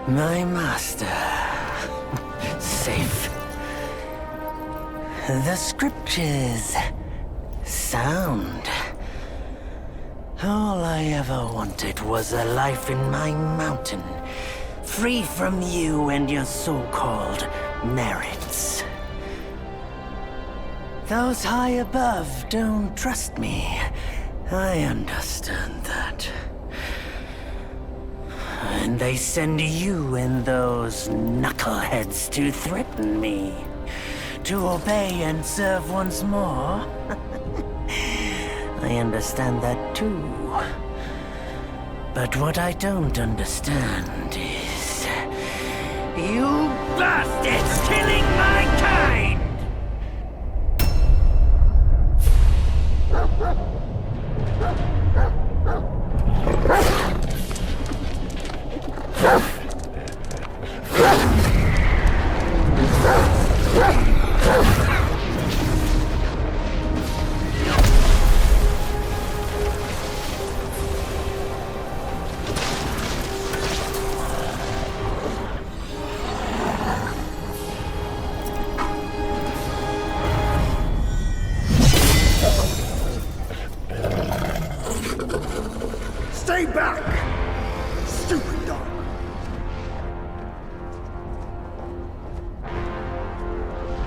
My master. Safe. The scriptures. Sound. All I ever wanted was a life in my mountain, free from you and your so-called merits. Those high above don't trust me. I understand that. And they send you and those knuckleheads to threaten me. To obey and serve once more. I understand that too. But what I don't understand is... you bastards killing my kind! Stay back! Stupid dog!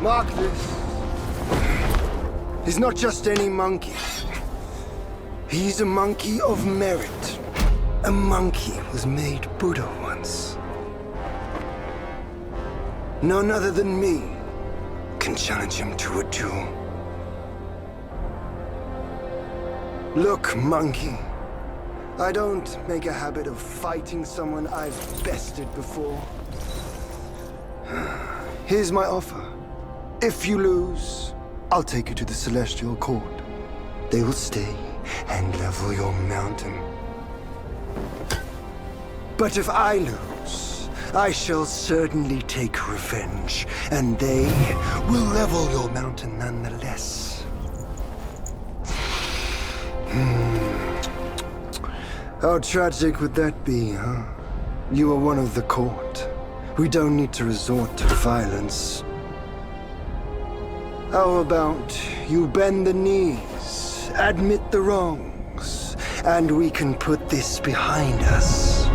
Mark this. He's not just any monkey. He's a monkey of merit. A monkey was made Buddha once. None other than me can challenge him to a duel. Look, monkey. I don't make a habit of fighting someone I've bested before. Here's my offer. If you lose, I'll take you to the Celestial Court. They will stay and level your mountain. But if I lose, I shall certainly take revenge, and they will level your mountain nonetheless. How tragic would that be, huh? You are one of the court. We don't need to resort to violence. How about you bend the knees, admit the wrongs, and we can put this behind us?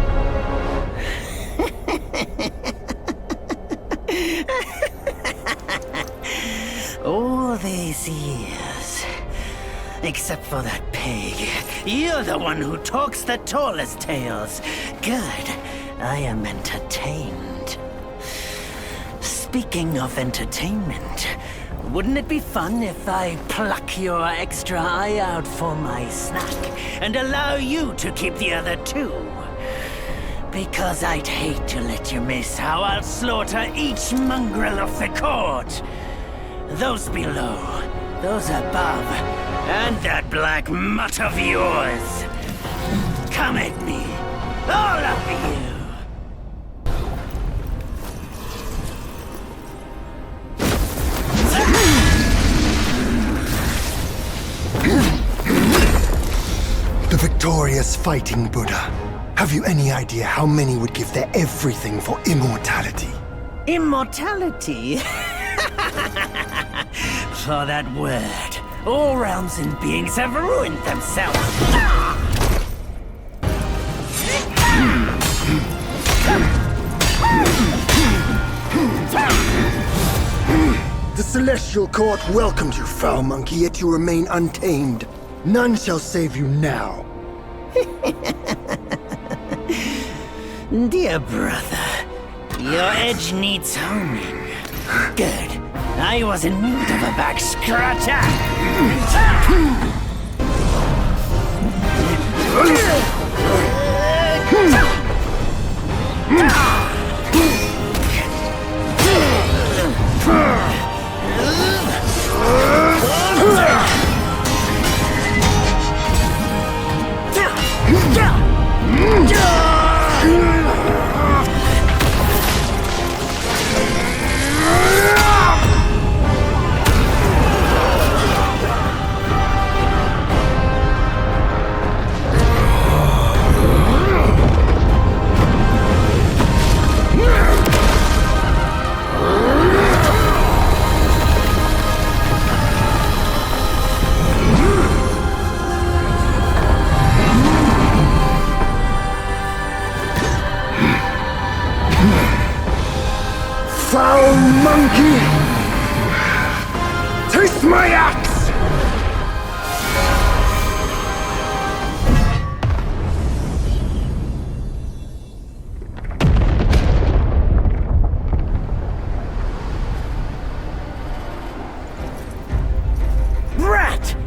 All these years, except for that pig, you're the one who talks the tallest tales. Good, I am entertained. Speaking of entertainment, wouldn't it be fun if I pluck your extra eye out for my snack and allow you to keep the other two? Because I'd hate to let you miss how I'll slaughter each mongrel of the court. Those below, those above, and that black mutt of yours. Come at me, all of you. The victorious fighting Buddha. Have you any idea how many would give their everything for immortality? Immortality? For that word, all realms and beings have ruined themselves. The Celestial Court welcomed you, foul monkey, yet you remain untamed. None shall save you now. Dear brother, your edge needs honing. Good. I was in need of a back scratcher.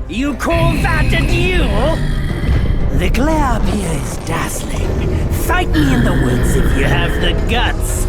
You call that a duel? The glare up here is dazzling. Fight me in the woods if you have the guts.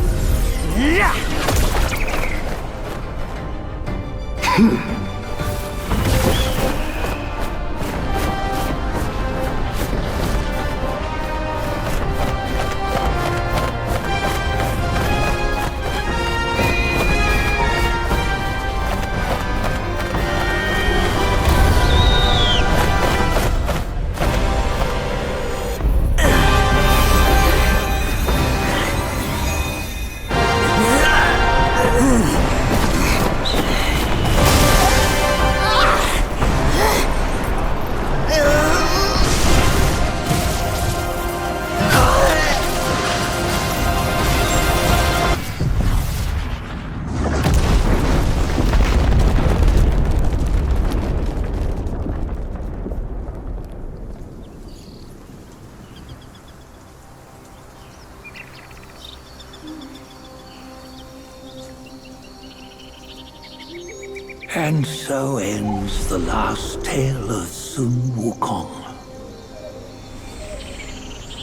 And so ends the last tale of Sun Wukong.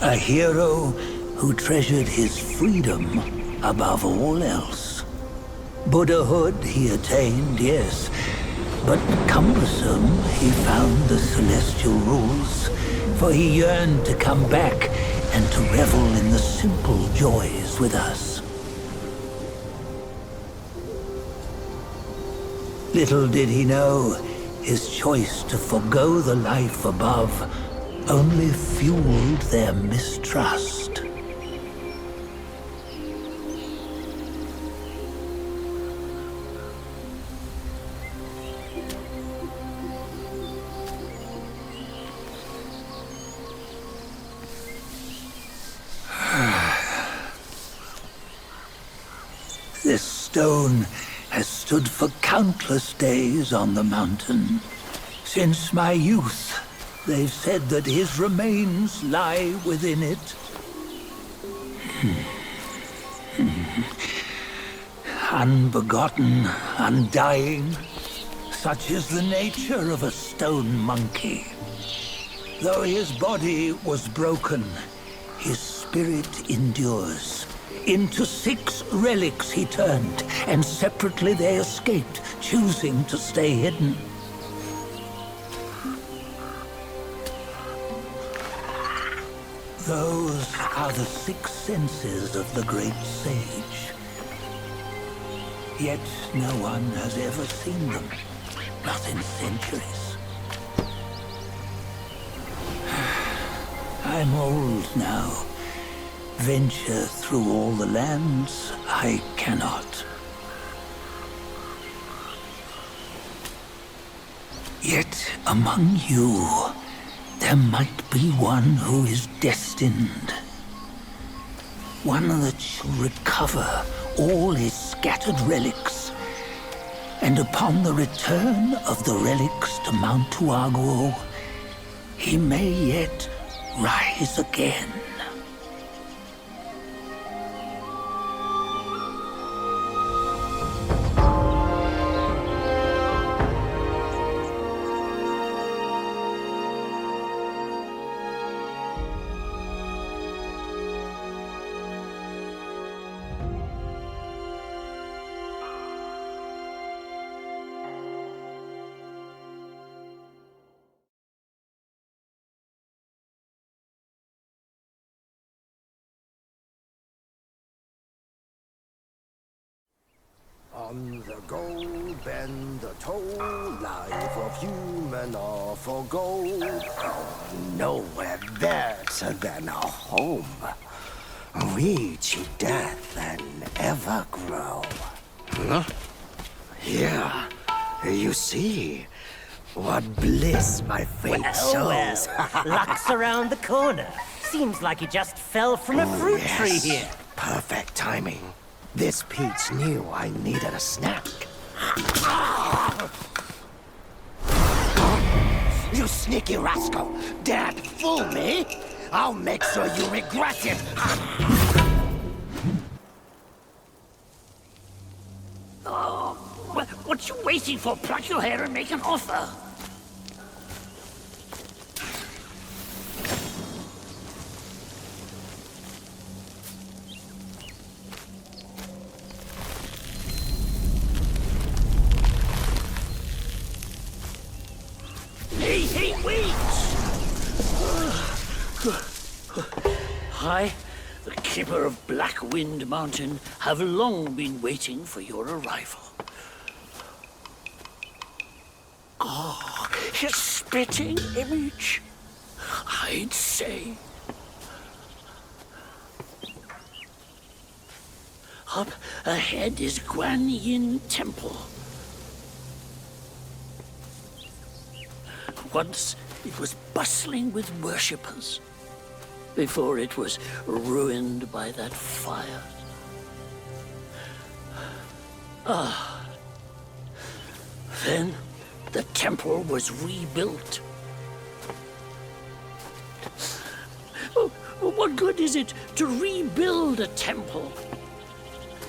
A hero who treasured his freedom above all else. Buddhahood he attained, yes, but cumbersome he found the celestial rules, for he yearned to come back and to revel in the simple joys with us. Little did he know, his choice to forgo the life above only fueled their mistrust. This stone has stood for countless days on the mountain. Since my youth, they've said that his remains lie within it. Unbegotten, undying, such is the nature of a stone monkey. Though his body was broken, his spirit endures. Into 6 relics he turned, and separately they escaped, choosing to stay hidden. Those are the 6 senses of the great sage. Yet no one has ever seen them, not in centuries. I'm old now. Venture through all the lands I cannot. Yet among you, there might be one who is destined. One that shall recover all his scattered relics. And upon the return of the relics to Mount Tuaguo, he may yet rise again. On the go, bend the toe, life of human all for gold. Nowhere better than a home. Reach death and ever grow. Huh? Here, you see, what bliss my fate shows. Luck's around the corner. Seems like he just fell from a fruit tree here. Perfect timing. This peach knew I needed a snack. You sneaky rascal! Dare to fool me? I'll make sure you regret it! What you waiting for? Pluck your hair and make an offer. Hey, wait! I, the keeper of Black Wind Mountain, have long been waiting for your arrival. Ah, his spitting image, I'd say. Up ahead is Guan Yin Temple. Once it was bustling with worshippers, before it was ruined by that fire. Then the temple was rebuilt. What good is it to rebuild a temple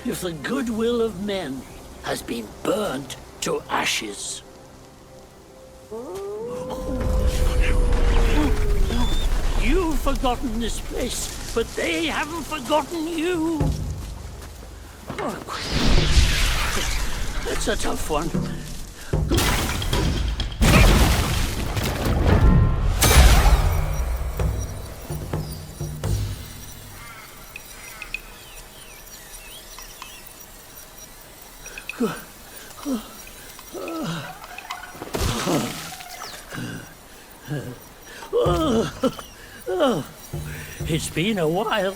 if the goodwill of men has been burnt to ashes? You've forgotten this place, but they haven't forgotten you. That's a tough one. It's been a while,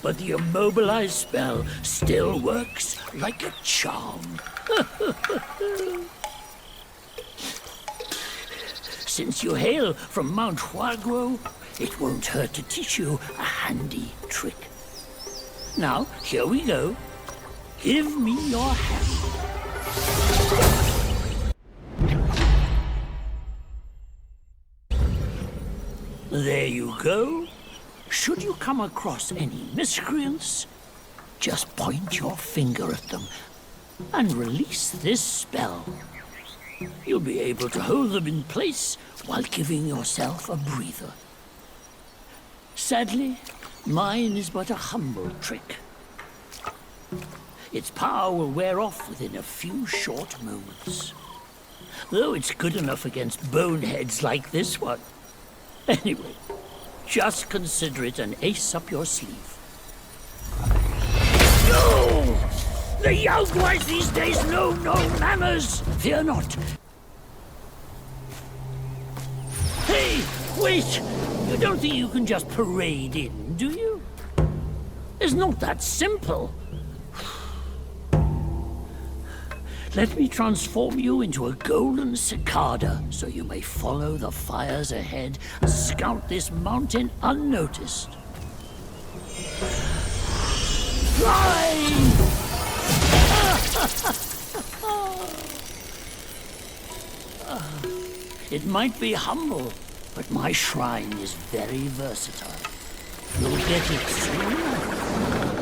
but the immobilized spell still works like a charm. Since you hail from Mount Huaguo, it won't hurt to teach you a handy trick. Now, here we go. Give me your hand. There you go. Should you come across any miscreants, just point your finger at them and release this spell. You'll be able to hold them in place while giving yourself a breather. Sadly, mine is but a humble trick. Its power will wear off within a few short moments. Though it's good enough against boneheads like this one. Anyway, just consider it an ace up your sleeve. No! The Yaoguais these days know no manners! Fear not. Hey, wait! You don't think you can just parade in, do you? It's not that simple. Let me transform you into a golden cicada, so you may follow the fires ahead and scout this mountain unnoticed. Fly! It might be humble, but my shrine is very versatile. You'll get it soon.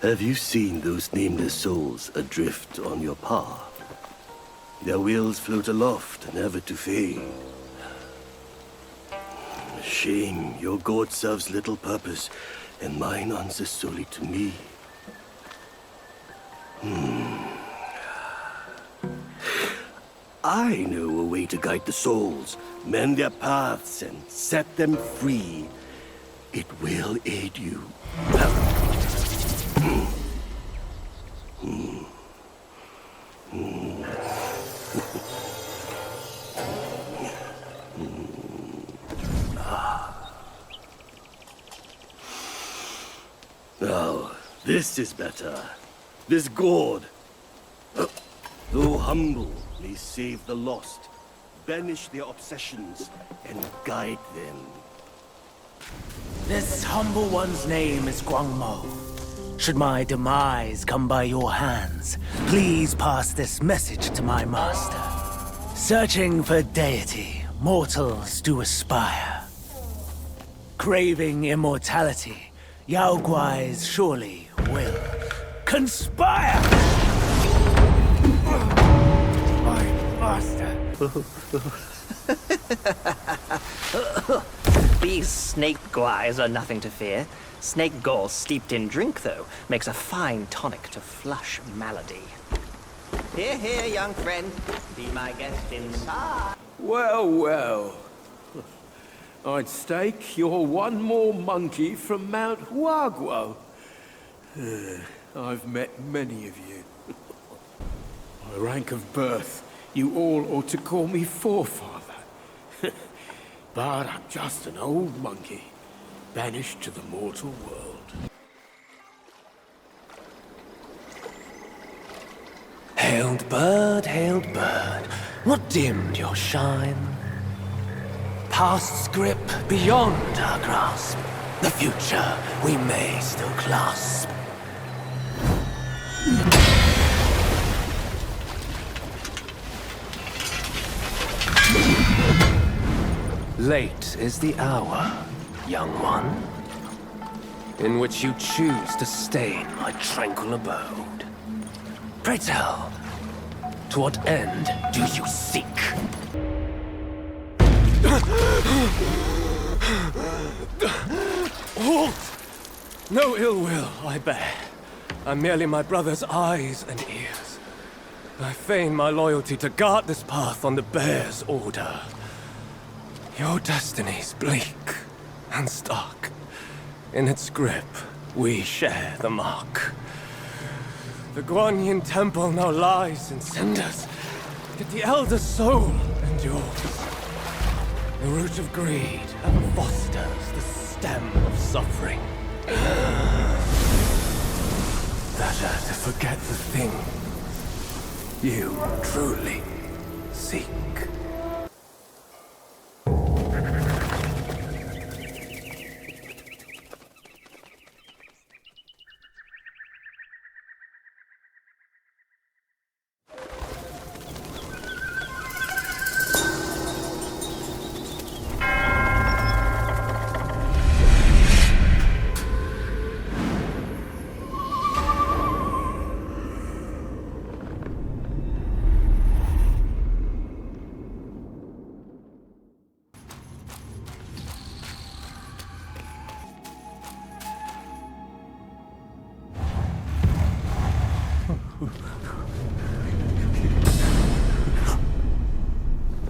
Have you seen those nameless souls adrift on your path? Their wheels float aloft, never to fade. Shame, your god serves little purpose, and mine answers solely to me. I know a way to guide the souls, mend their paths, and set them free. It will aid you. Now, this is better. This gourd, though humble, may save the lost, banish their obsessions, and guide them. This humble one's name is Guangmo. Should my demise come by your hands, please pass this message to my master. Searching for deity, mortals do aspire. Craving immortality, Yao Guais surely will conspire! My master. These snake guais are nothing to fear. Snake gall steeped in drink, though, makes a fine tonic to flush malady. Here, here, young friend. Be my guest inside. Well, well. I'd stake you're one more monkey from Mount Huaguo. I've met many of you. By rank of birth, you all ought to call me forefather. But I'm just an old monkey, banished to the mortal world. Hailed bird, what dimmed your shine? Past's grip beyond our grasp, the future we may still clasp. Late is the hour, young one, in which you choose to stain my tranquil abode. Pray tell, to what end do you seek? Halt! No ill will I bear. I'm merely my brother's eyes and ears. I feign my loyalty to guard this path on the bear's order. Your destiny's bleak and stark. In its grip, we share the mark. The Guanyin temple now lies in cinders, yet the elder soul endures. The root of greed ever fosters the stem of suffering. Better to forget the thing you truly seek.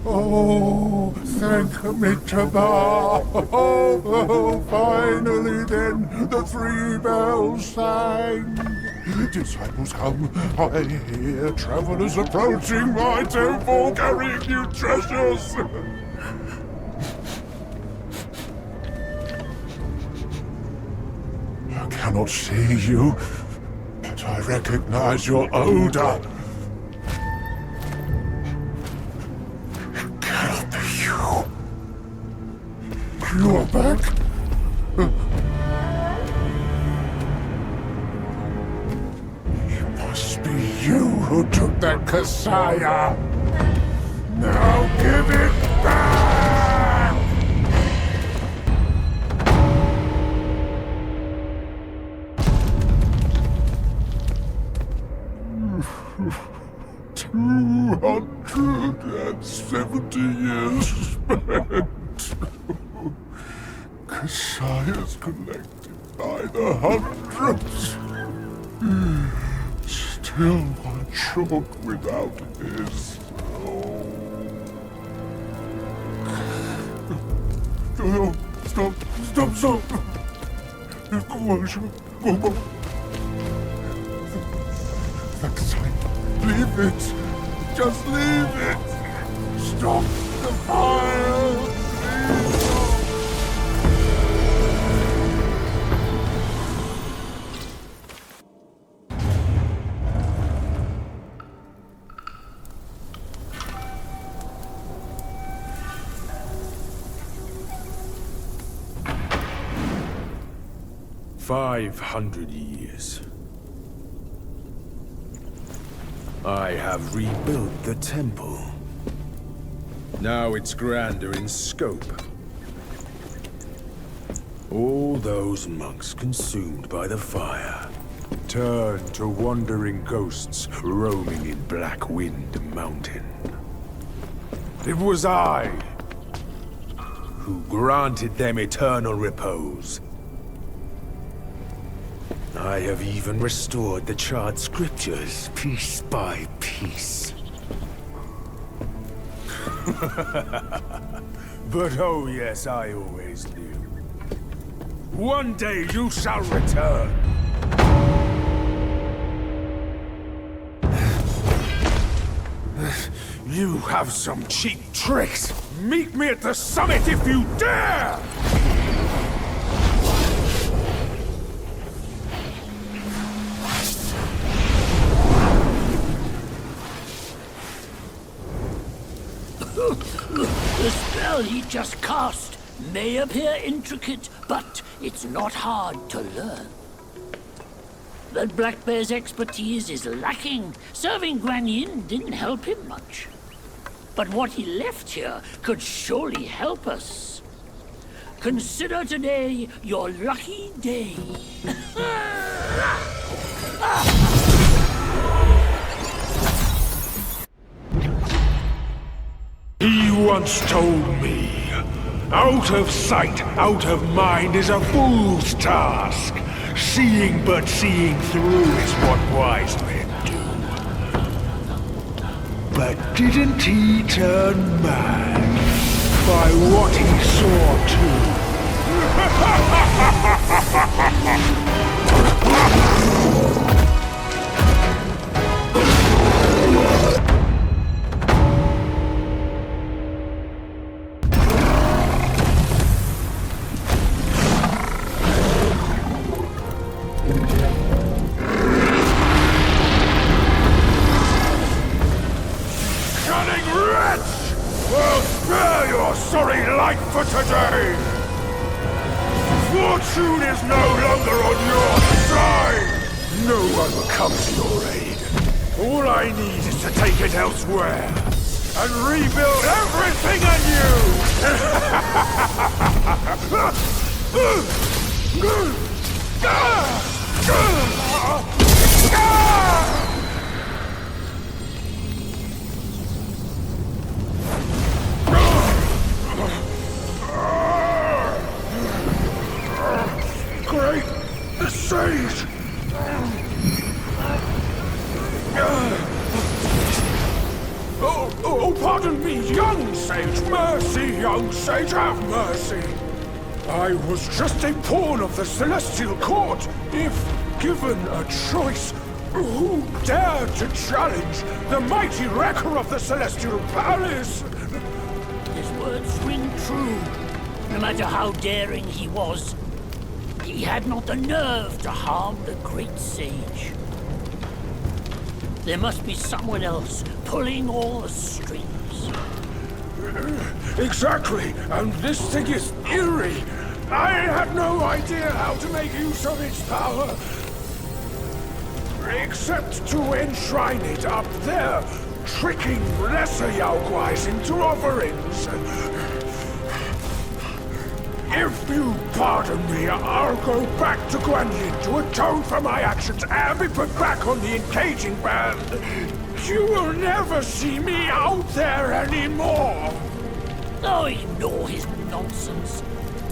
哦 thank me to God. Oh, finally then the 3 bells sang. Disciples come, I hear travelers approaching my temple carrying new treasures. I cannot see you, but I recognize your odor. You are back? It must be you who took that Kasaya. Now give it back! $270 years spent. Kasayas collected by the hundreds. Still one short without his. Oh. Stop. Go back. Leave it. Just leave it. Stop the fire. Please. 500 years. I have rebuilt the temple. Now it's grander in scope. All those monks consumed by the fire turn to wandering ghosts roaming in Black Wind Mountain. It was I who granted them eternal repose. I have even restored the charred scriptures piece by piece. But oh yes, I always knew. One day you shall return. You have some cheap tricks. Meet me at the summit if you dare! The spell he just cast may appear intricate, but it's not hard to learn. That Black Bear's expertise is lacking. Serving Guan Yin didn't help him much. But what he left here could surely help us. Consider today your lucky day. He once told me, out of sight, out of mind is a fool's task. Seeing but seeing through is what wise men do. But didn't he turn mad by what he saw for today! Fortune is no longer on your side! No one will come to your aid. All I need is to take it elsewhere and rebuild everything anew! Great! The sage! Oh, pardon me, young sage! Mercy, young sage, have mercy! I was just a pawn of the Celestial Court. If given a choice, who dared to challenge the mighty wrecker of the Celestial Palace? His words ring true. No matter how daring he was, he had not the nerve to harm the great sage. There must be someone else pulling all the strings. Exactly, and this thing is eerie. I had no idea how to make use of its power. Except to enshrine it up there, tricking lesser Yaoguais into offerings. If you pardon me, I'll go back to Guan Yin to atone for my actions and be put back on the engaging band. You will never see me out there anymore. Oh, ignore his nonsense.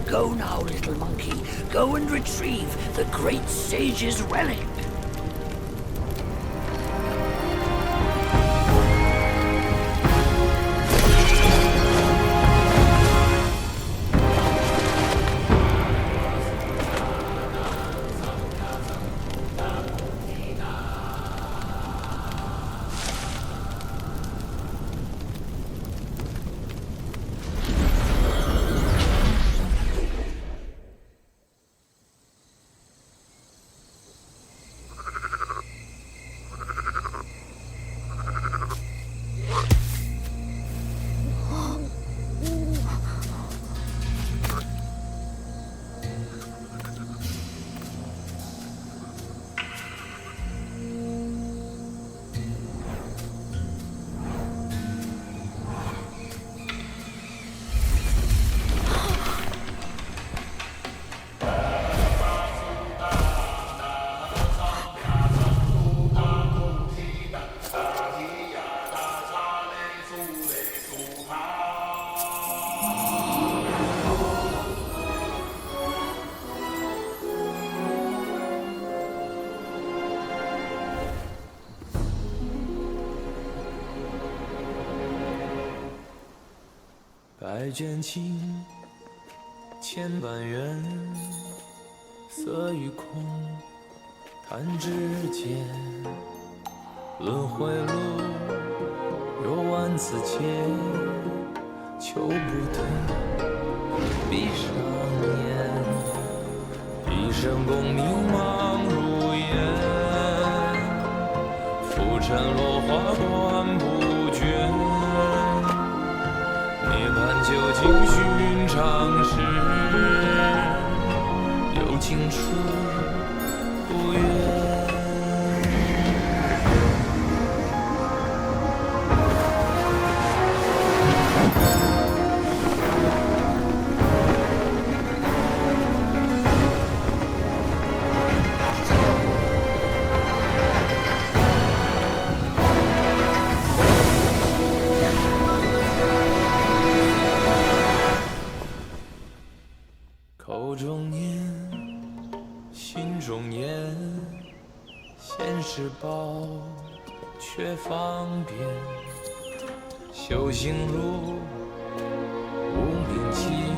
Go now, little monkey. Go and retrieve the great sage's relic. 百卷情，千万缘，色与空，弹指间。轮回路，有万次劫，求不得，闭上眼，一生功名忙如烟，浮沉落花断不绝。涅槃究竟寻常事，有情处不远。口中念，心中言，现世报，却方便。修行路，无名情，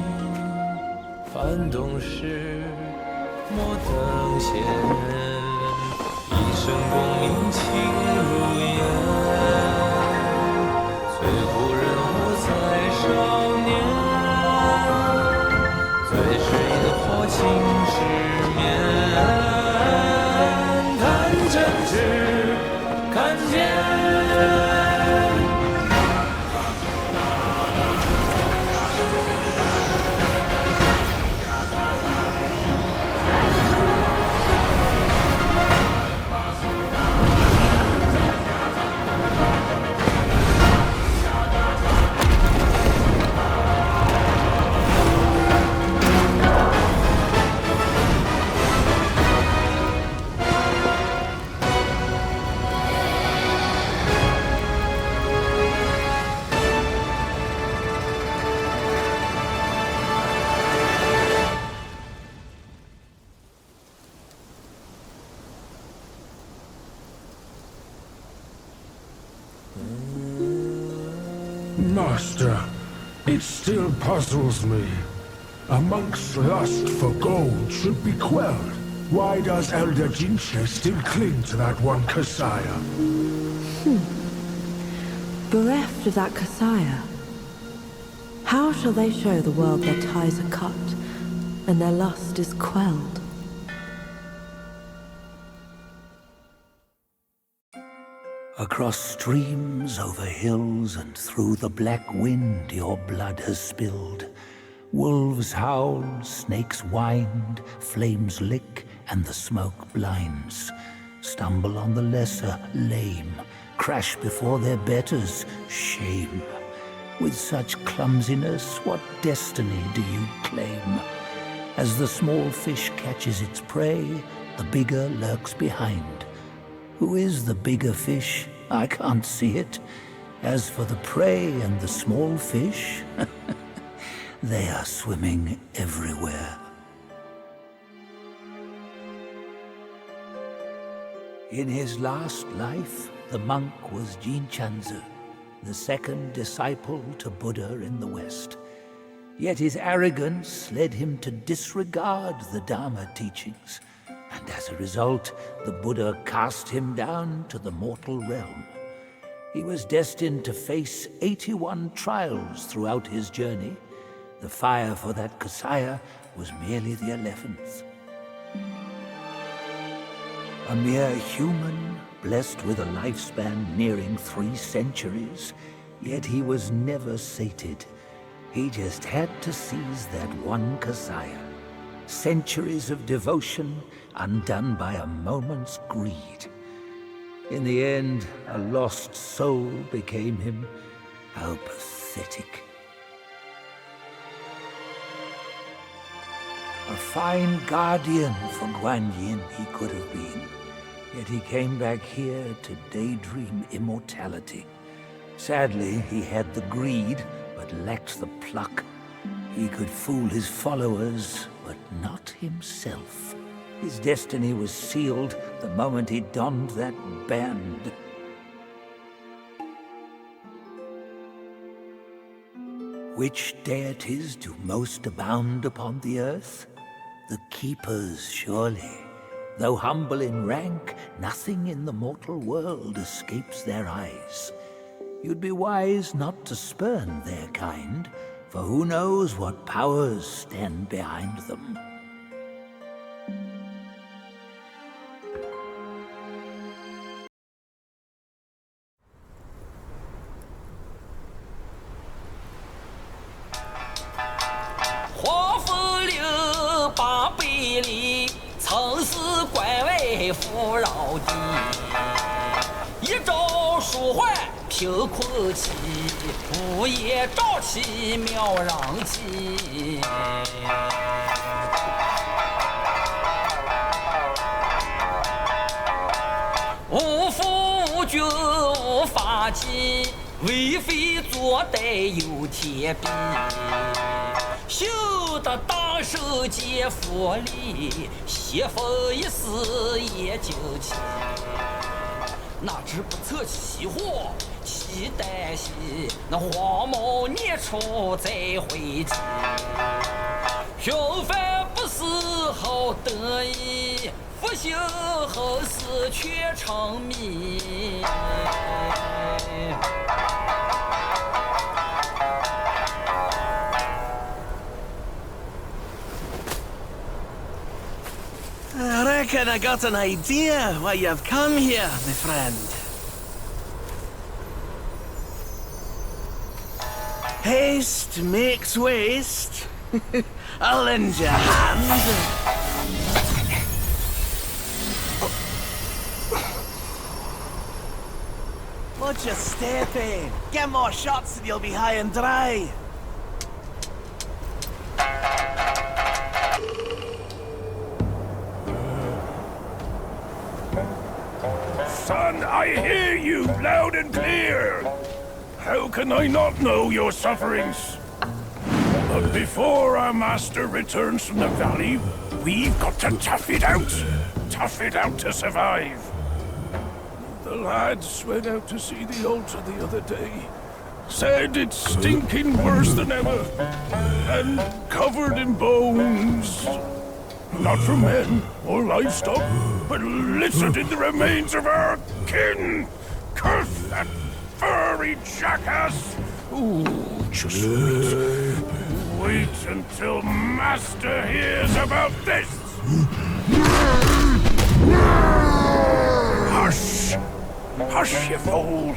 幡动时，莫等闲。一生功名情如烟，最后人我在少年。最是因祸情失眠，谈真知看见。Master, it still puzzles me. A monk's lust for gold should be quelled. Why does Elder Jinche still cling to that one Kasaya? Bereft of that Kasaya, how shall they show the world their ties are cut and their lust is quelled? Across streams, over hills, and through the black wind your blood has spilled. Wolves howl, snakes wind, flames lick, and the smoke blinds. Stumble on the lesser, lame, crash before their betters, shame. With such clumsiness, what destiny do you claim? As the small fish catches its prey, the bigger lurks behind. Who is the bigger fish? I can't see it. As for the prey and the small fish, they are swimming everywhere. In his last life, the monk was Jinchen, the second disciple to Buddha in the West. Yet his arrogance led him to disregard the Dharma teachings. And as a result, the Buddha cast him down to the mortal realm. He was destined to face 81 trials throughout his journey. The fire for that Kasaya was merely the 11th. A mere human, blessed with a lifespan nearing 3 centuries, yet he was never sated. He just had to seize that one Kasaya. Centuries of devotion undone by a moment's greed. In the end, a lost soul became him. How pathetic. A fine guardian for Guan Yin he could have been, yet he came back here to daydream immortality. Sadly, he had the greed lacked the pluck. He could fool his followers, but not himself. His destiny was sealed the moment he donned that band. Which deities do most abound upon the earth? The Keepers, surely. Though humble in rank, nothing in the mortal world escapes their eyes. You'd be wise not to spurn their kind, for who knows what powers stand behind them.贫困起，不夜朝起，渺壤起。无父无君无法纪，为非作歹有天庇。修得大圣皆佛力，邪风一丝也惊奇。哪知不测其祸，其旦夕，那荒漠孽畜再回击。平凡不是好得意，复兴后世却成谜。I reckon I got an idea why you've come here, my friend. Haste makes waste. I'll lend you a hand. Watch your step, eh? Get more shots and you'll be high and dry. Son, I hear you loud and clear. How can I not know your sufferings? But before our master returns from the valley, we've got to tough it out. Tough it out to survive. The lads went out to see the altar the other day. Said it's stinking worse than ever. And covered in bones. Not from men or livestock, but littered in the remains of our kin. Curse that furry jackass! Ooh, just wait. Wait until Master hears about this! Hush! Hush, you fool!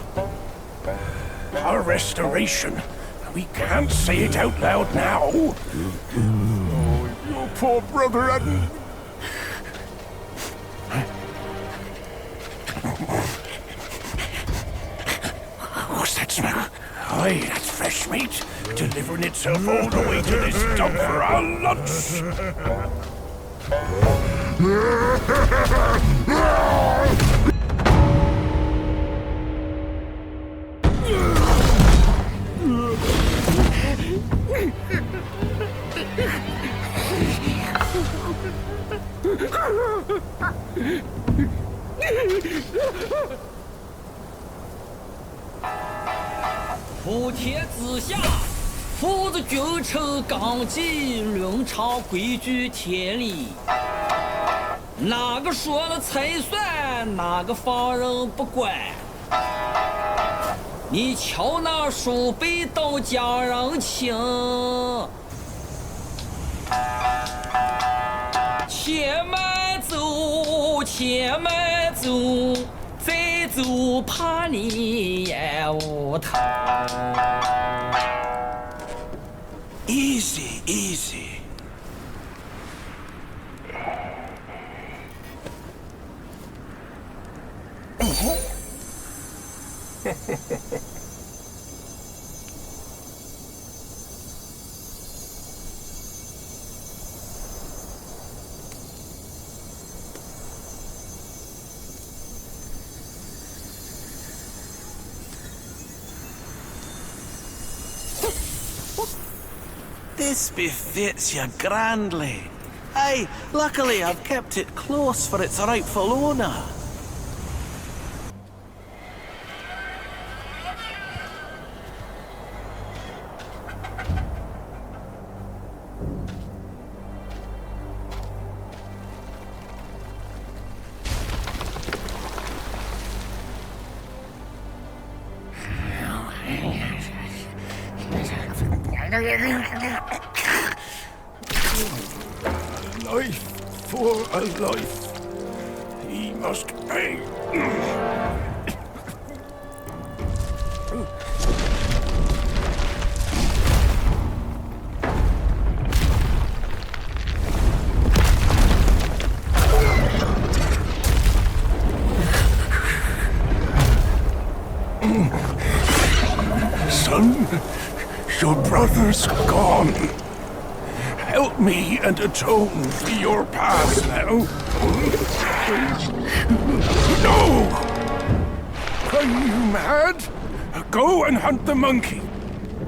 Our restoration. We can't say it out loud now. Your poor brother hadn't... What's that smell? Aye, that's fresh meat. Delivering itself all the way to this dump for our lunch.普天之下，父子君臣纲纪，伦常规矩天理。哪个说了才算，哪个放任不管？你瞧那鼠辈都家人情，且慢走，且慢走。再走怕你也无头。Easy, easy. This befits you grandly. Aye, luckily I've kept it close for its rightful owner. Life for a life. He must pay. Son, your brother's gone. Help me and atone for your past now. No! Are you mad? Go and hunt the monkey.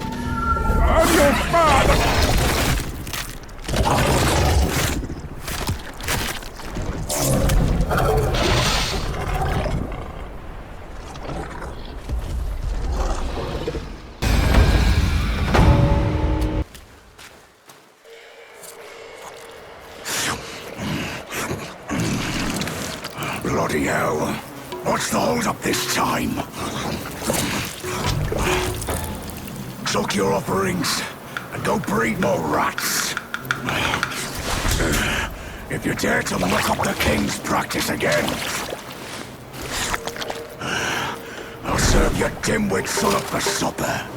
I'm your father! Bloody hell. What's the hold-up this time? Suck your offerings and go breed more rats. If you dare to muck up the king's practice again, I'll serve your dimwit son up for supper.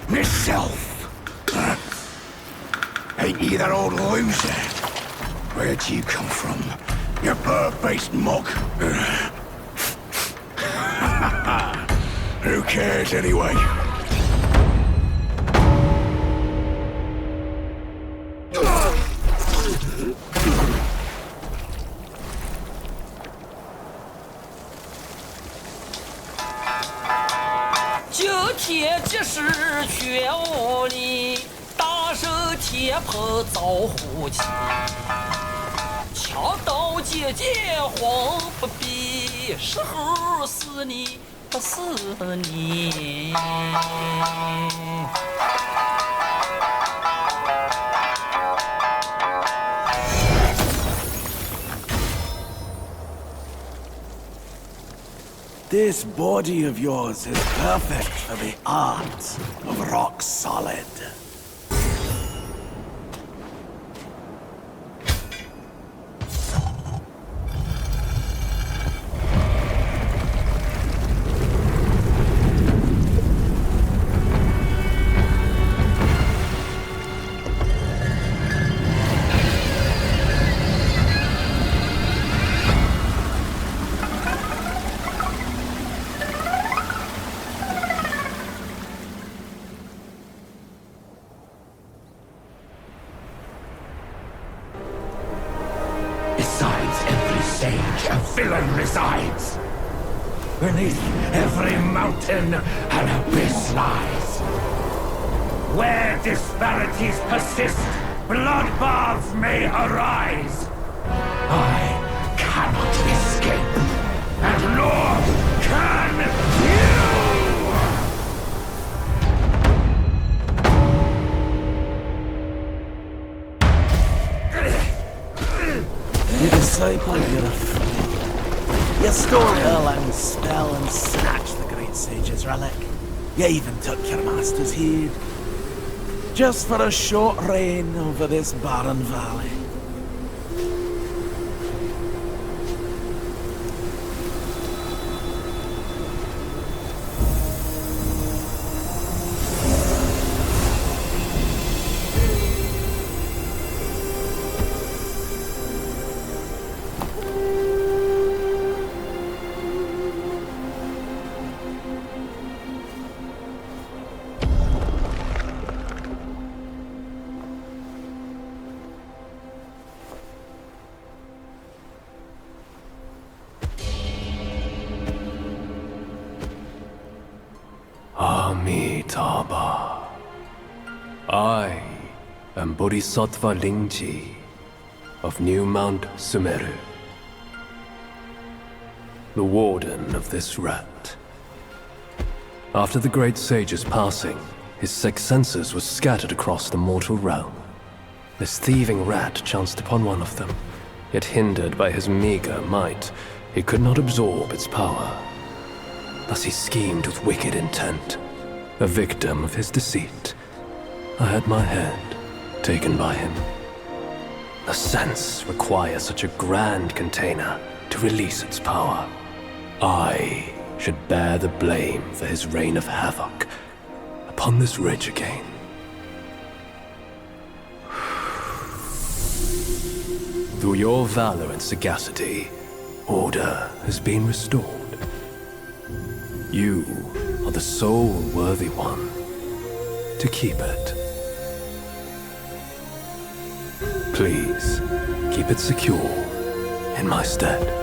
Myself. Ain't you that old loser? Where'd you come from? You bird-faced mug. Who cares anyway?敲刀姐姐慌不必，时候死你不死你。This body of yours is perfect for the art of rock solid. Besides every sage, a villain resides. Beneath every mountain, an abyss lies. Where disparities persist, bloodbaths may arise. I cannot escape, and nor can you! You disciple, you're a fool. You stole Erlang's spell and snatched the great sage's relic. You even took your master's heed. Just for a short reign over this barren valley. Amitabha. I am Bodhisattva Lingji of New Mount Sumeru, the warden of this rat. After the great sage's passing, his sixth senses were scattered across the mortal realm. This thieving rat chanced upon one of them, yet hindered by his meager might, he could not absorb its power. Thus he schemed with wicked intent. A victim of his deceit, I had my head taken by him. The sense requires such a grand container to release its power. I should bear the blame for his reign of havoc upon this ridge again. Through your valor and sagacity, order has been restored. You are the sole worthy one to keep it. Please, keep it secure in my stead.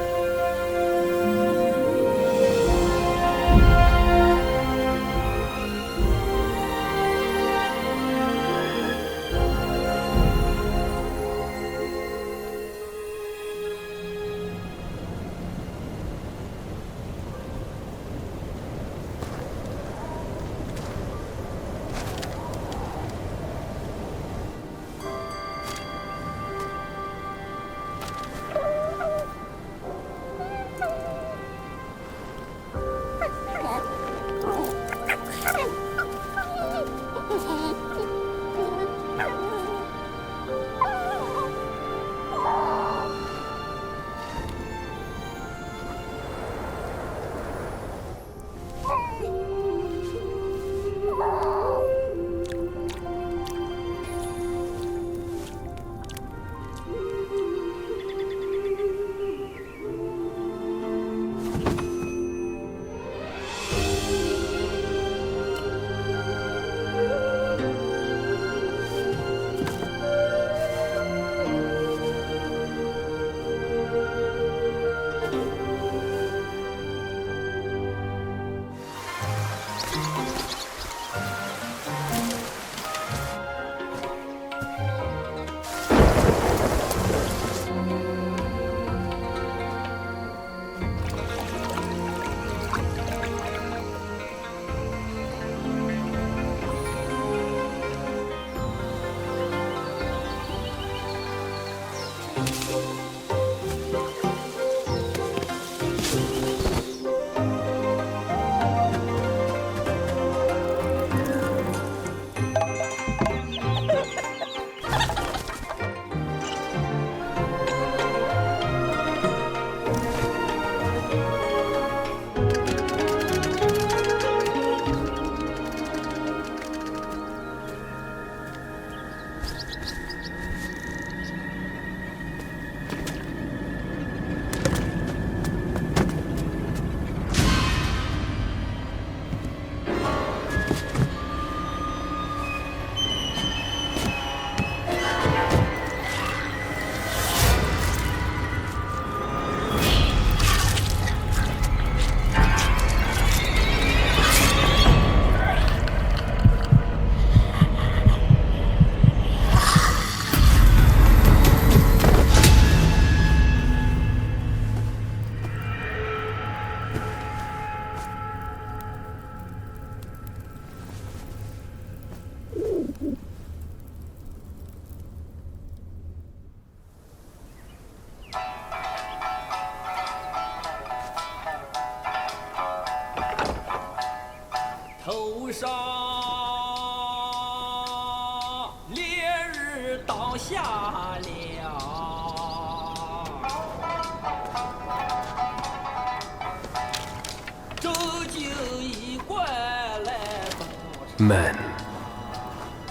Men,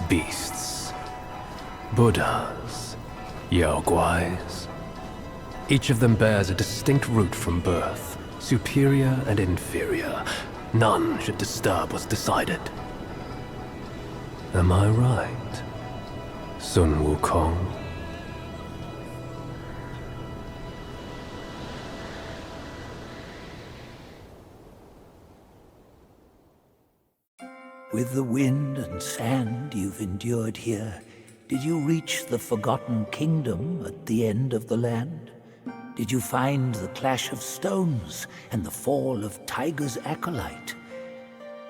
beasts, Buddhas, Yaoguais. Each of them bears a distinct root from birth, superior and inferior. None should disturb what's decided. Am I right, Sun Wukong? With the wind and sand you've endured here, Did you reach the Forgotten Kingdom at the end of the land? Did you find the clash of stones and the fall of Tiger's acolyte?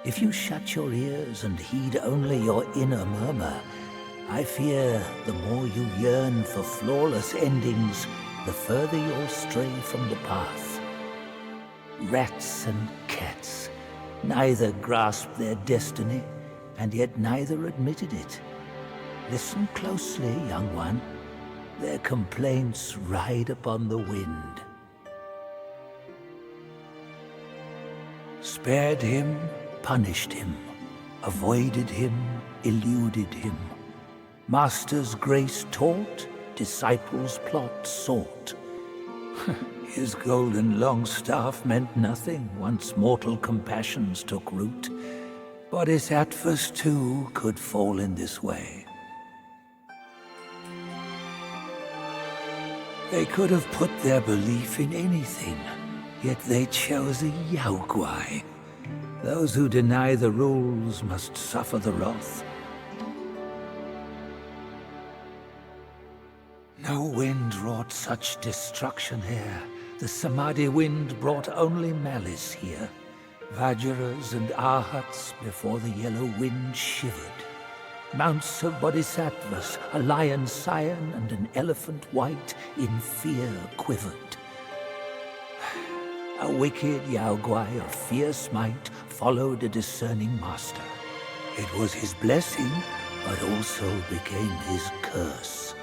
If you shut your ears and heed only your inner murmur, I fear the more you yearn for flawless endings, the further you'll stray from the path. Rats and cats, neither grasped their destiny, and yet neither admitted it. Listen closely, young one. Their complaints ride upon the wind. Spared him, punished him. Avoided him, eluded him. Master's grace taught, disciples' plot sought. His golden long staff meant nothing once mortal compassions took root. Bodhisattvas too could fall in this way. They could have put their belief in anything, yet they chose a Yaoguai. Those who deny the rules must suffer the wrath. No wind wrought such destruction here. The Samadhi wind brought only malice here. Vajras and Arhats before the yellow wind shivered. Mounts of bodhisattvas, a lion scion and an elephant white, in fear quivered. A wicked Yaoguai of fierce might followed a discerning master. It was his blessing, but also became his curse.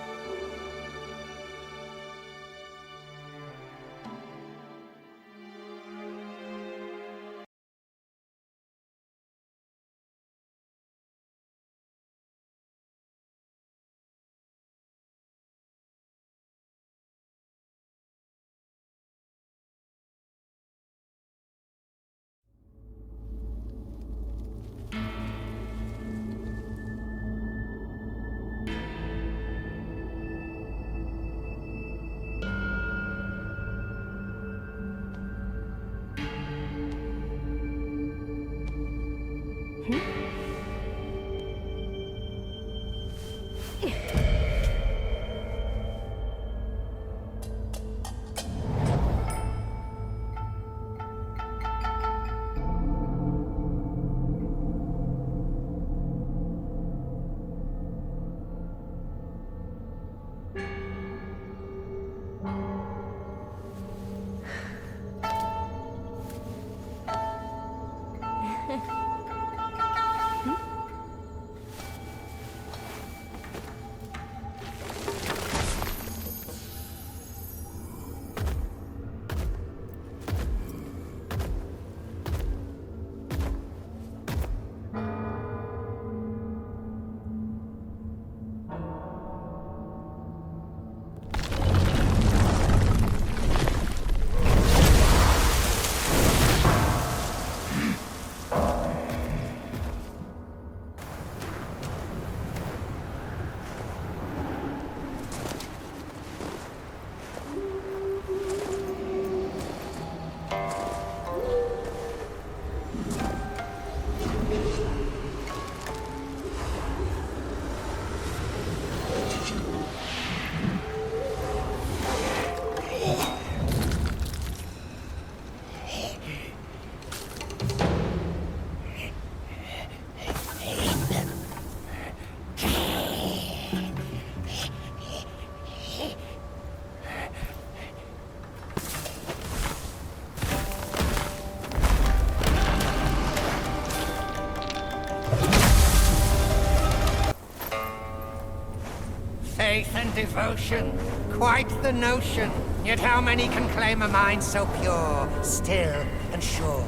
Faith and devotion, quite the notion. Yet how many can claim a mind so pure, still and sure?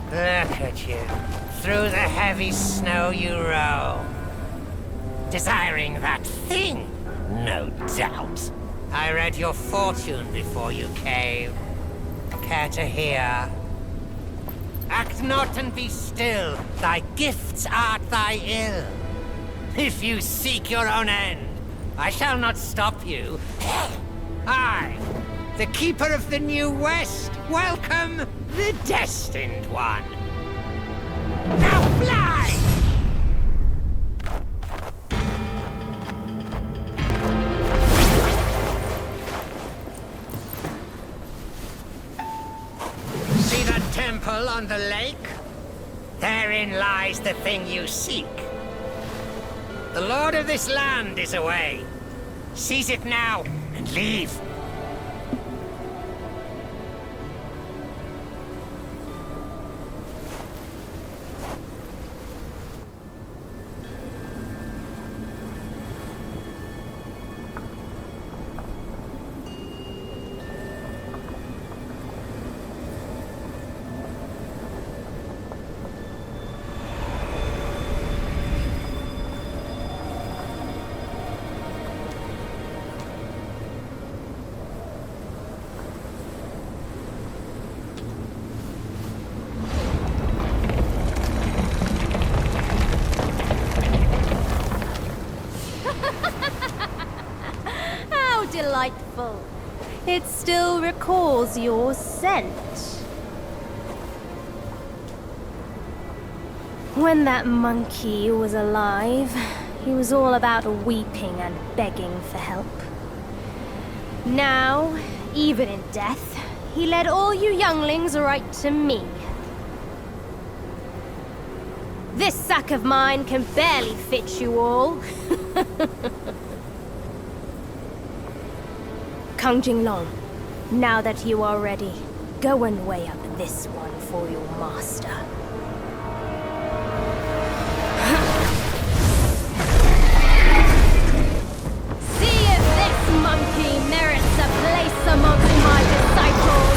Look at you. Through the heavy snow you roam. Desiring that thing, no doubt. I read your fortune before you came. Care to hear? Act not and be still. Thy gifts art thy ill. If you seek your own end, I shall not stop you. I, the Keeper of the New West, welcome the Destined One. Now fly! temple on the lake? Therein lies the thing you seek. The lord of this land is away. Seize it now and leave. Delightful. It still recalls your scent. When that monkey was alive, he was all about weeping and begging for help. Now, even in death, he led all you younglings right to me. This sack of mine can barely fit you all. Kang Jinglong, now that you are ready, go and weigh up this one for your master. See if this monkey merits a place amongst my disciples!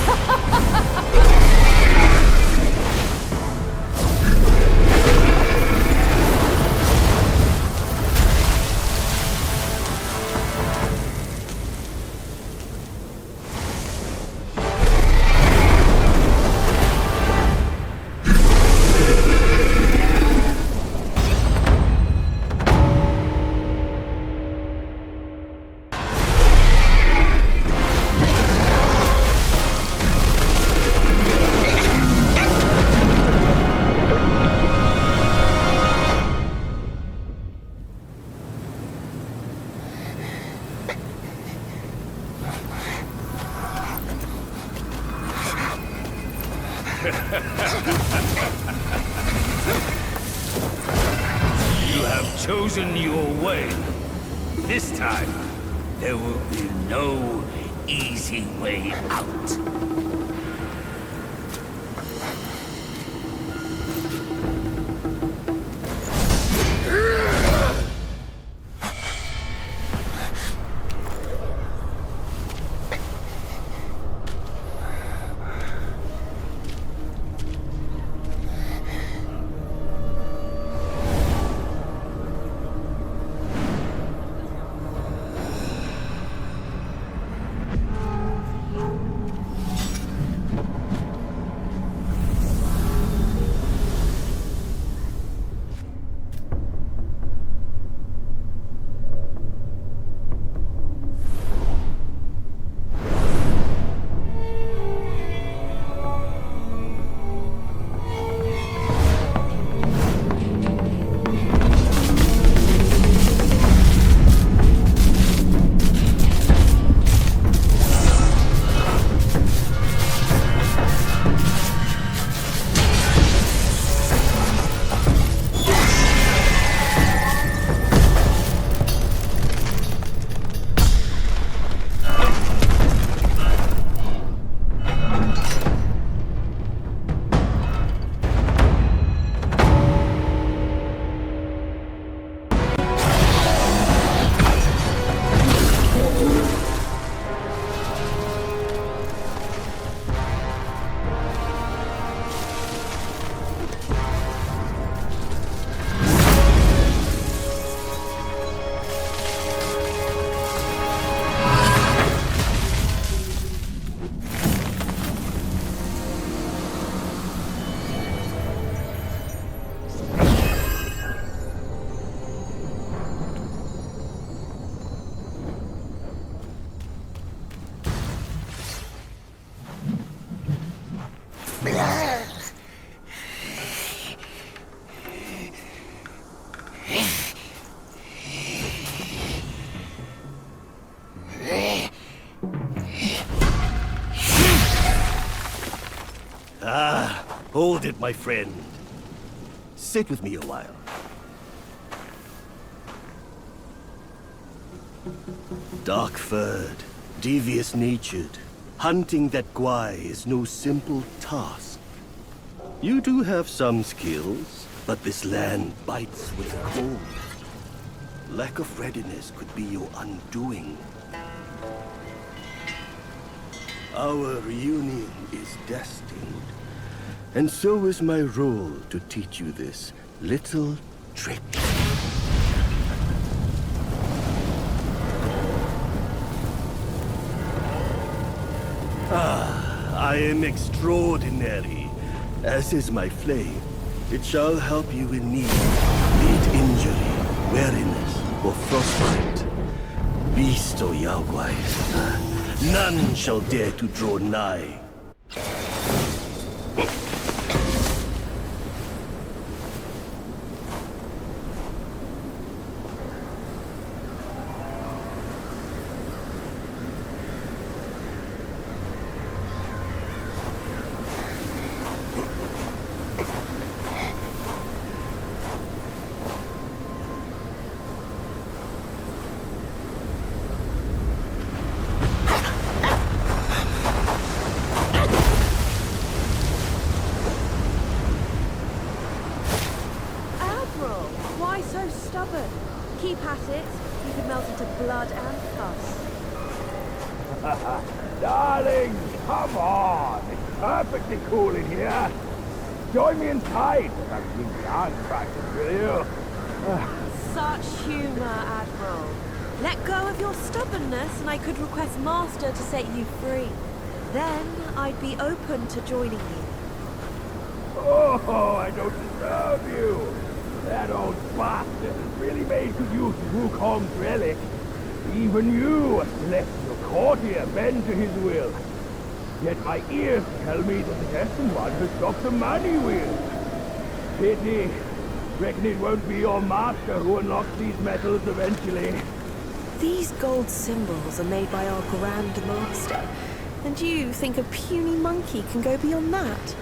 You have chosen your way. This time, there will be no easy way out. Hold it, my friend. Sit with me a while. Dark-furred, devious-natured, hunting that Gwai is no simple task. You do have some skills, but this land bites with cold. Lack of readiness could be your undoing. Our reunion is destined, and so is my role to teach you this little trick. I am extraordinary, as is my flame. It shall help you in need, be it injury, weariness, or frostbite. Beast or Yaogwai, none shall dare to draw nigh. Keep at it. You could melt into blood and pus. Darling, come on. It's perfectly cool in here. Join me inside. That's been dance practice, will you? Such humor, Admiral. Let go of your stubbornness and I could request Master to set you free. Then I'd be open to joining you. Oh, I don't deserve you. That old bastard has really made good use of Wukong's relic. Even you, a celestial courtier, bend to his will. Yet my ears tell me that the destined one has stopped the money wheel. Pity. Reckon it won't be your master who unlocks these metals eventually. These gold symbols are made by our Grand Master. And you think a puny monkey can go beyond that?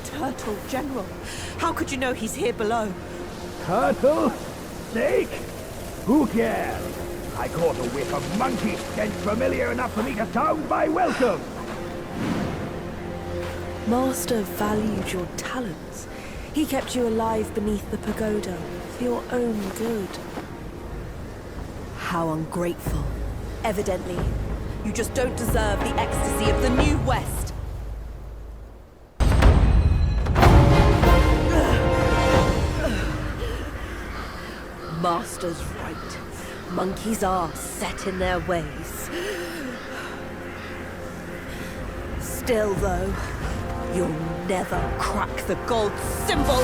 Turtle General. How could you know he's here below? Turtle? Snake? Who cares? I caught a whiff of monkey stench familiar enough for me to sound my welcome. Master valued your talents. He kept you alive beneath the pagoda for your own good. How ungrateful. Evidently, you just don't deserve the ecstasy of the New West. Master's right. Monkeys are set in their ways. Still, though, you'll never crack the gold symbol.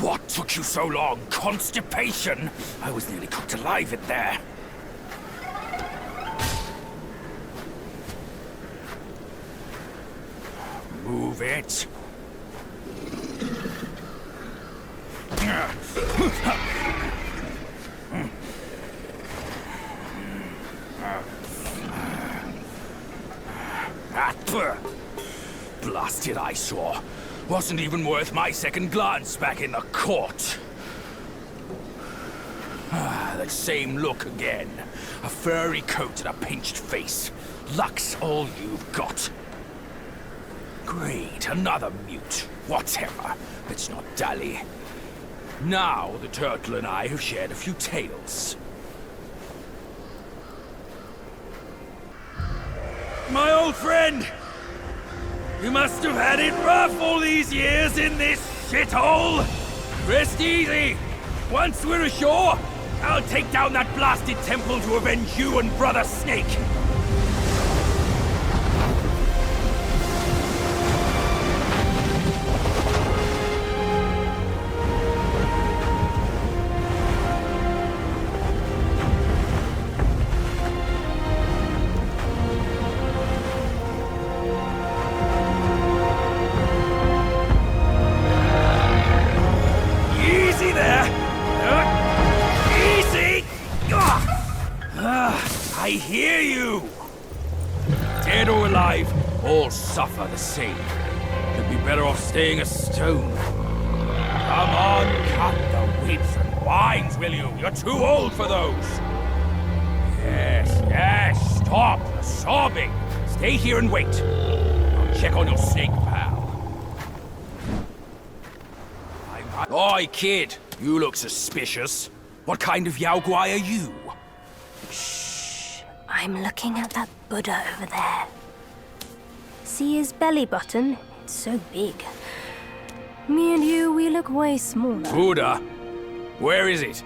What took you so long? Constipation? I was nearly cooked alive in there. Move it. Blasted eyesore. Wasn't even worth my second glance back in the court. That same look again. A furry coat and a pinched face. Luck's all you've got. Great, another mute. Whatever. Let's not dally. Now the turtle and I have shared a few tales. My old friend! You must have had it rough all these years in this shithole! Rest easy! Once we're ashore, I'll take down that blasted temple to avenge you and Brother Snake! I hear you! Dead or alive, all suffer the same. You'd be better off staying a stone. Come on, cut the whips and wines, will you? You're too old for those. Yes, stop the sobbing. Stay here and wait. I'll check on your snake, pal. Oi, kid. You look suspicious. What kind of Yao Guai are you? I'm looking at that Buddha over there. See his belly button? It's so big. Me and you, we look way smaller. Buddha? Where is it?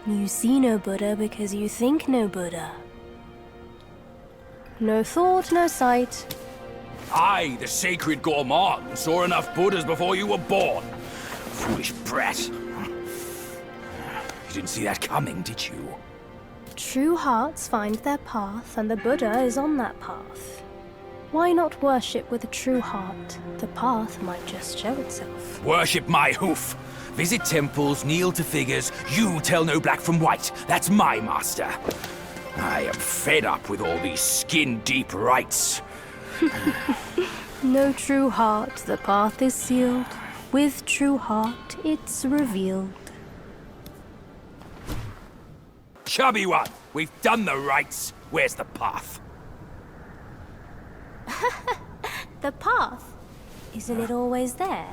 You see no Buddha because you think no Buddha. No thought, no sight. I, the sacred gourmand, saw enough Buddhas before you were born. Foolish brat. You didn't see that coming, did you? True hearts find their path, and the Buddha is on that path. Why not worship with a true heart? The path might just show itself. Worship my hoof. Visit temples, kneel to figures. You tell no black from white. That's my master. I am fed up with all these skin-deep rites. No true heart, the path is sealed. With true heart, it's revealed. Chubby one, we've done the rites. Where's the path? The path? Isn't it always there?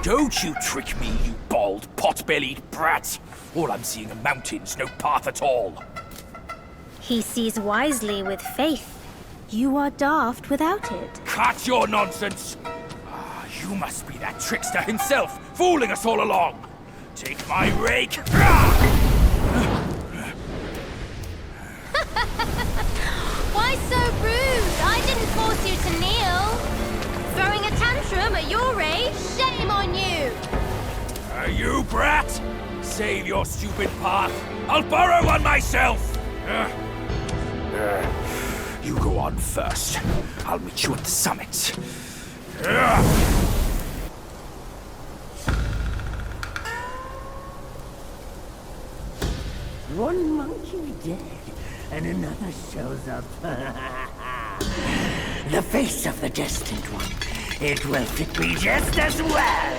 Don't you trick me, you bald, pot-bellied brat. All I'm seeing are mountains, no path at all. He sees wisely with faith. You are daft without it. Cut your nonsense! You must be that trickster himself, fooling us all along! Take my rake! Why so rude? I didn't force you to kneel. Throwing a tantrum at your age? Shame on you! You brat! Save your stupid path. I'll borrow one myself! You go on first. I'll meet you at the summit. One monkey dead, and another shows up. The face of the destined one. It will fit me just as well.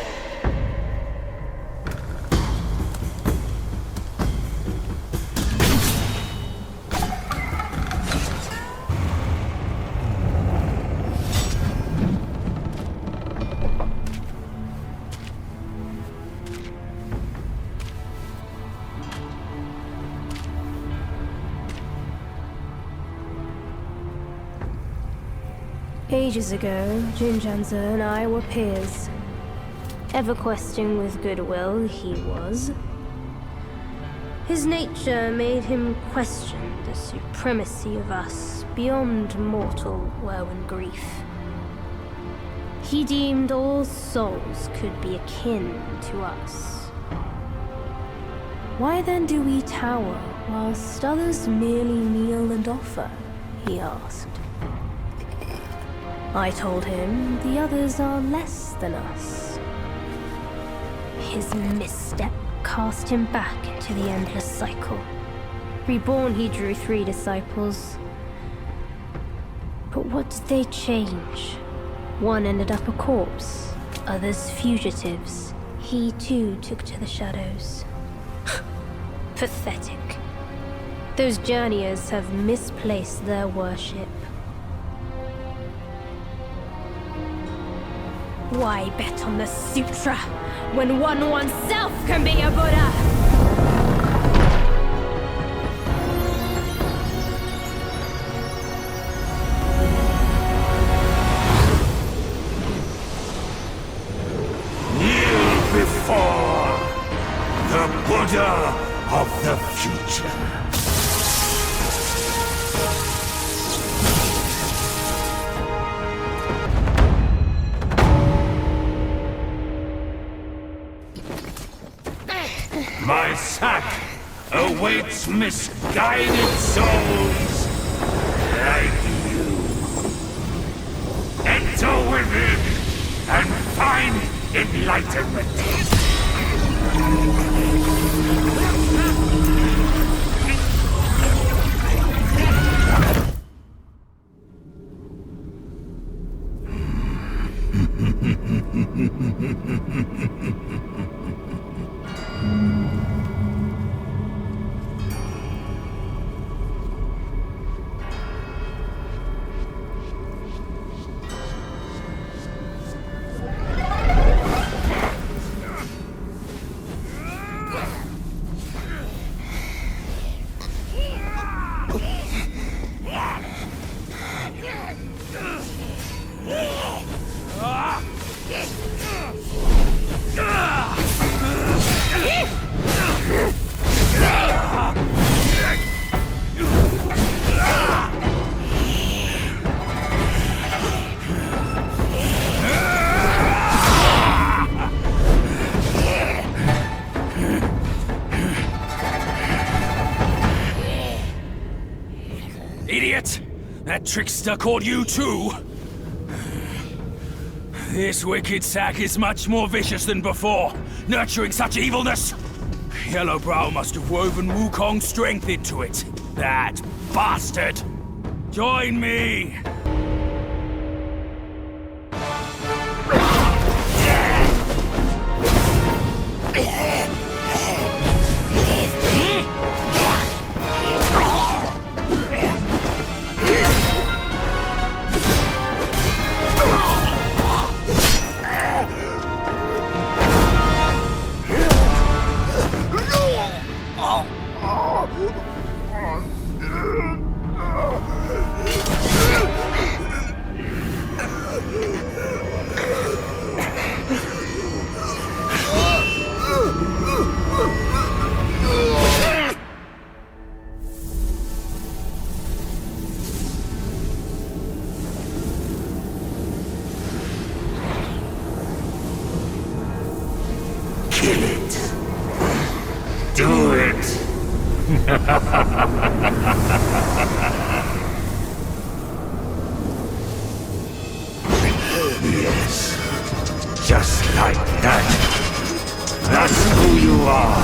Ages ago, Jinjanza and I were peers. Ever questing with goodwill, he was. His nature made him question the supremacy of us beyond mortal woe and grief. He deemed all souls could be akin to us. Why then do we tower whilst others merely kneel and offer? He asked. I told him the others are less than us. His misstep cast him back into the endless cycle. Reborn, he drew 3 disciples. But what did they change? One ended up a corpse, others fugitives. He too took to the shadows. Pathetic. Those journeyers have misplaced their worship. Why bet on the sutra when one oneself can be a Buddha? Before the Buddha of the future. My sack awaits misguided souls like you. Enter within and find enlightenment. Idiot! That trickster called you too! This wicked sack is much more vicious than before, nurturing such evilness! Yellowbrow must have woven Wukong's strength into it. That bastard! Join me! Kill it. Do it. Yes. Just like that. That's who you are.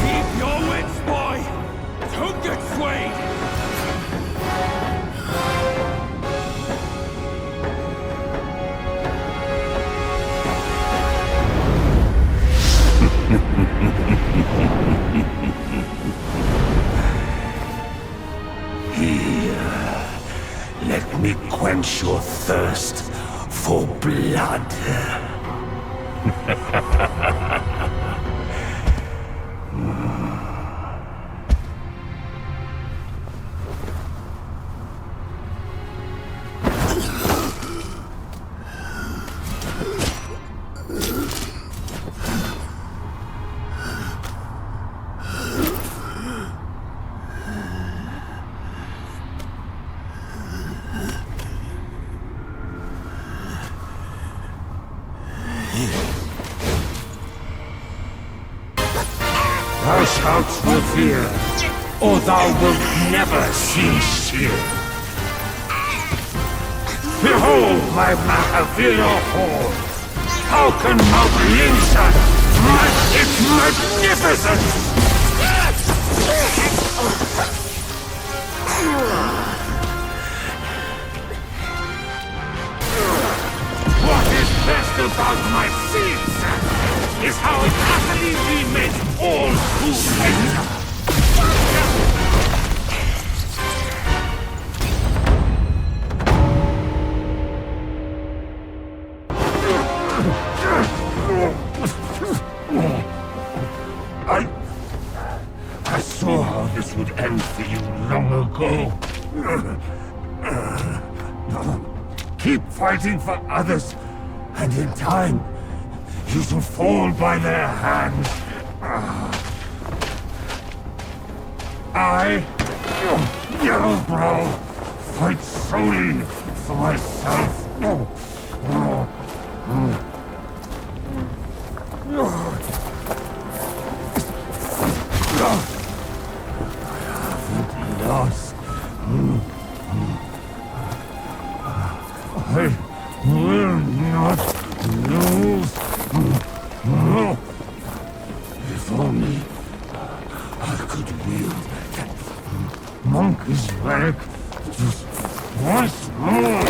Keep your wits, boy! Don't get swayed! Here, let me quench your thirst for blood. shouts with fear, or thou wilt never cease here. Behold my Mahavira hall! How can Mount Linsa match its magnificence? What is best about my seed sack is how it utterly remakes all who enter. I saw how this would end for you long ago. Keep fighting for others, and in time, you shall fall by their hands. I, Yellowbrow, fight solely for myself. Lost. I will not lose. If only I could wield that monkey's relic just once more.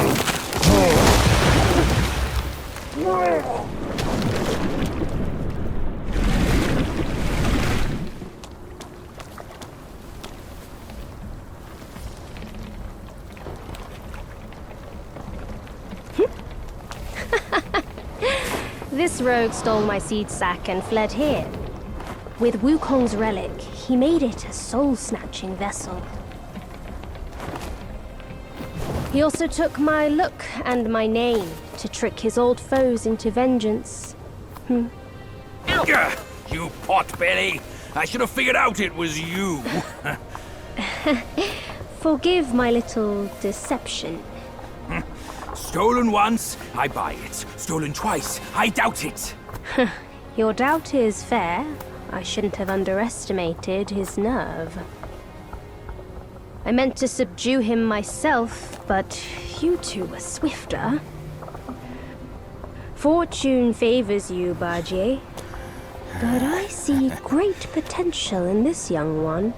This rogue stole my seed sack and fled here. With Wukong's relic, he made it a soul-snatching vessel. He also took my look and my name to trick his old foes into vengeance. You potbelly! I should have figured out it was you. Forgive my little deception. Stolen once, I buy it. Stolen twice, I doubt it. Your doubt is fair. I shouldn't have underestimated his nerve. I meant to subdue him myself, but you two were swifter. Fortune favors you, Bajie. But I see great potential in this young one.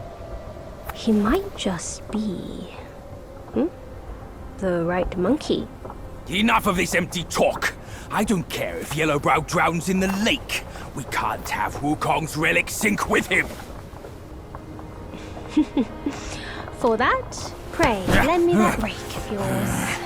He might just be... the right monkey. Enough of this empty talk. I don't care if Yellowbrow drowns in the lake. We can't have Wukong's relic sink with him. For that, pray, lend me that rake of yours.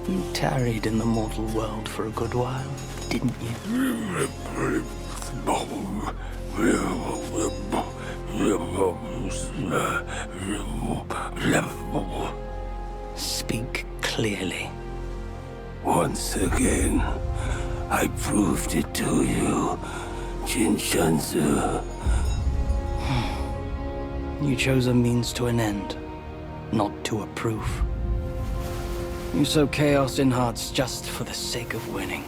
You tarried in the mortal world for a good while, didn't you? Speak clearly. Once again, I proved it to you, Jinshanzu. You chose a means to an end, not to a proof. You sow chaos in hearts just for the sake of winning.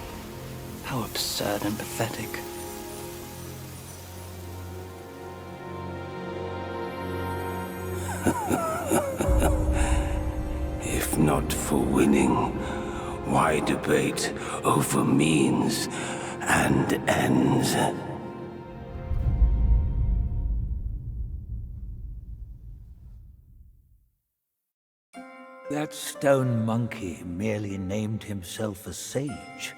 How absurd and pathetic. If not for winning, why debate over means and ends? That stone monkey merely named himself a sage,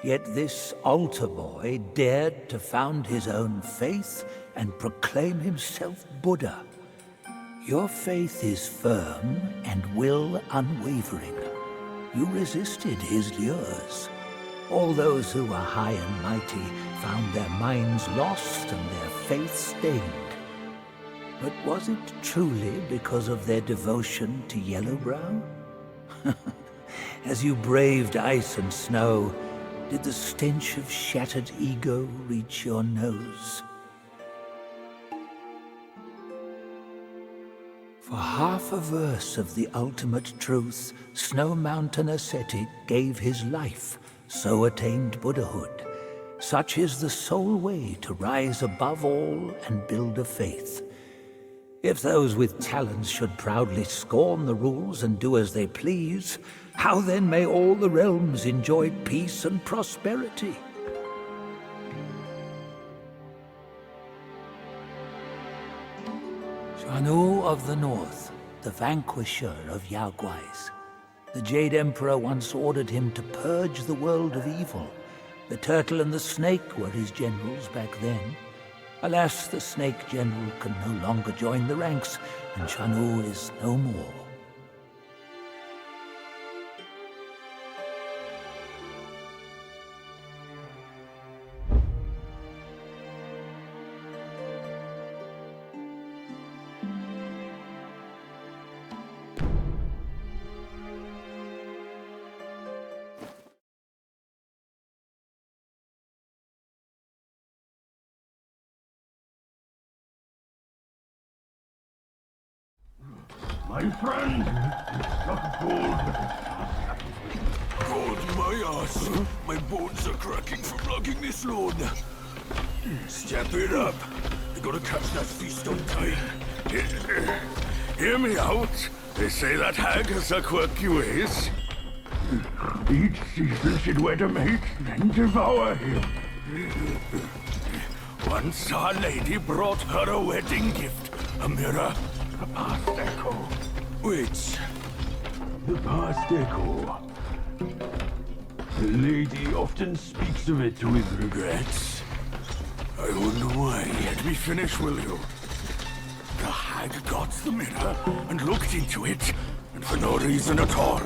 yet this altar boy dared to found his own faith and proclaim himself Buddha. Your faith is firm and will unwavering. You resisted his lures. All those who were high and mighty found their minds lost and their faith stained. But was it truly because of their devotion to Yellowbrow? As you braved ice and snow, did the stench of shattered ego reach your nose? For half a verse of the ultimate truth, Snow Mountain ascetic gave his life, so attained Buddhahood. Such is the sole way to rise above all and build a faith. If those with talents should proudly scorn the rules and do as they please, how then may all the realms enjoy peace and prosperity? Shanu of the North, the vanquisher of Yaoguais. The Jade Emperor once ordered him to purge the world of evil. The turtle and the snake were his generals back then. Alas, the snake general can no longer join the ranks, and Shanu is no more. My friend, struck gold with his God, my ass. My bones are cracking from lugging this load. Step it up. We gotta catch that feast on time. Hear me out. They say that hag has her quirky ways. Each season she'd wed a mate, then devour him. Once our lady brought her a wedding gift, a mirror, a past echo. Which? The past echo. The lady often speaks of it with regrets. I wonder why. Let me finish, will you? The hag got the mirror and looked into it, and for no reason at all,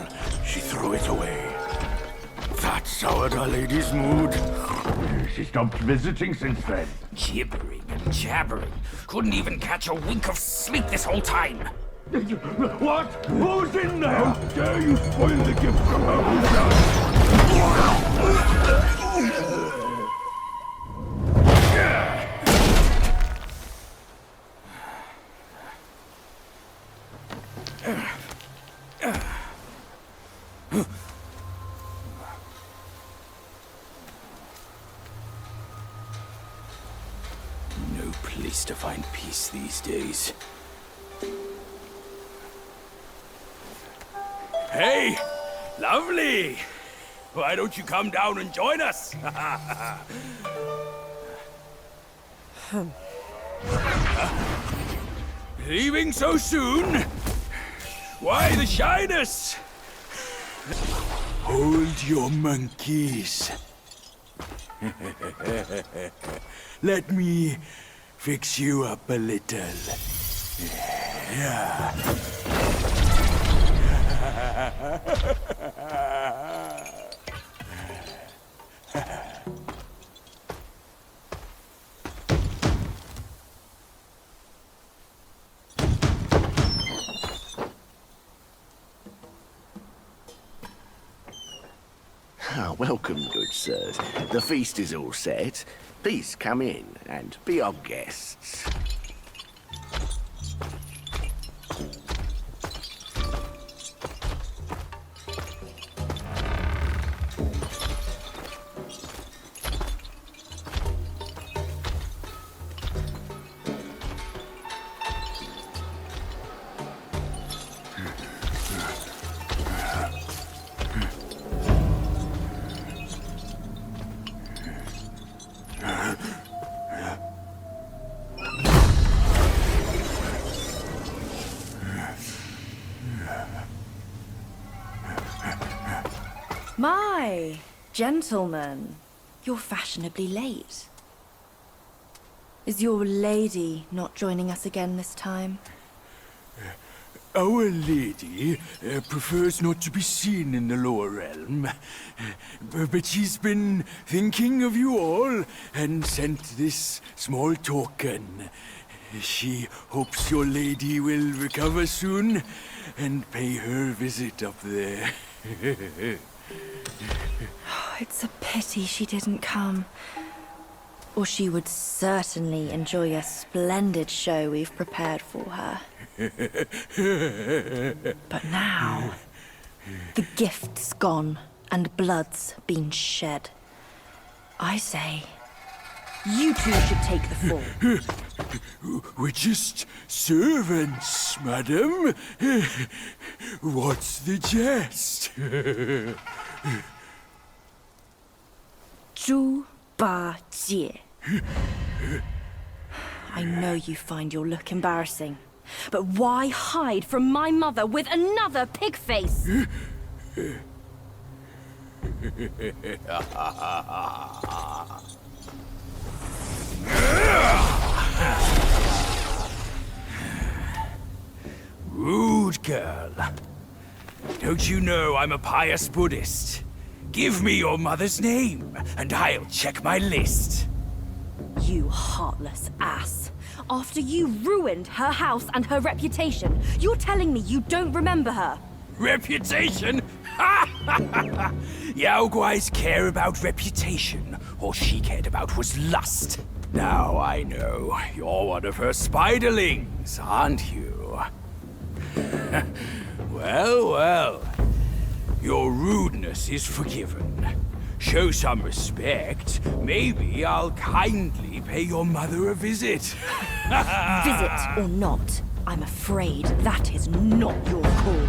she threw it away. That soured our lady's mood. She stopped visiting since then. Gibbering and jabbering. Couldn't even catch a wink of sleep this whole time. What? Who's in there? How dare you spoil the gift from her? No place to find peace these days. Hey! Lovely! Why don't you come down and join us? Leaving so soon? Why the shyness? Hold your monkeys. Let me fix you up a little. Yeah. Welcome, good sirs. The feast is all set. Please come in and be our guests. My gentlemen, you're fashionably late. Is your lady not joining us again this time? Our lady prefers not to be seen in the lower realm. But she's been thinking of you all and sent this small token. She hopes your lady will recover soon and pay her visit up there. It's a pity she didn't come. Or she would certainly enjoy a splendid show we've prepared for her. But now, the gift's gone and blood's been shed. I say, you two should take the fall. We're just servants, madam. What's the jest? Zhu Ba Jie. I know you find your look embarrassing, but why hide from my mother with another pig face? Rude girl. Don't you know I'm a pious Buddhist? Give me your mother's name, and I'll check my list. You heartless ass. After you ruined her house and her reputation, you're telling me you don't remember her? Reputation? Yao Guai's care about reputation. All she cared about was lust. Now I know. You're one of her spiderlings, aren't you? Well, well. Your rudeness is forgiven. Show some respect. Maybe I'll kindly pay your mother a visit. Visit or not, I'm afraid that is not your call.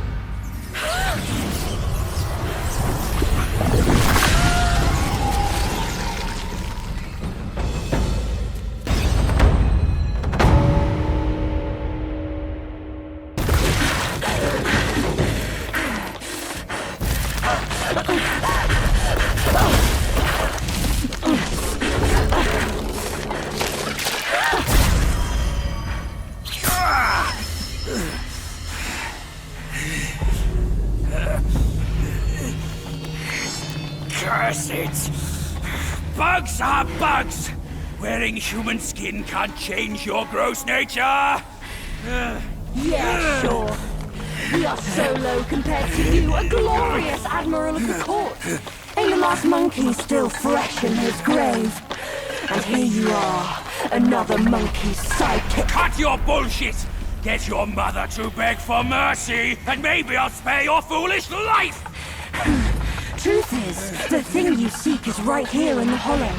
Curse it! Bugs are bugs! Wearing human skin can't change your gross nature! Yeah, sure. We are so low compared to you, a glorious admiral of the court. And the last monkey still fresh in his grave. And here you are, another monkey's sidekick. Cut your bullshit! Get your mother to beg for mercy, and maybe I'll spare your foolish life! Truth is, the thing you seek is right here in the hollow.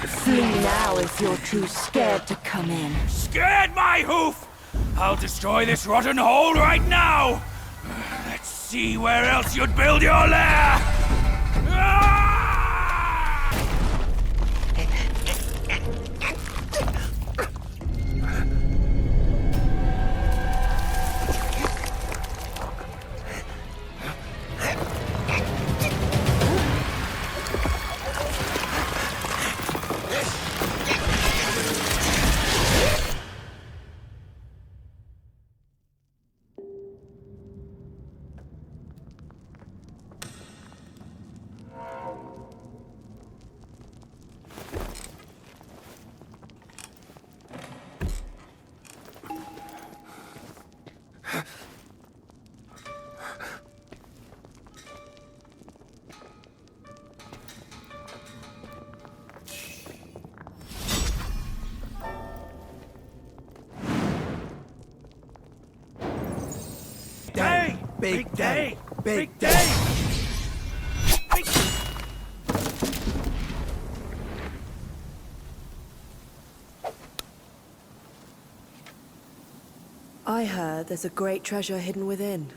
Flee now if you're too scared to come in. Scared my hoof! I'll destroy this rotten hole right now! Let's see where else you'd build your lair! Day! Big day! Big day! I heard there's a great treasure hidden within.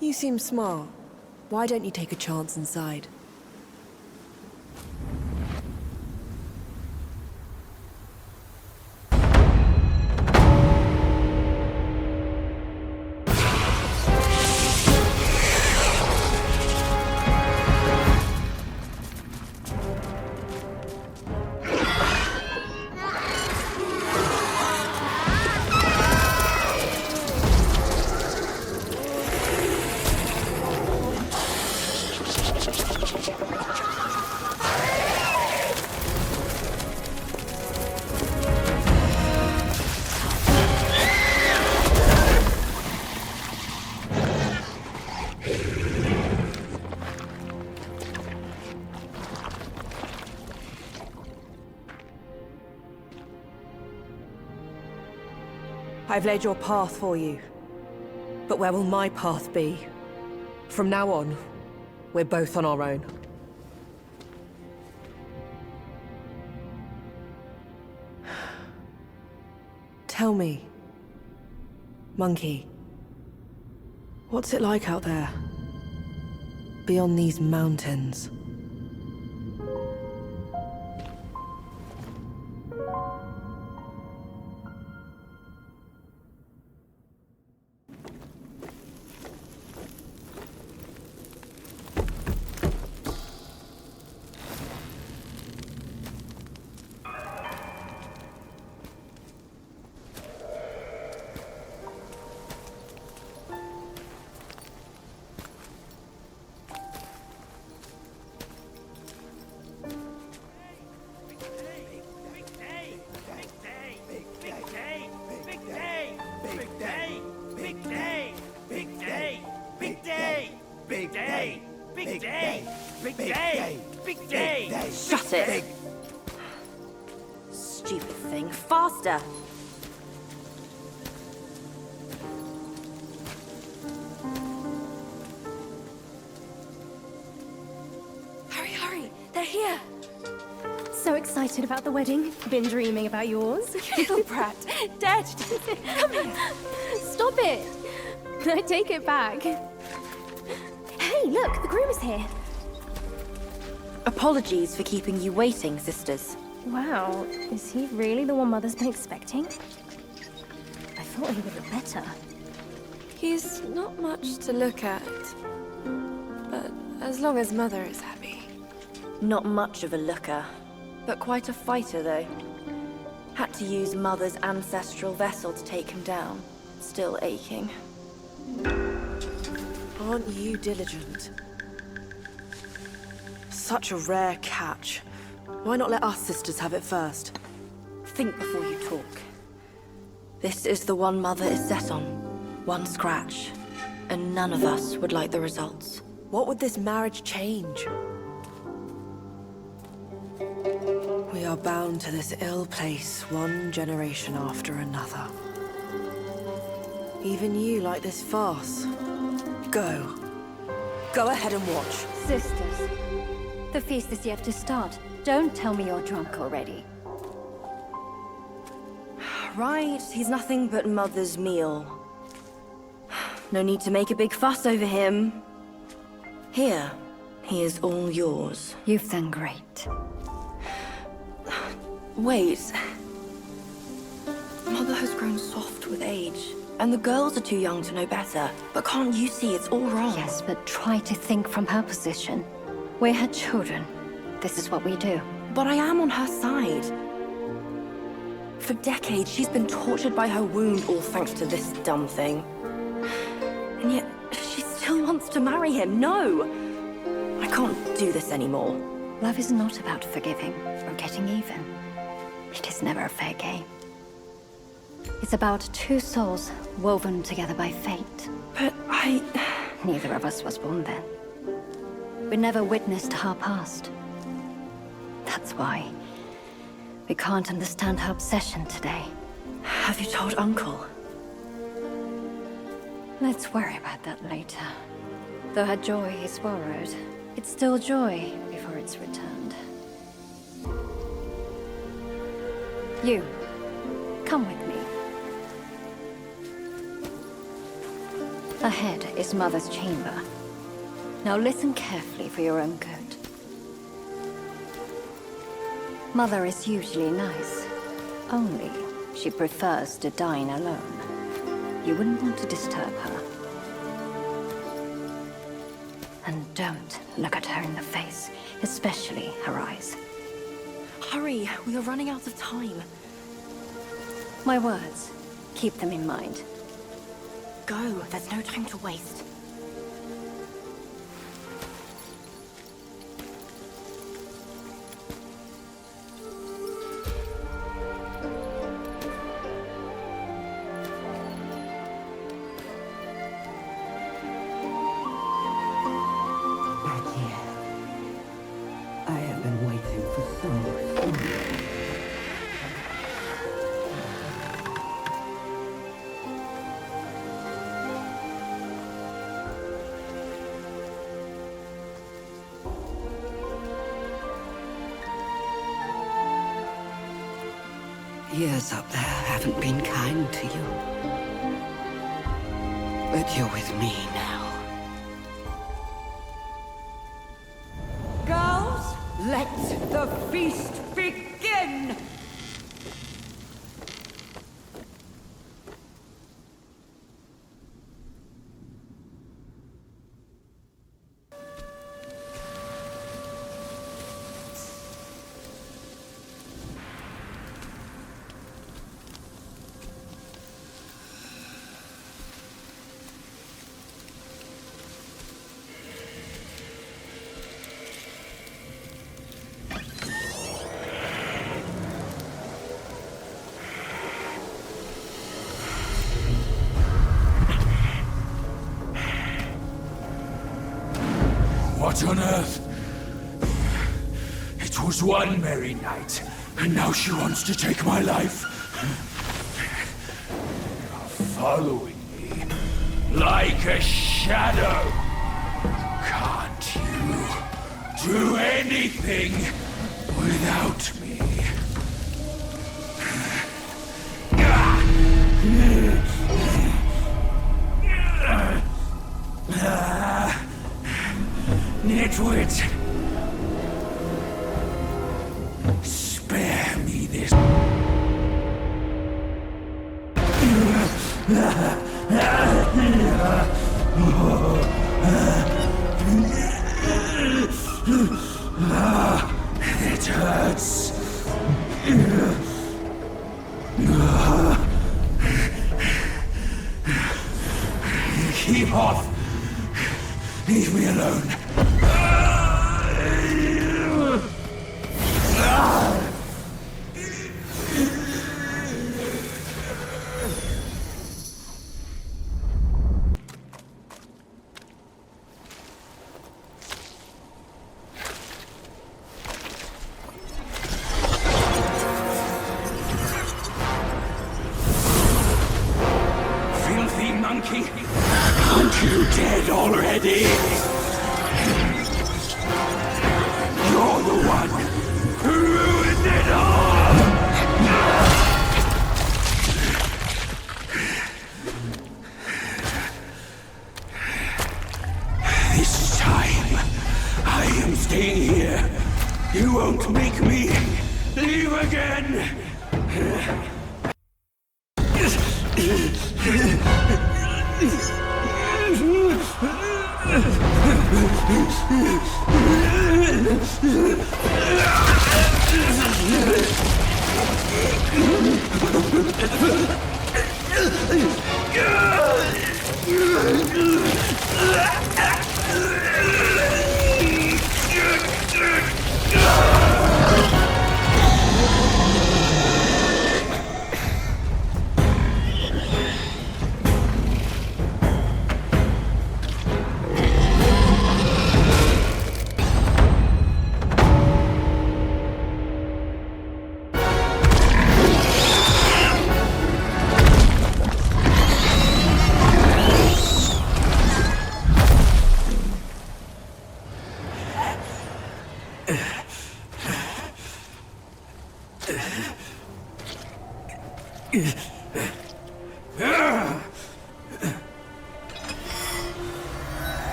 You seem smart. Why don't you take a chance inside? I've laid your path for you. But where will my path be? From now on, we're both on our own. Tell me, monkey, what's it like out there? Beyond these mountains? Shut it! Stupid thing. Faster! excited about the wedding. Been dreaming about yours. Little brat. Dead. Come here. Stop it. I take it back. Hey, look, the groom is here. Apologies for keeping you waiting, sisters. Wow, is he really the one Mother's been expecting? I thought he would look better. He's not much to look at. But as long as Mother is happy. Not much of a looker, but quite a fighter, though. Had to use Mother's ancestral vessel to take him down. Still aching. Aren't you diligent? Such a rare catch. Why not let us sisters have it first? Think before you talk. This is the one Mother is set on. One scratch. And none of us would like the results. What would this marriage change? We are bound to this ill place one generation after another. Even you like this farce. Go. Go ahead and watch. Sisters, the feast is yet to start. Don't tell me you're drunk already. Right, he's nothing but Mother's meal. No need to make a big fuss over him. Here, he is all yours. You've done great. Wait. Mother has grown soft with age, and the girls are too young to know better. But can't you see it's all wrong? Yes, but try to think from her position. We're her children. This is what we do. But I am on her side. For decades, she's been tortured by her wound, all thanks to this dumb thing. And yet, she still wants to marry him. No! I can't do this anymore. Love is not about forgiving or getting even. It is never a fair game. It's about two souls woven together by fate. But Neither of us was born then. We never witnessed her past. That's why we can't understand her obsession today. Have you told Uncle? Let's worry about that later. Though her joy is borrowed, it's still joy before it's returned. You, come with me. Ahead is Mother's chamber. Now listen carefully for your own good. Mother is usually nice. Only she prefers to dine alone. You wouldn't want to disturb her. And don't look at her in the face, especially her eyes. Hurry, we are running out of time. My words, keep them in mind. Go, there's no time to waste. Years up there haven't been kind to you. But you're with me now. Girls, let the feast begin! What on earth? It was one merry night, and now she wants to take my life. You're following me like a shadow. Can't you do anything without me? nitwit! Spare me this. It hurts. Keep off. Leave me alone. Filthy monkey! Aren't you dead already? You're the one who ruined it all! This time, I am staying here. You won't make me leave again!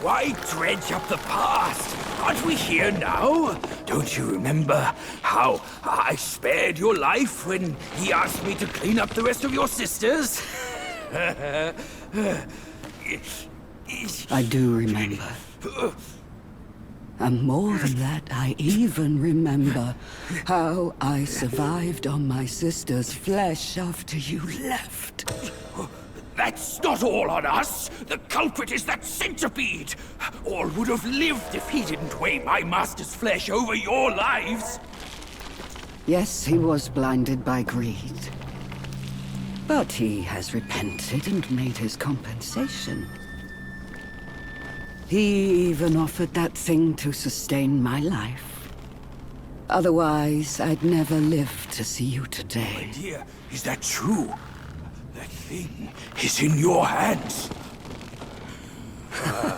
Why dredge up the past? Aren't we here now? Don't you remember how I spared your life when he asked me to clean up the rest of your sisters? I do remember. And more than that, I even remember how I survived on my sister's flesh after you left. That's not all on us! The culprit is that centipede! All would have lived if he didn't weigh my master's flesh over your lives! Yes, he was blinded by greed. But he has repented and made his compensation. He even offered that thing to sustain my life. Otherwise, I'd never live to see you today. My dear, is that true? That thing is in your hands.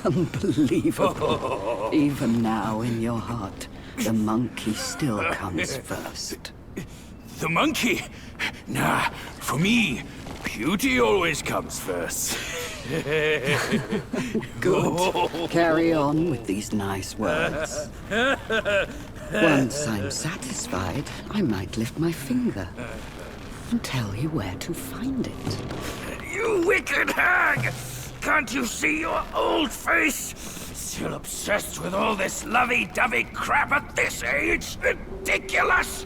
Unbelievable. Even now, in your heart, the monkey still comes first. The monkey? Nah, for me, beauty always comes first. Good. Carry on with these nice words. Once I'm satisfied, I might lift my finger and tell you where to find it. You wicked hag! Can't you see your old face? Still obsessed with all this lovey-dovey crap at this age? Ridiculous!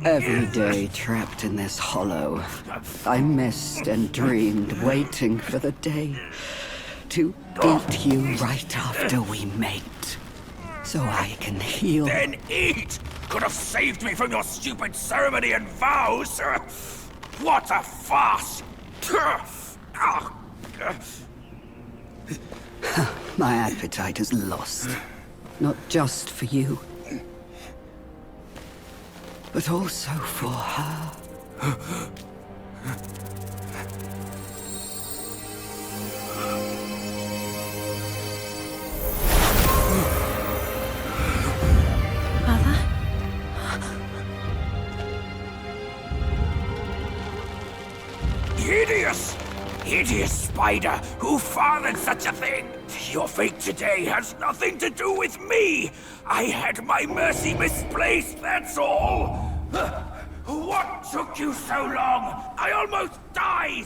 Every day trapped in this hollow, I missed and dreamed, waiting for the day to eat you right after we mate, so I can heal. Then eat! Could have saved me from your stupid ceremony and vows! What a farce! My appetite is lost, not just for you, but also for her. Hideous! Hideous spider! Who fathered such a thing? Your fate today has nothing to do with me! I had my mercy misplaced, that's all! What took you so long? I almost died!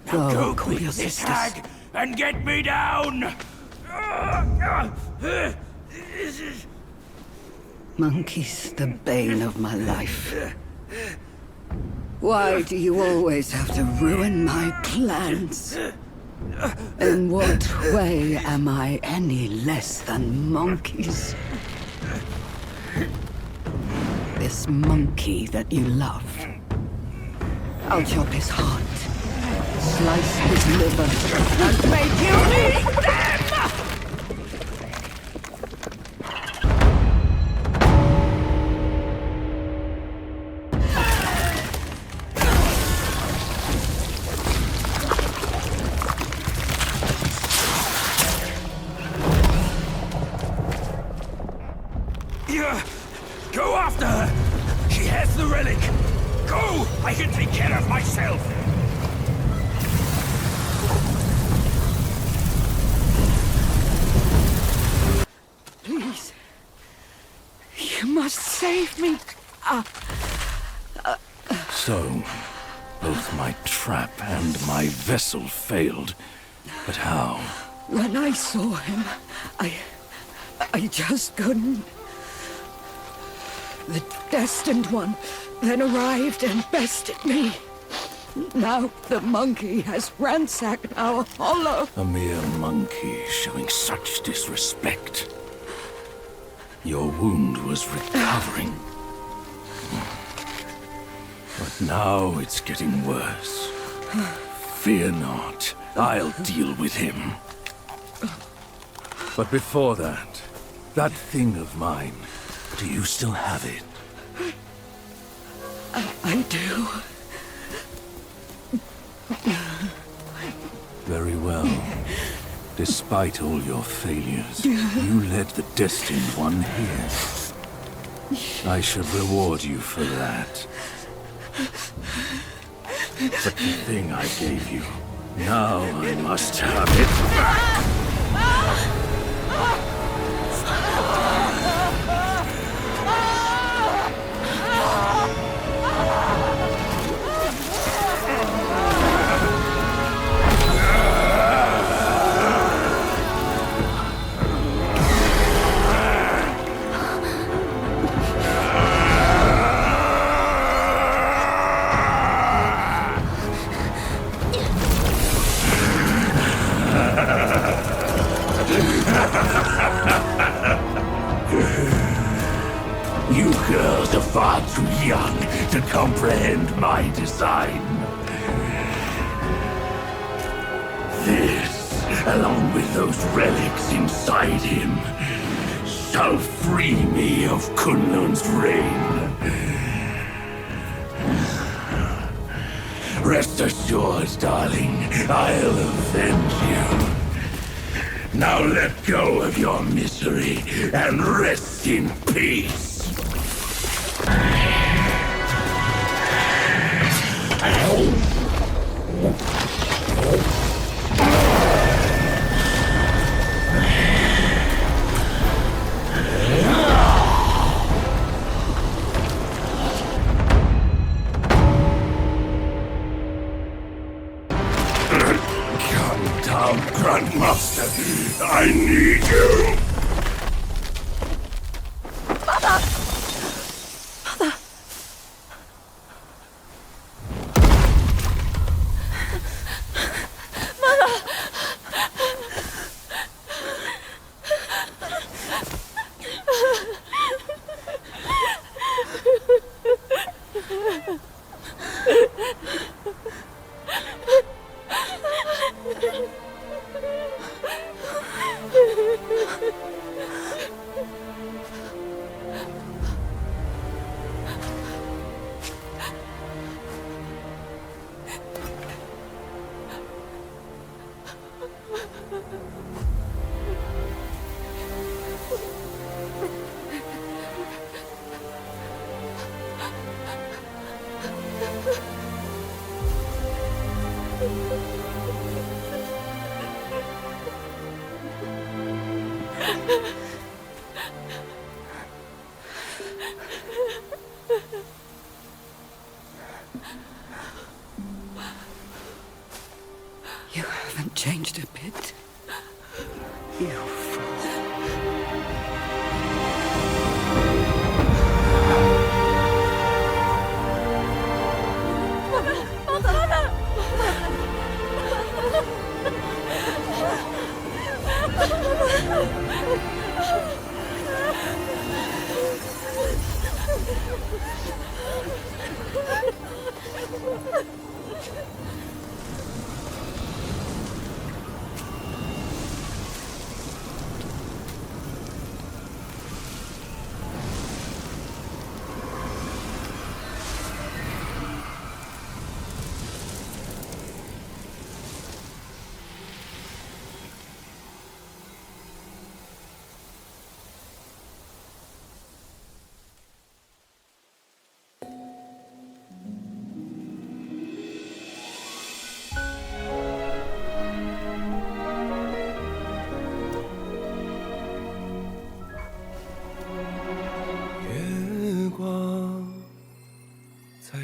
Now go quick, this hag, and get me down! Monkey's the bane of my life. Why do you always have to ruin my plans? In what way am I any less than monkeys? This monkey that you love. I'll chop his heart, slice his liver, and make you eat them! Go after her! She has the relic! Go! I can take care of myself! Please. You must save me. So, both my trap and my vessel failed. But how? When I saw him, I just couldn't. The destined one then arrived and bested me. Now the monkey has ransacked our hollow. A mere monkey showing such disrespect. Your wound was recovering. But now it's getting worse. Fear not, I'll deal with him. But before that thing of mine, do you still have it? I do. Very well. Despite all your failures, you led the Destined One here. I should reward you for that. But the thing I gave you, now I must have it back! You girls are far too young to comprehend my design. This, along with those relics inside him, shall free me of Kunlun's reign. Rest assured, darling, I'll avenge you. Now let go of your misery and rest in peace. down, Grandmaster. I need you! Mother! Mother! You haven't changed a bit. You fool.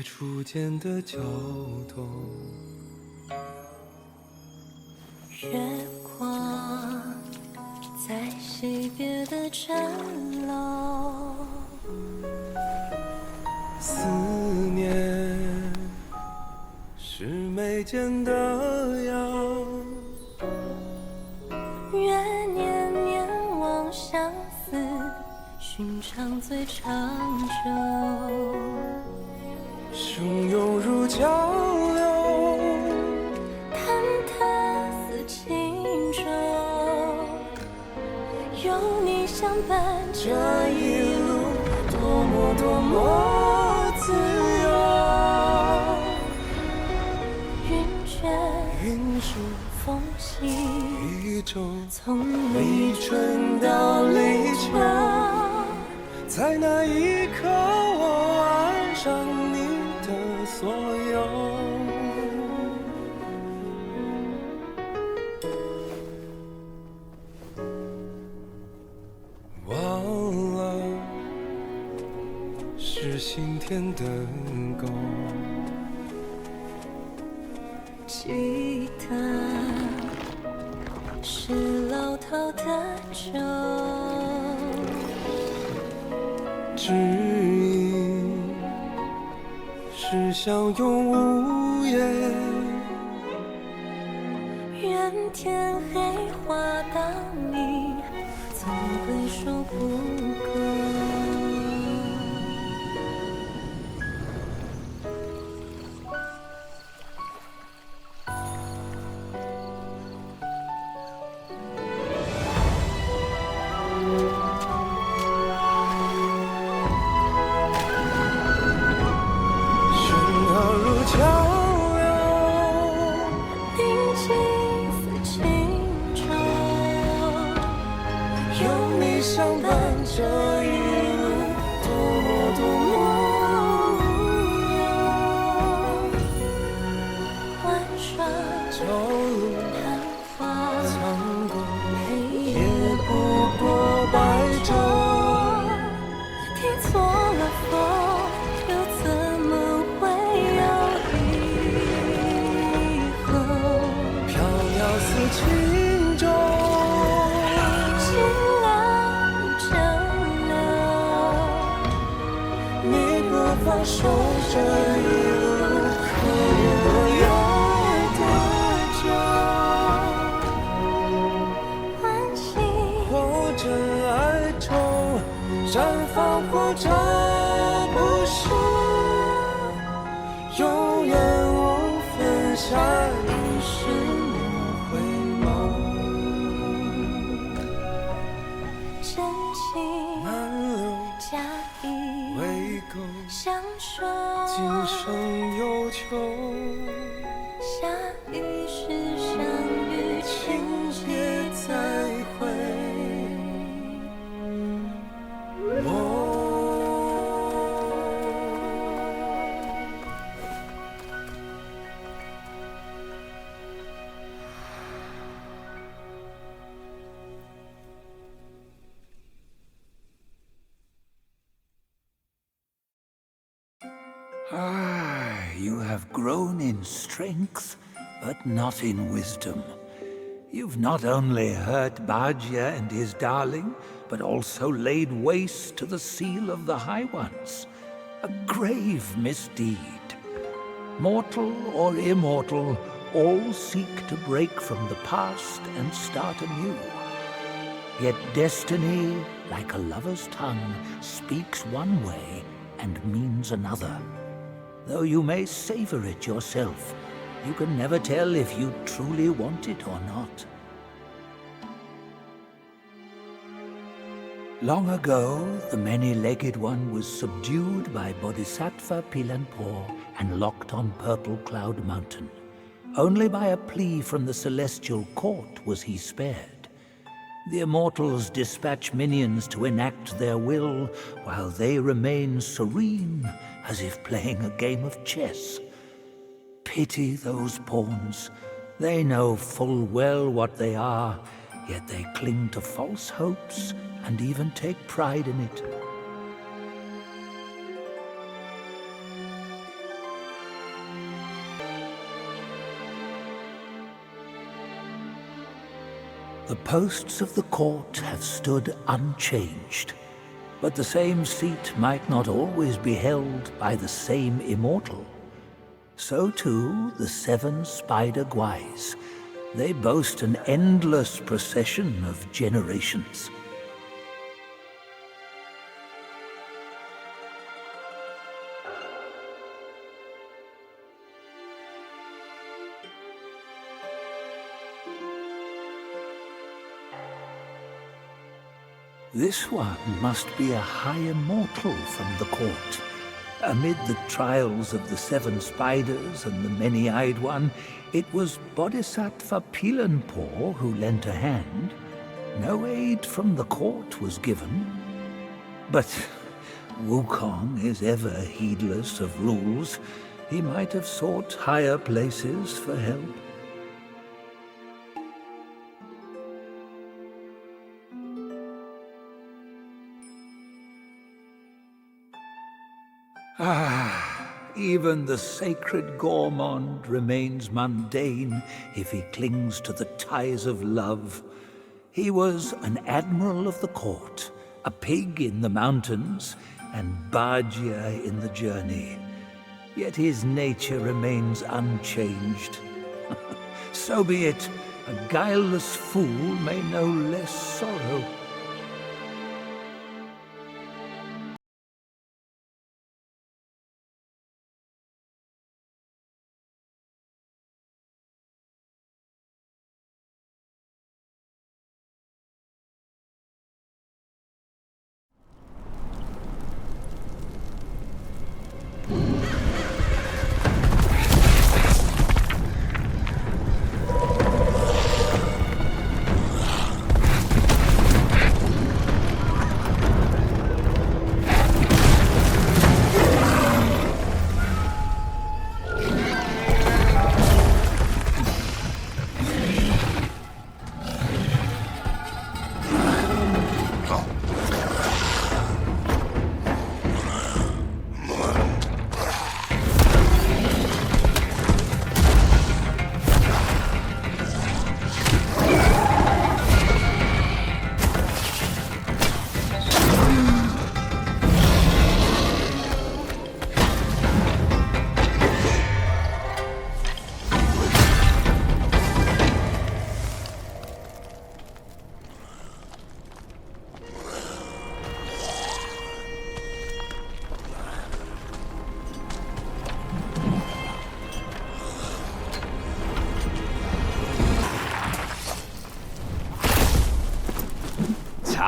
初见的角动，月光在惜别的城楼，思念是眉间的药，愿念念望相思，寻常最长久。汹涌如江流，忐忑似轻舟，有你相伴，这一路多么多么自由。云卷，云舒风息，一周，从立春到立秋，在那一刻我爱上你的所有。忘了是心田的沟，记得是老套的酒，知音是相拥无言，愿天黑花当你总会说不够。情中，心凉蒸馏，你不放手这一路可有多久？欢喜或真爱中绽放，或者不是，永远无分下一世莫回眸。真情满流假意围攻，相守，今生有求，下一世相遇，请别再回眸。You have grown in strength, but not in wisdom. You've not only hurt Bajia and his darling, but also laid waste to the seal of the High Ones. A grave misdeed. Mortal or immortal, all seek to break from the past and start anew. Yet destiny, like a lover's tongue, speaks one way and means another. Though you may savor it yourself, you can never tell if you truly want it or not. Long ago, the many-legged one was subdued by Bodhisattva Pilanpur and locked on Purple Cloud Mountain. Only by a plea from the celestial court was he spared. The immortals dispatch minions to enact their will, while they remain serene, as if playing a game of chess. Pity those pawns. They know full well what they are, yet they cling to false hopes and even take pride in it. The posts of the court have stood unchanged, but the same seat might not always be held by the same immortal. So too the 7 spider guais. They boast an endless procession of generations. This one must be a high immortal from the court. Amid the trials of the 7 spiders and the many-eyed one, it was Bodhisattva Pilanpur who lent a hand. No aid from the court was given. But Wukong is ever heedless of rules. He might have sought higher places for help. Even the sacred gourmand remains mundane if he clings to the ties of love. He was an admiral of the court, a pig in the mountains, and Bajia in the journey. Yet his nature remains unchanged. So be it. A guileless fool may know less sorrow.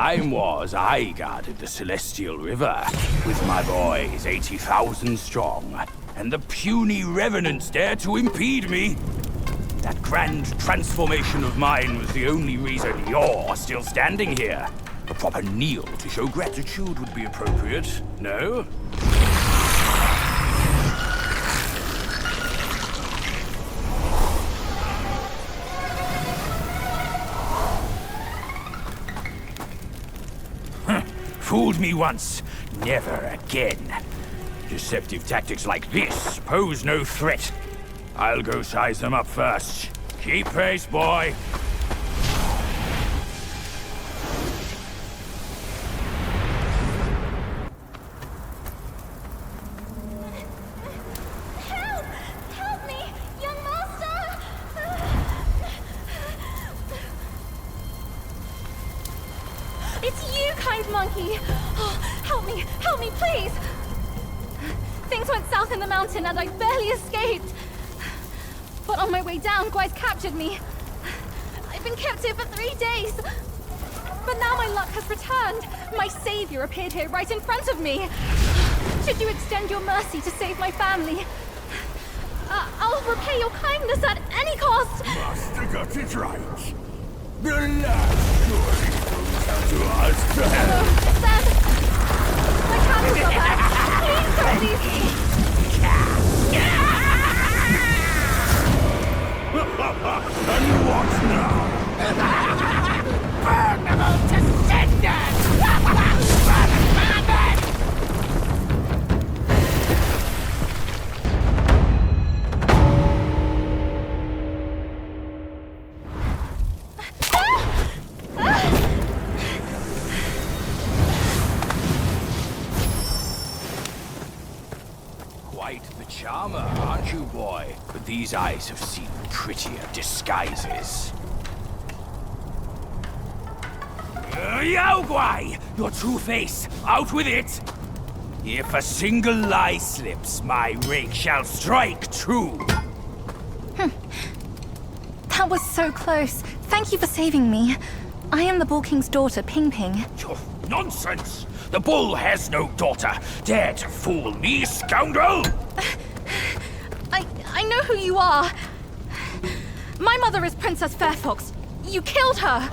time was I guarded the Celestial River with my boys 80,000 strong, and the puny revenants dared to impede me. That grand transformation of mine was the only reason you're still standing here. A proper kneel to show gratitude would be appropriate, no? Fooled me once, never again. Deceptive tactics like this pose no threat. I'll go size them up first. Keep pace, boy. Help! Help me! Young master! It's you, kind monkey! Oh, help me, please! Things went south in the mountain and I barely escaped. But on my way down, Guai's captured me. I've been kept here for 3 days. But now my luck has returned. My savior appeared here right in front of me. Should you extend your mercy to save my family? I'll repay your kindness at any cost. Master got it right. The last story goes out to us. Then, my travels are back. Please don't leave me. And what now? Burn them all to cinders! Quite the charmer, aren't you, boy? But these eyes have seen prettier disguises. Yao Guai! Your true face! Out with it! If a single lie slips, my rake shall strike true! That was so close. Thank you for saving me. I am the Bull King's daughter, Ping Ping. Nonsense! The bull has no daughter! Dare to fool me, scoundrel! I know who you are. My mother is Princess Fairfox. You killed her!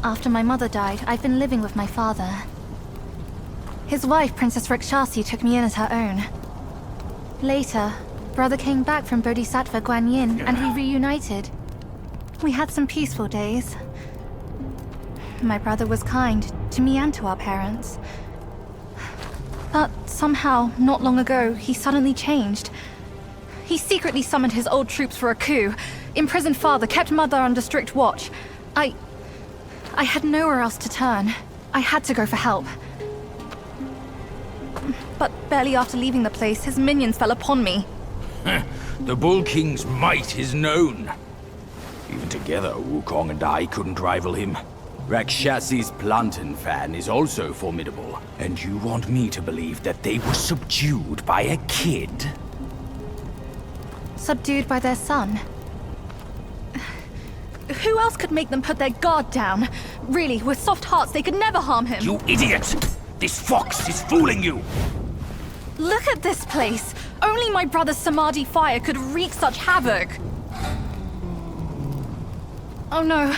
After my mother died, I've been living with my father. His wife, Princess Rikshasi, took me in as her own. Later, brother came back from Bodhisattva Guanyin, and we reunited. We had some peaceful days. My brother was kind to me and to our parents. But somehow, not long ago, he suddenly changed. He secretly summoned his old troops for a coup, imprisoned father, kept mother under strict watch. I had nowhere else to turn. I had to go for help. But barely after leaving the place, his minions fell upon me. The Bull King's might is known. Even together, Wukong and I couldn't rival him. Rakshasi's plantain fan is also formidable. And you want me to believe that they were subdued by a kid? Subdued by their son. Who else could make them put their guard down? Really, with soft hearts, they could never harm him. You idiot! This fox is fooling you! Look at this place! Only my brother's Samadhi fire could wreak such havoc! Oh no.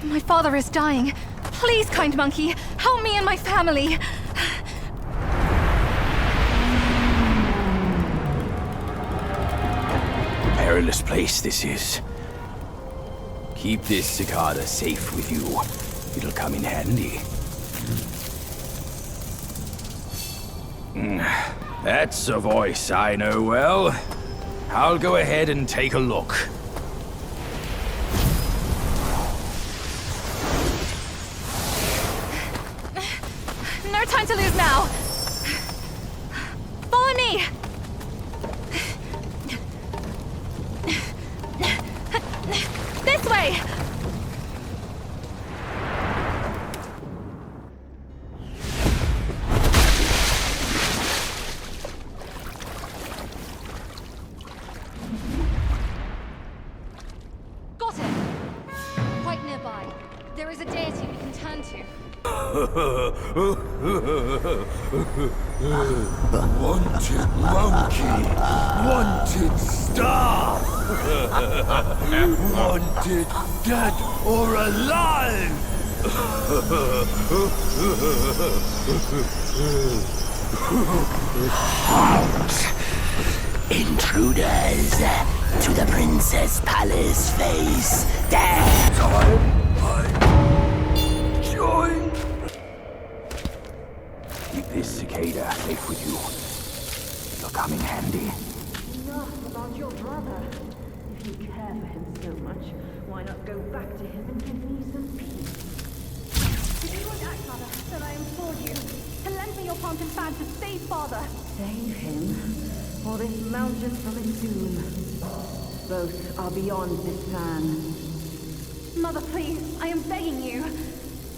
My father is dying. Please, kind monkey, help me and my family! Perilous place this is. Keep this cicada safe with you. It'll come in handy. That's a voice I know well. I'll go ahead and take a look. No time to lose now! Follow me! This way! a deity we can turn to. Wanted monkey, wanted star, wanted dead or alive. Halt! Intruders to the Princess Palace face. There! Join! Keep this cicada safe with you. It'll come in handy. Enough about your brother. If you care for him so much, why not go back to him and give me some peace? If you would act, Mother, then I implore you to lend me your plant and fan to save Father. Save him, or this mountain from its doom. Both are beyond this fan. Mother, please, I am begging you.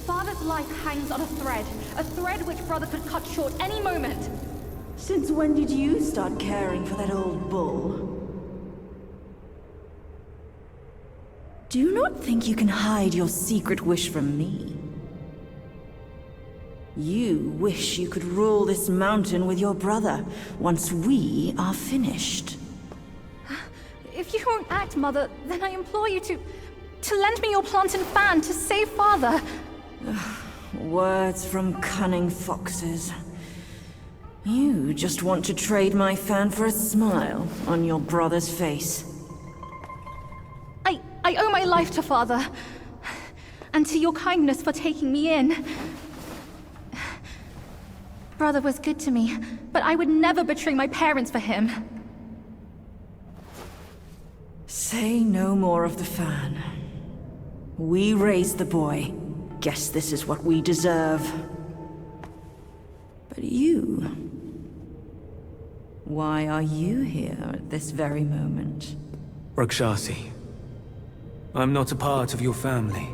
Father's life hangs on a thread which Brother could cut short any moment. Since when did you start caring for that old bull? Do you not think you can hide your secret wish from me? You wish you could rule this mountain with your brother once we are finished. If you won't act, Mother, then I implore you to lend me your plant and fan to save Father. Words from cunning foxes. You just want to trade my fan for a smile on your brother's face. I owe my life to Father, and to your kindness for taking me in. Brother was good to me, but I would never betray my parents for him. Say no more of the fan. We raised the boy. Guess this is what we deserve. But you... why are you here at this very moment? Rakshasi, I'm not a part of your family,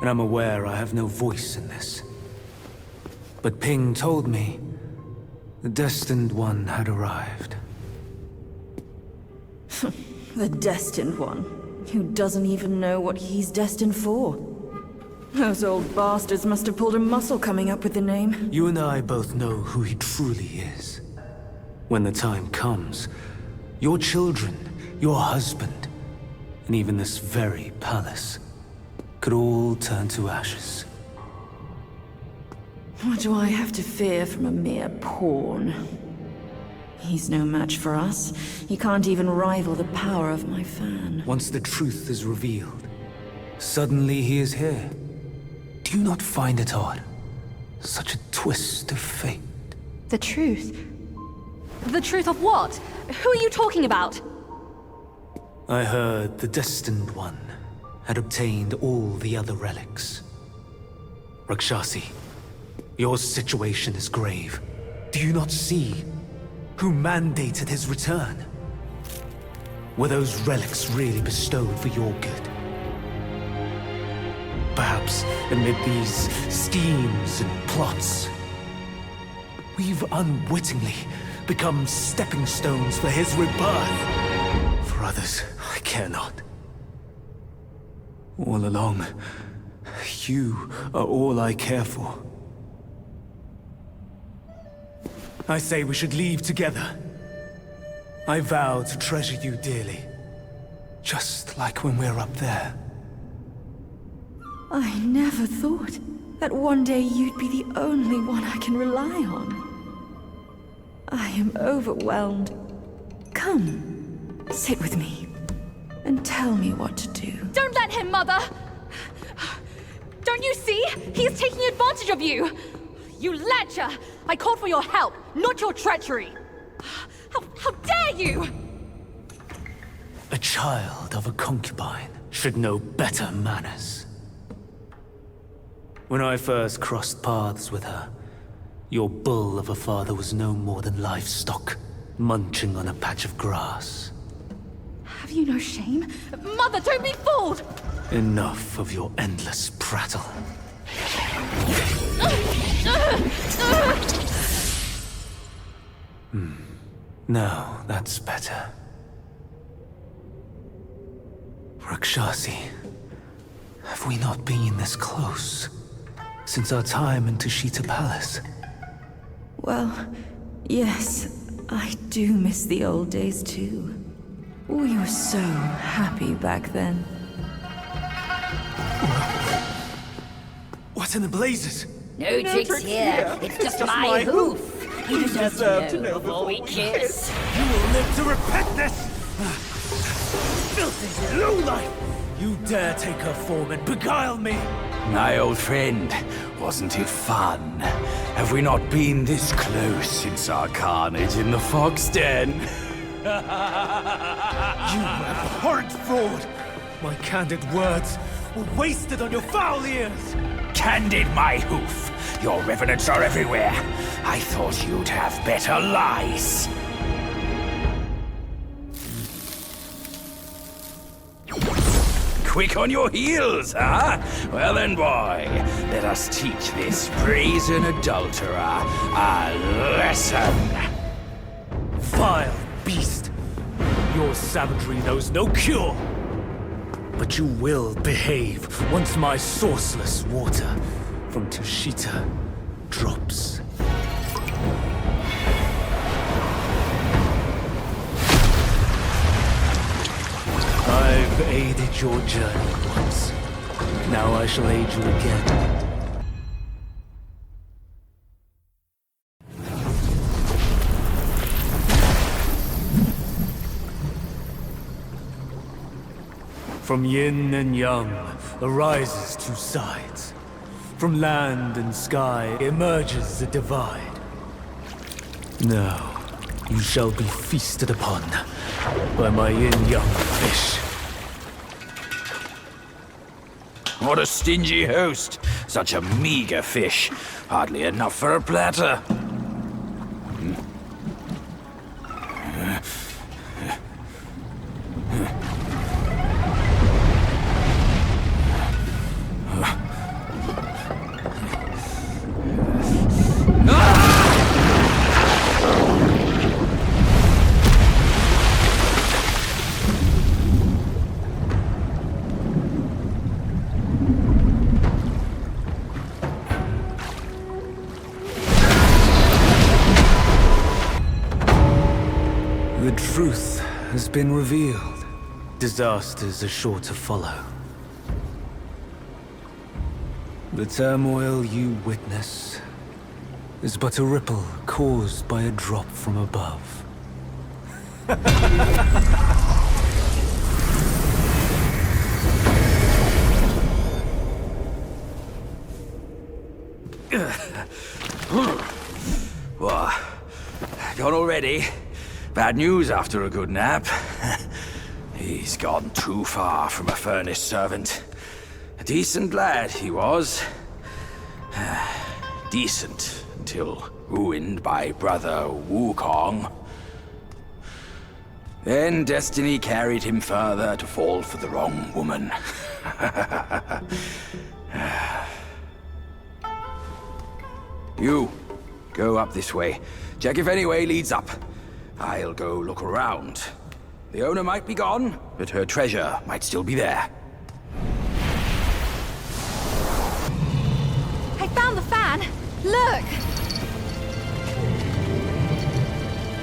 and I'm aware I have no voice in this. But Ping told me the Destined One had arrived. The Destined One, who doesn't even know what he's destined for. Those old bastards must have pulled a muscle coming up with the name. You and I both know who he truly is. When the time comes, your children, your husband, and even this very palace could all turn to ashes. What do I have to fear from a mere pawn? He's no match for us. He can't even rival the power of my fan. Once the truth is revealed, suddenly he is here. Do you not find it odd? Such a twist of fate. The truth? The truth of what? Who are you talking about? I heard the Destined One had obtained all the other relics. Rakshasi, your situation is grave. Do you not see who mandated his return? Were those relics really bestowed for your good? Perhaps amid these schemes and plots, we've unwittingly become stepping stones for his rebirth. For others, I care not. All along, you are all I care for. I say we should leave together. I vow to treasure you dearly, just like when we're up there. I never thought that one day you'd be the only one I can rely on. I am overwhelmed. Come, sit with me, and tell me what to do. Don't let him, Mother! Don't you see? He is taking advantage of you! You lecher! I called for your help, not your treachery! How dare you! A child of a concubine should know better manners. When I first crossed paths with her, your bull of a father was no more than livestock, munching on a patch of grass. Have you no shame? Mother, don't be fooled! Enough of your endless prattle. Now, that's better. Rakshasi, Have we not been this close since our time in Tashita Palace? Well, yes, I do miss the old days too. We were so happy back then. What in the blazes? No tricks here. It's just my hoof. You deserve to know before we kiss. You will live to repent this! Filthy lowlife! You dare take her form and beguile me! My old friend, wasn't it fun? Have we not been this close since our carnage in the fox den? You abhorrent fraud! My candid words were wasted on your foul ears! Candid, my hoof! Your revenants are everywhere. I thought you'd have better lies. Quick on your heels, huh? Well then, boy, let us teach this brazen adulterer a lesson. Vile beast! Your savagery knows no cure! But you will behave once my sourceless water from Tashita drops. I've aided your journey once. Now I shall aid you again. From yin and yang arises two sides. From land and sky emerges the divide. Now, you shall be feasted upon by my yin-yang fish. What a stingy host. Such a meager fish. Hardly enough for a platter. The truth has been revealed. Disasters are sure to follow. The turmoil you witness is but a ripple caused by a drop from above. What? Gone already? Bad news after a good nap. He's gone too far from a furnace servant. A decent lad he was. Decent until ruined by brother Wukong. Then destiny carried him further to fall for the wrong woman. You, go up this way. Check if any way leads up. I'll go look around. The owner might be gone, but her treasure might still be there. I found the fan! Look!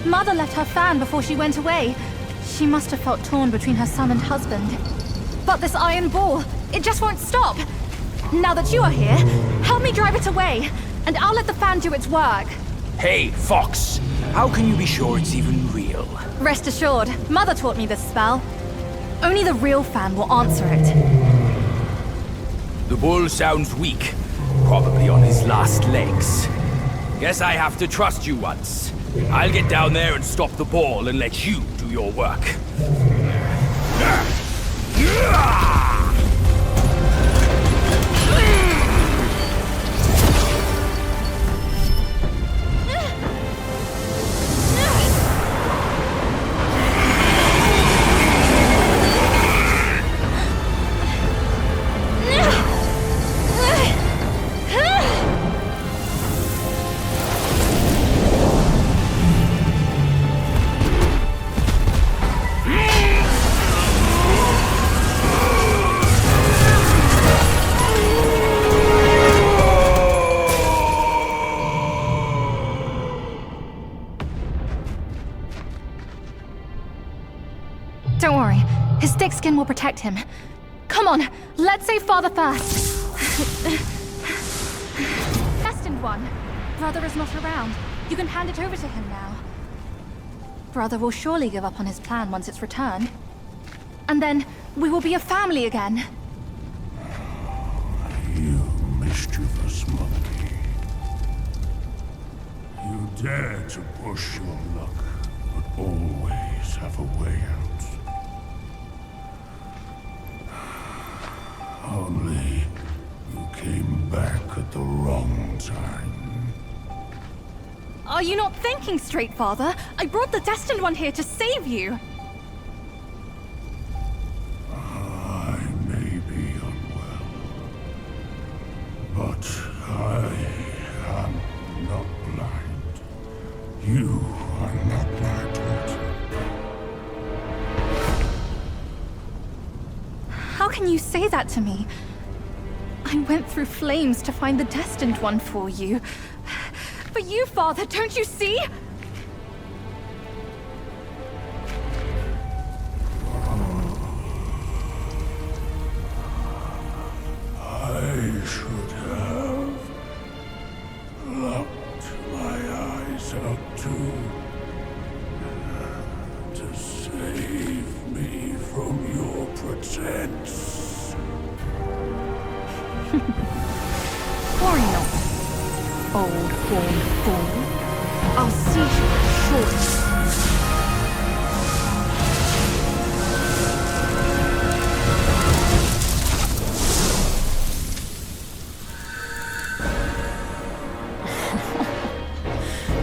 Mother left her fan before she went away. She must have felt torn between her son and husband. But this iron ball, it just won't stop. Now that you are here, help me drive it away, and I'll let the fan do its work. Hey, Fox! How can you be sure it's even real? Rest assured, Mother taught me this spell. Only the real fan will answer it. The bull sounds weak. Probably on his last legs. Guess I have to trust you once. I'll get down there and stop the ball and let you do your work. skin will protect him. Come on, let's save Father first. Destined One. Brother is not around. You can hand it over to him now. Brother will surely give up on his plan once it's returned. And then we will be a family again. You mischievous monkey. You dare to push your luck, but always have a way out. Only you came back at the wrong time. Are you not thinking straight, Father? I brought the Destined One here to save you. I may be unwell, but I am not blind. You are not my daughter. How can you say that to me? I went through flames to find the Destined One for you. But you, Father, don't you see? I should have locked my eyes out to save me from your pretense. Worry not, old born fool. I'll see you shortly.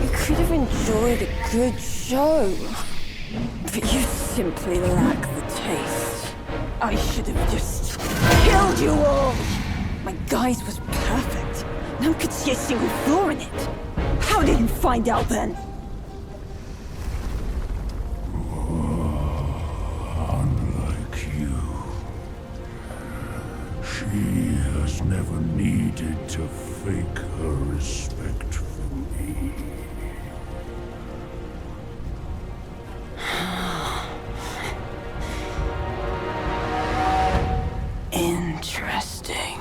You could have enjoyed a good show, but you simply lack the taste. I should have just killed you all! My guise was perfect. No one could see a single flaw in it. How did you find out then? Unlike you, she has never needed to fake her respect for me. Interesting.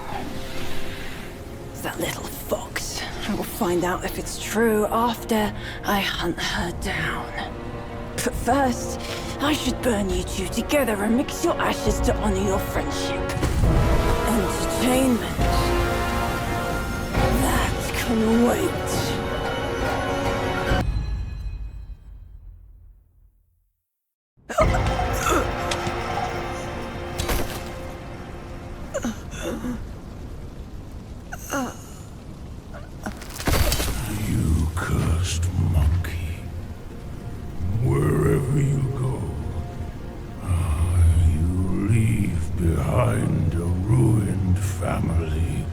That little fox. I will find out if it's true after I hunt her down. But first, I should burn you two together and mix your ashes to honor your friendship. Entertainment. That can wait. You cursed monkey. Wherever you go, you leave behind a ruined family.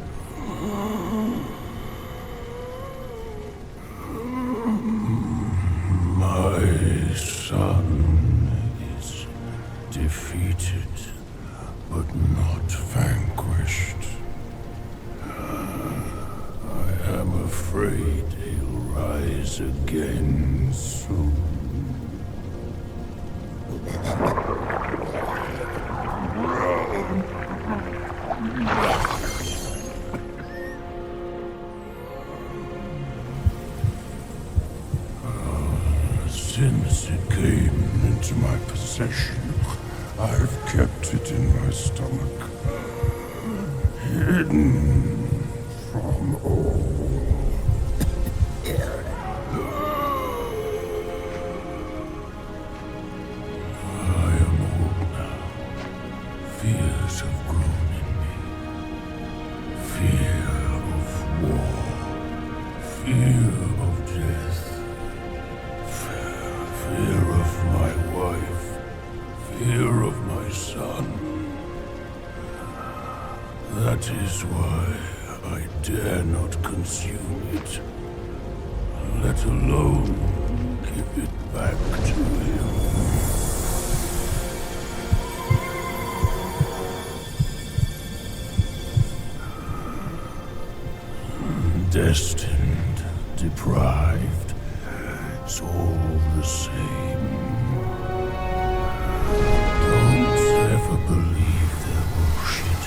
My son is defeated, but not vanquished. I am afraid he'll rise again soon. Since it came into my possession, I've kept it in my stomach, hidden from all. I am old now. Fears have grown in me. Fear of war. Fear of death. Fear of my wife. Fear of my son. That is why I dare not consume it, let alone give it back to him. Destined, deprived, it's all the same. Don't say never believe their bullshit.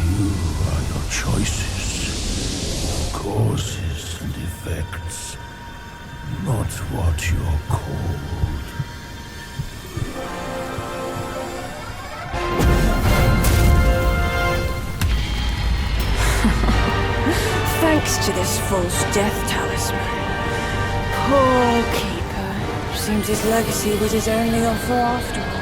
You are your choices, causes and effects, not what you're called. Thanks to this false death talisman. Poor keeper. Seems his legacy was his only offer after all.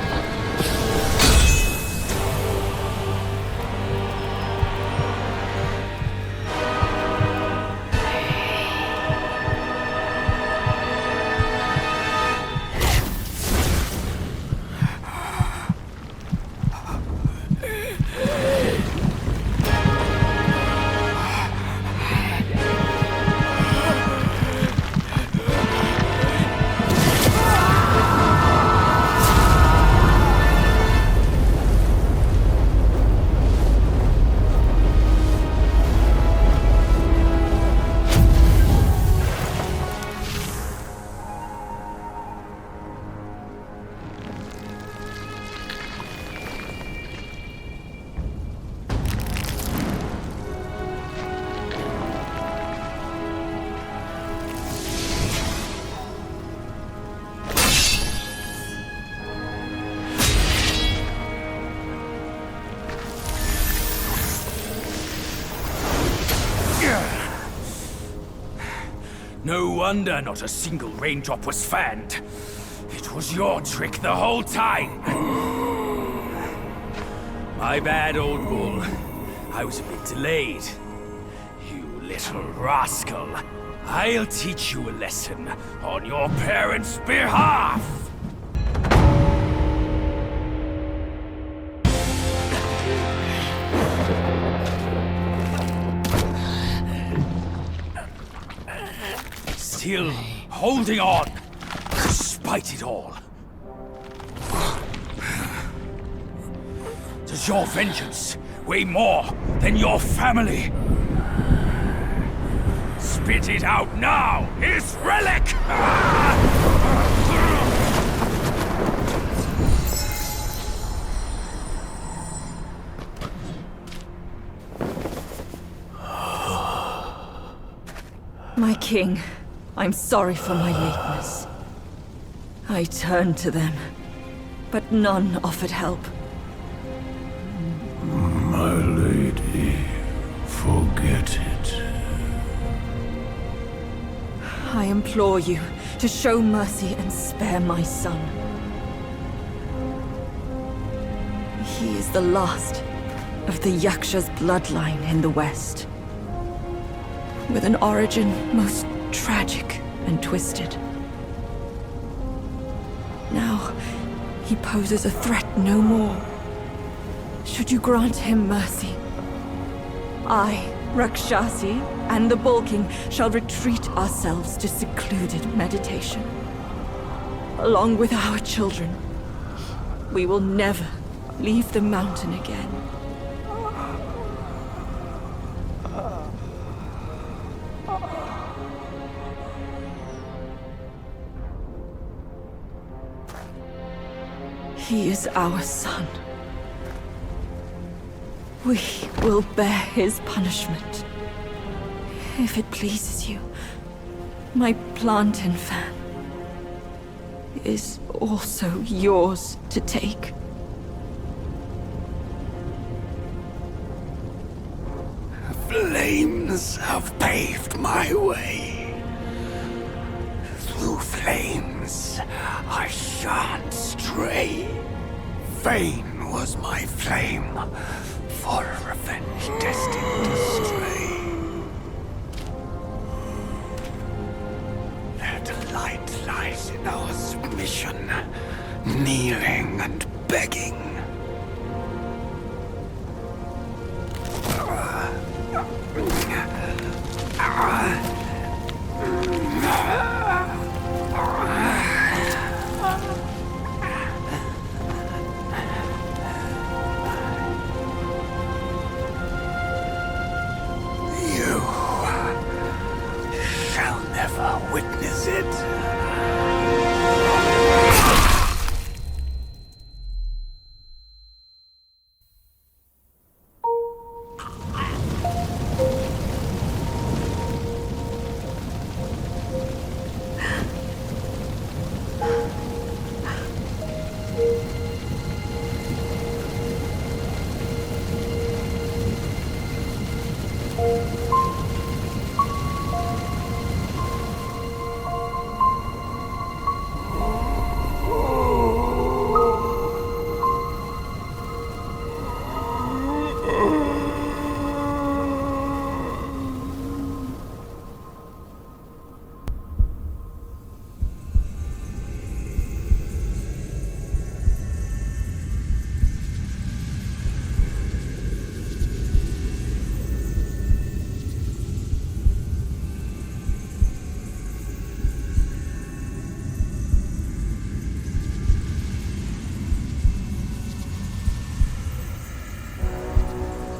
No wonder not a single raindrop was fanned. It was your trick the whole time. My bad, old bull. I was a bit delayed. You little rascal. I'll teach you a lesson on your parents' behalf. Still holding on, despite it all. Does your vengeance weigh more than your family? Spit it out now, his relic! My king, I'm sorry for my lateness. I turned to them, but none offered help. My lady, forget it. I implore you to show mercy and spare my son. He is the last of the Yaksha's bloodline in the West, with an origin most tragic and twisted. Now, he poses a threat no more. Should you grant him mercy, I, Rakshasi, and the Bull King shall retreat ourselves to secluded meditation. Along with our children, we will never leave the mountain again. He is our son. We will bear his punishment. If it pleases you, my plantain fan is also yours to take. Flames have paved my way. Through flames, I shan't stray. Vain was my flame, for revenge destined to stray. Their delight lies in our submission, kneeling and begging. Witness it.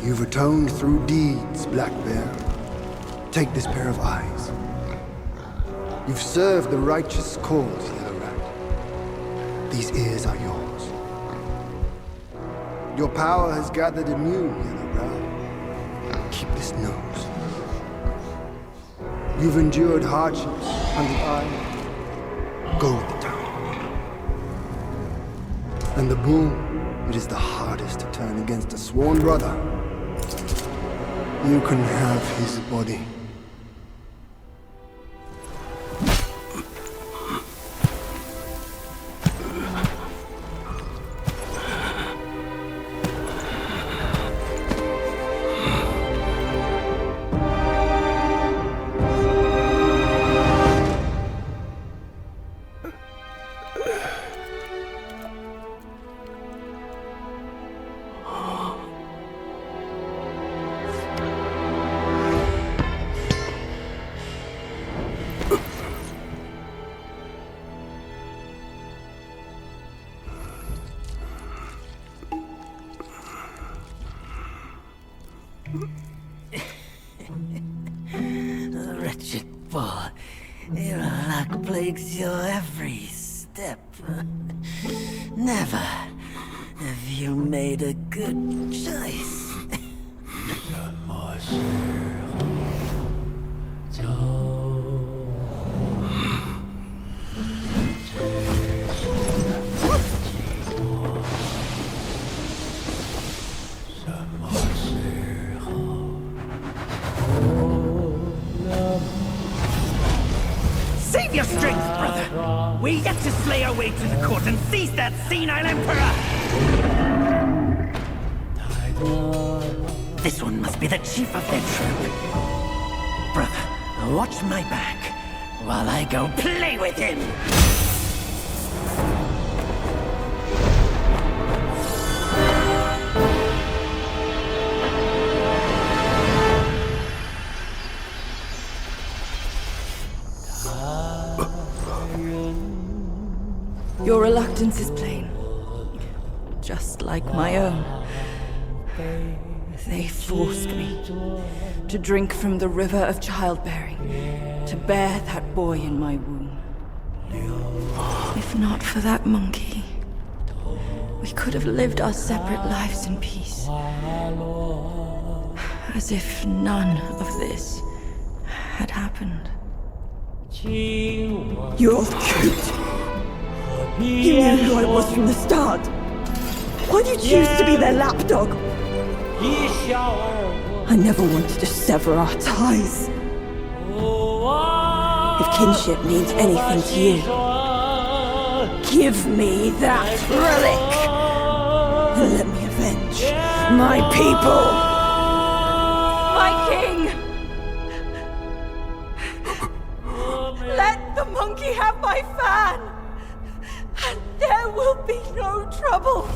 You've atoned through deeds, Black Bear. Take this pair of eyes. You've served the righteous cause, Yellow Rat. These ears are yours. Your power has gathered in you, Yellow Rat. Keep this nose. You've endured hardships on the island. Go with the town. And the boom, it is the hardest to turn against a sworn brother. You can have his body. Wretched boy, your luck plagues your every step. Never have you made a good choice. Save your strength, brother! We yet to slay our way to the court and seize that senile emperor! This one must be the chief of their troop. Brother, watch my back while I go play with him! Your reluctance is plain, just like my own. They forced me to drink from the river of childbearing, to bear that boy in my womb. If not for that monkey, we could have lived our separate lives in peace. As if none of this had happened. You old coot! You knew who I was from the start! Why'd you choose to be their lapdog? I never wanted to sever our ties. If kinship means anything to you, give me that relic! And let me avenge my people! My king! Let the monkey have my fan! And there will be no trouble!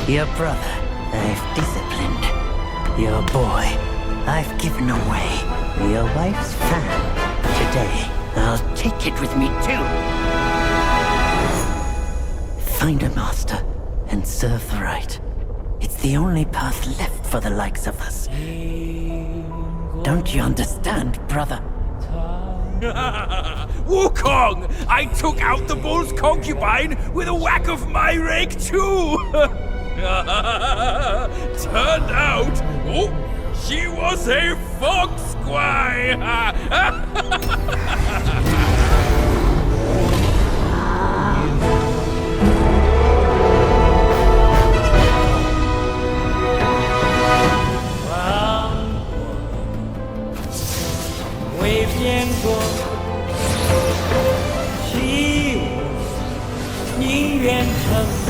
Your brother, I've disciplined. Your boy, I've given away. Your wife's fan. Today, I'll take it with me too. Find a master and serve the right. It's the only path left for the likes of us. Don't you understand, brother? Wukong! I took out the bull's concubine with a whack of my rake too! Turned out, oh, she was a fox squire! 会变过，替我宁愿沉默。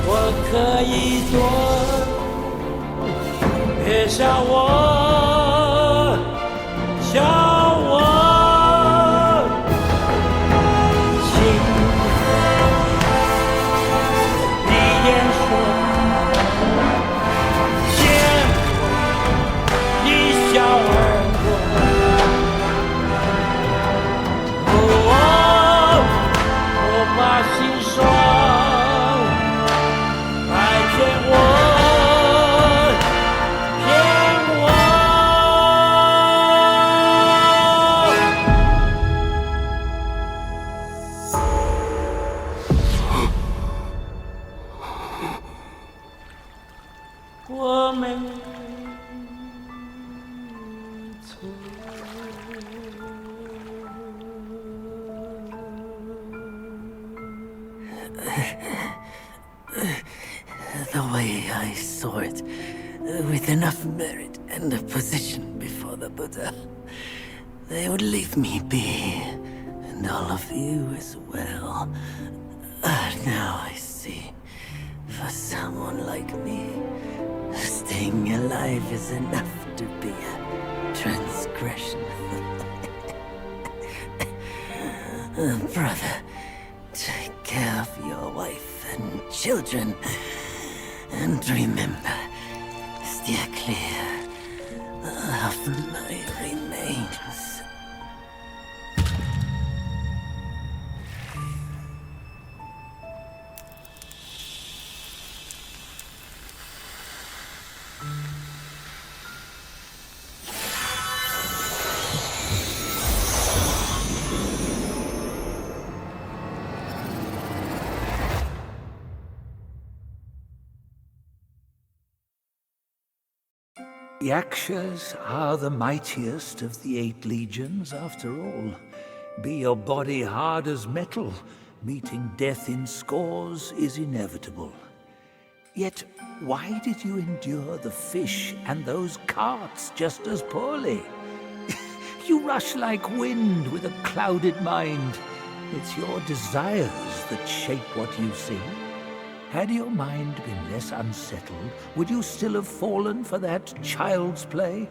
我可以做，别笑我，笑我。我没错。The way I saw it, with enough merit and a position before the Buddha, they would leave me be, and all of you as well. Now I see. For someone like me, staying alive is enough to be a transgression. Brother, take care of your wife and children. And remember, steer clear of my remains. Yakshas are the mightiest of the 8 legions, after all. Be your body hard as metal, meeting death in scores is inevitable. Yet, why did you endure the fish and those carts just as poorly? You rush like wind with a clouded mind. It's your desires that shape what you see. Had your mind been less unsettled, would you still have fallen for that child's play?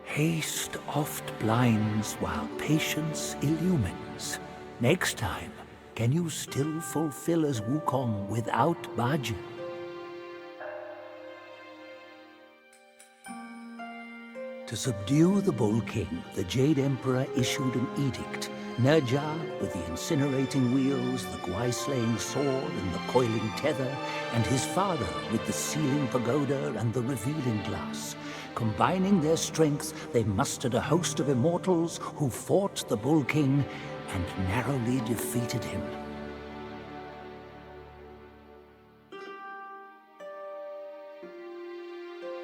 Haste oft blinds while patience illumines. Next time, can you still fulfill as Wukong without Bajin? To subdue the Bull King, the Jade Emperor issued an edict. Nerja with the incinerating wheels, the Gwai-slaying sword and the coiling tether, and his father with the sealing pagoda and the revealing glass. Combining their strengths, they mustered a host of immortals who fought the Bull King and narrowly defeated him.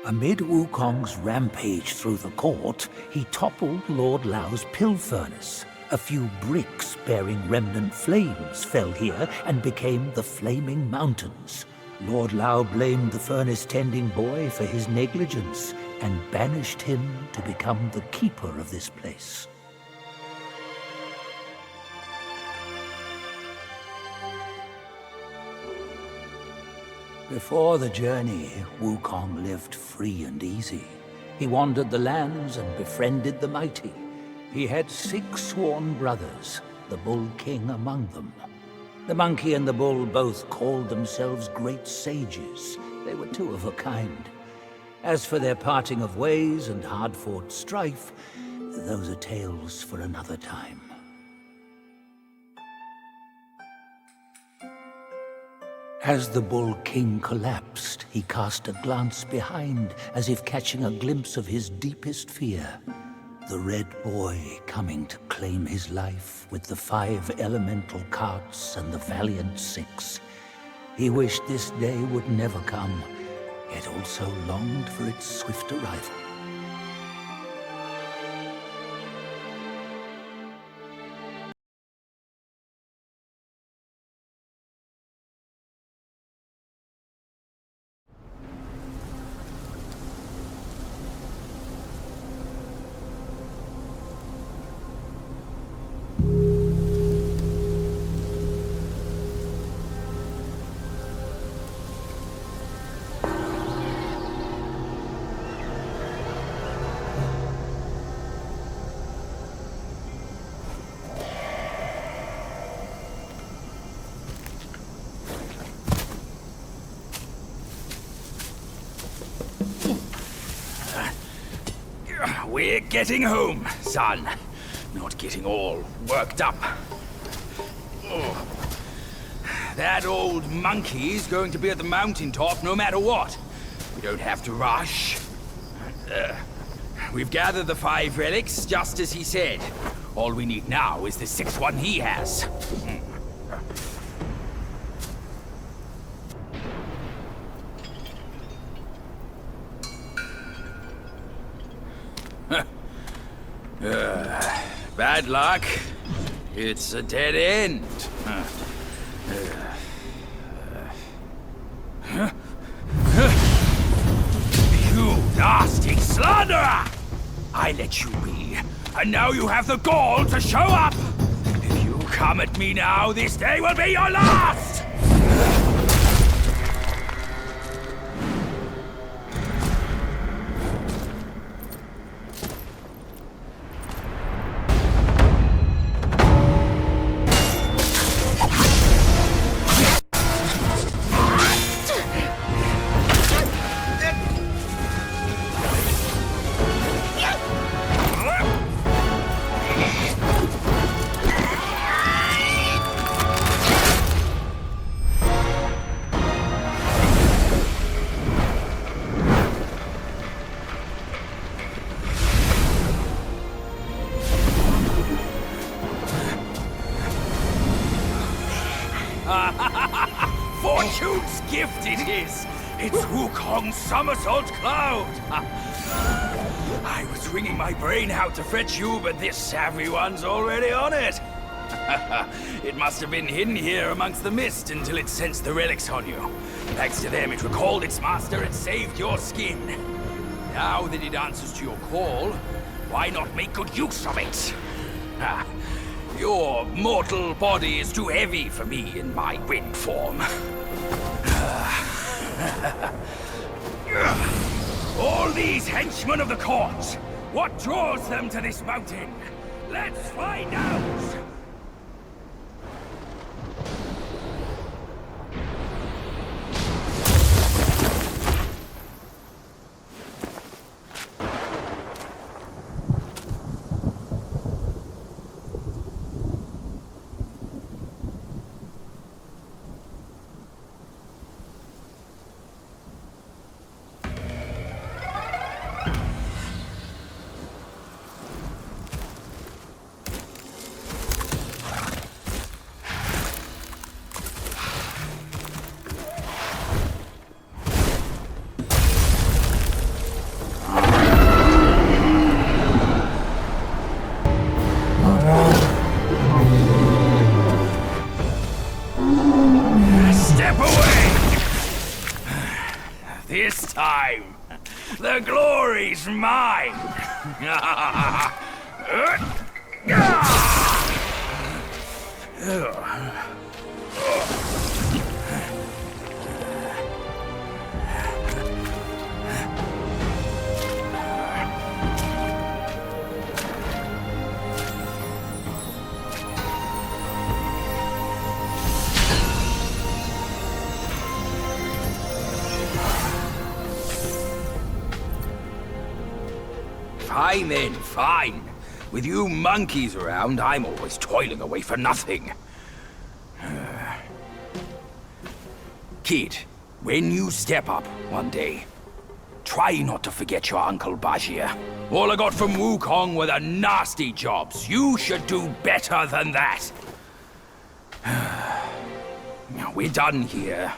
Amid Wukong's rampage through the court, he toppled Lord Lao's pill furnace. A few bricks bearing remnant flames fell here and became the Flaming Mountains. Lord Lao blamed the furnace-tending boy for his negligence and banished him to become the keeper of this place. Before the journey, Wukong lived free and easy. He wandered the lands and befriended the mighty. He had 6 sworn brothers, the Bull King among them. The monkey and the bull both called themselves great sages. They were 2 of a kind. As for their parting of ways and hard-fought strife, those are tales for another time. As the Bull King collapsed, he cast a glance behind, as if catching a glimpse of his deepest fear. The Red Boy coming to claim his life with the 5 elemental carts and the valiant 6. He wished this day would never come, yet also longed for its swift arrival. we're getting home, son. Not getting all worked up. Oh. That old monkey's going to be at the mountaintop no matter what. We don't have to rush. We've gathered the 5 relics, just as he said. All we need now is the 6th one he has. Bad luck. It's a dead end. You nasty slanderer! I let you be, and now you have the gall to show up! If you come at me now, this day will be your last! Fortune's gift it is! It's Wukong's somersault cloud! I was wringing my brain out to fetch you, but this savvy one's already on it! It must have been hidden here amongst the mist until it sensed the relics on you. Thanks to them, it recalled its master and saved your skin. Now that it answers to your call, why not make good use of it? Your mortal body is too heavy for me in my wind form. All these henchmen of the court, what draws them to this mountain? Let's find out! This time, the glory's mine! Fine then, fine. With you monkeys around, I'm always toiling away for nothing. Kid, when you step up one day, try not to forget your Uncle Bajir. All I got from Wukong were the nasty jobs. You should do better than that. Now we're done here.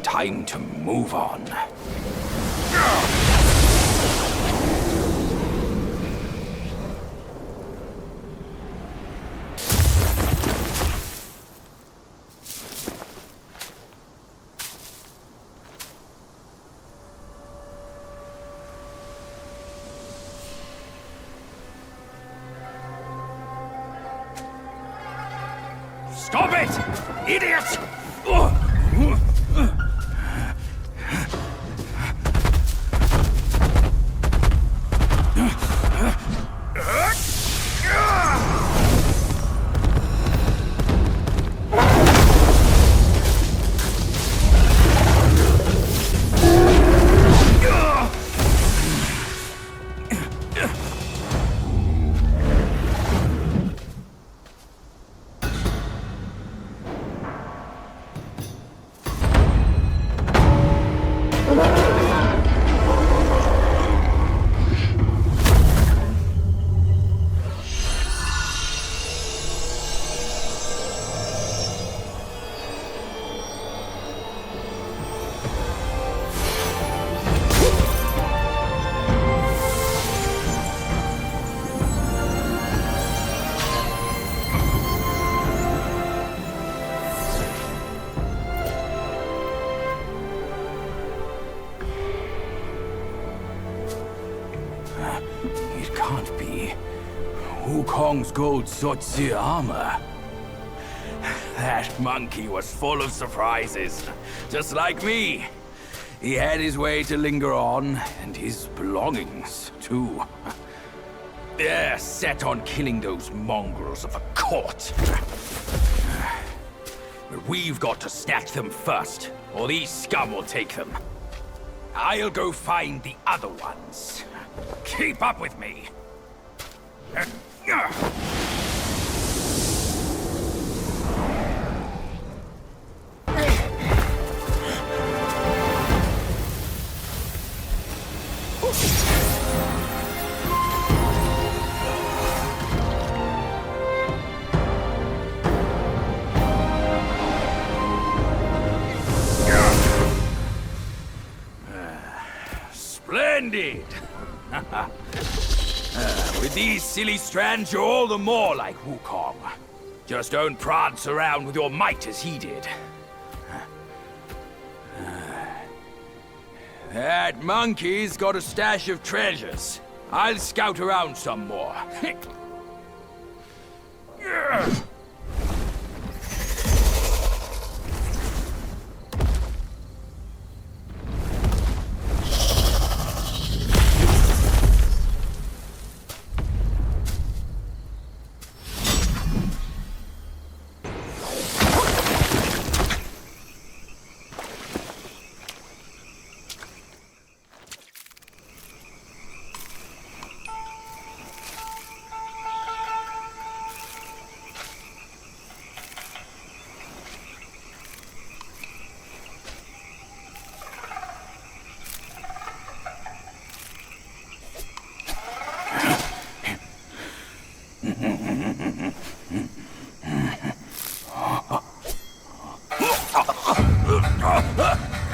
Time to move on. Stop it! Idiot! It can't be. Wukong's gold Sotzi armor. That monkey was full of surprises, just like me. He had his way to linger on, and his belongings, too. They're set on killing those mongrels of a court. But we've got to snatch them first, or these scum will take them. I'll go find the other ones. Keep up with me. Splendid! With these silly strands, you're all the more like Wukong. Just don't prance around with your might as he did. That monkey's got a stash of treasures. I'll scout around some more.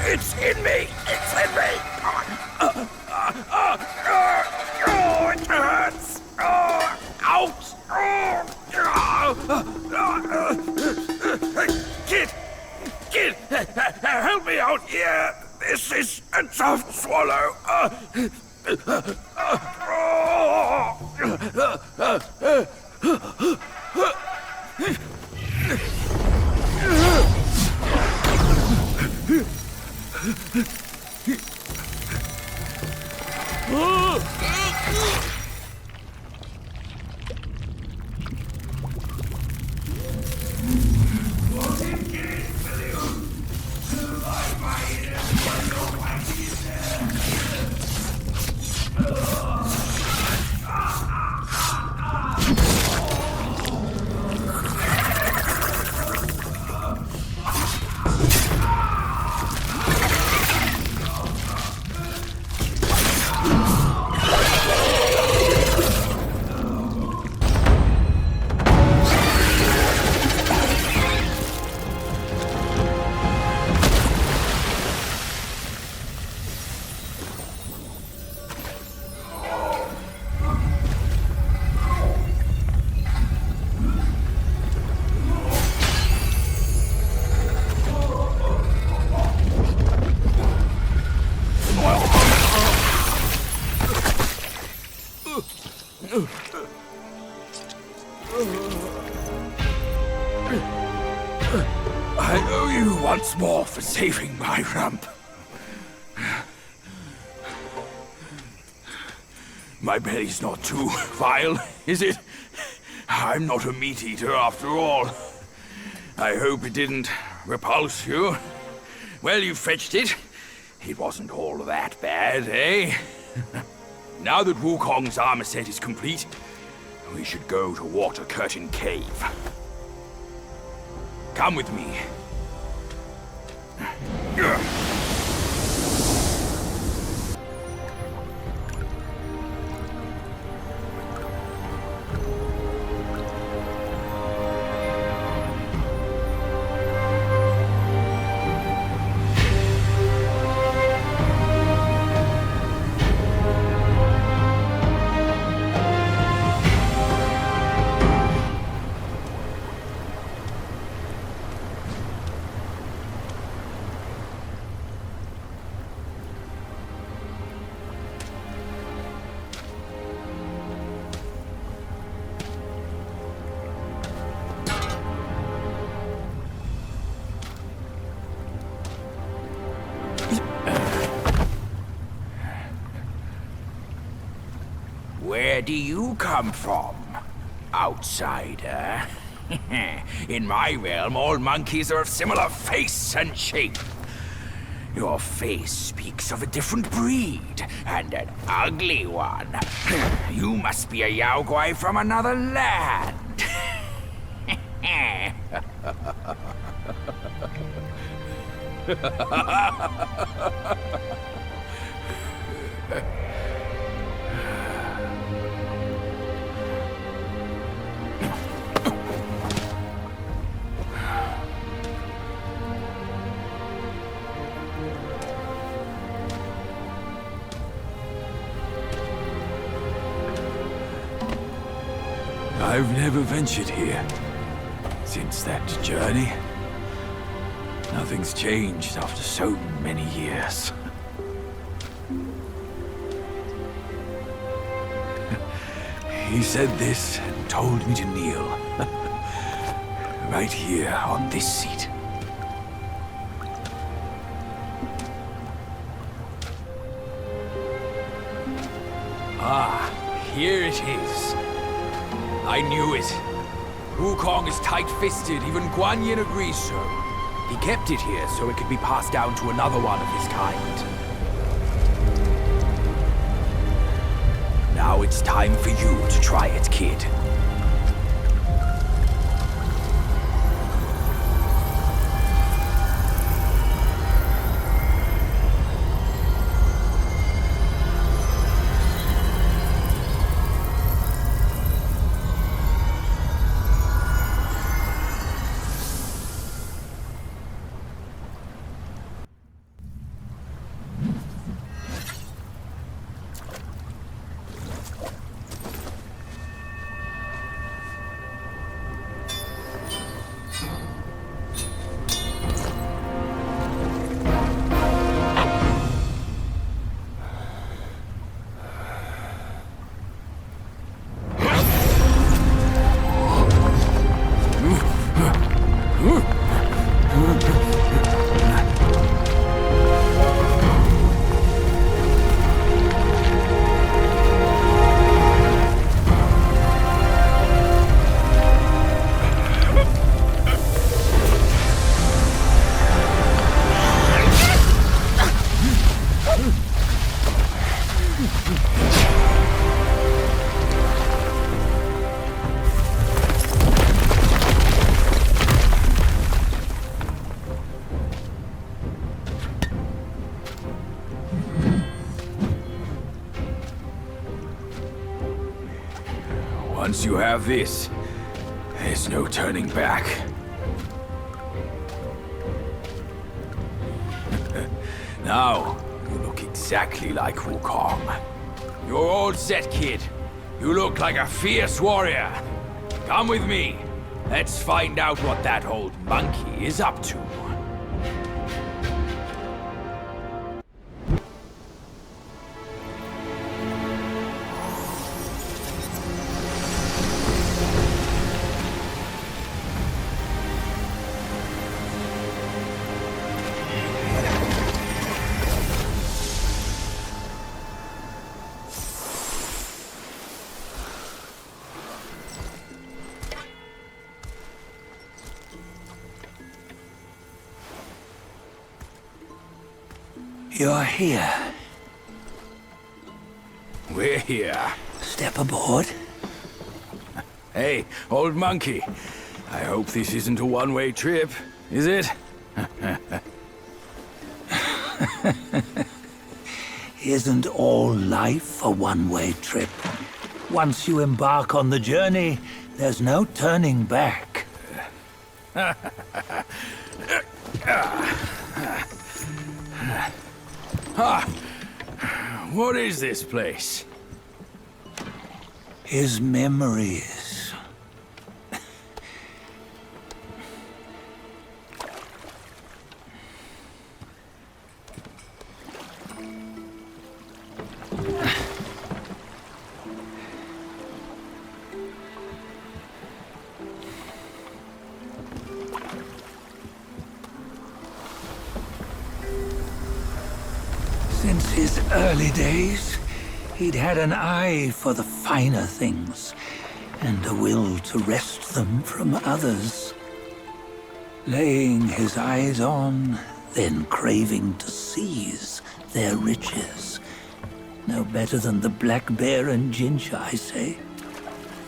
It's in me! It's in me! It hurts! Ouch! Kid! Help me out here! This is a tough swallow! I owe you once more for saving my rump. My belly's not too vile, is it? I'm not a meat eater after all. I hope it didn't repulse you. Well, you fetched it. It wasn't all that bad, eh? Now that Wukong's armor set is complete, we should go to Water Curtain Cave. Come with me. Where do you come from, outsider? In my realm, all monkeys are of similar face and shape. Your face speaks of a different breed, and an ugly one. You must be a Yao Guai from another land. I've never ventured here since that journey. Nothing's changed after so many years. He said this and told me to kneel. Right here on this seat. Ah, here it is. I knew it. Wukong is tight-fisted, even Guan Yin agrees so. He kept it here so it could be passed down to another one of his kind. Now it's time for you to try it, kid. Once you have this, there's no turning back. Now, you look exactly like Wukong. You're all set, kid. You look like a fierce warrior. Come with me. Let's find out what that old monkey is up to. You're here. We're here. Step aboard. Hey, old monkey. I hope this isn't a one-way trip, is it? Isn't all life a one-way trip? Once you embark on the journey, there's no turning back. What is this place? His memories. Since his early days, He'd had an eye for the finer things, and a will to wrest them from others. Laying his eyes on, then craving to seize their riches. No better than the black bear and ginger, I say.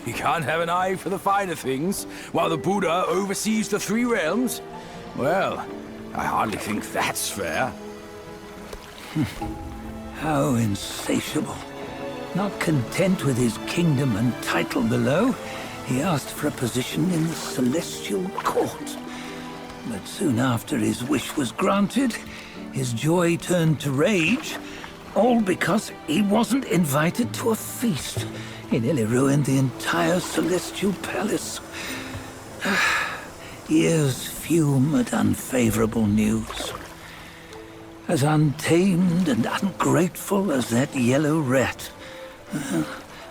You can't have an eye for the finer things, while the Buddha oversees the three realms? Well, I hardly think that's fair. How insatiable. Not content with his kingdom and title below, he asked for a position in the Celestial Court. But soon after his wish was granted, his joy turned to rage, all because he wasn't invited to a feast. He nearly ruined the entire Celestial Palace. Ears fume at unfavorable news. As untamed and ungrateful as that yellow rat.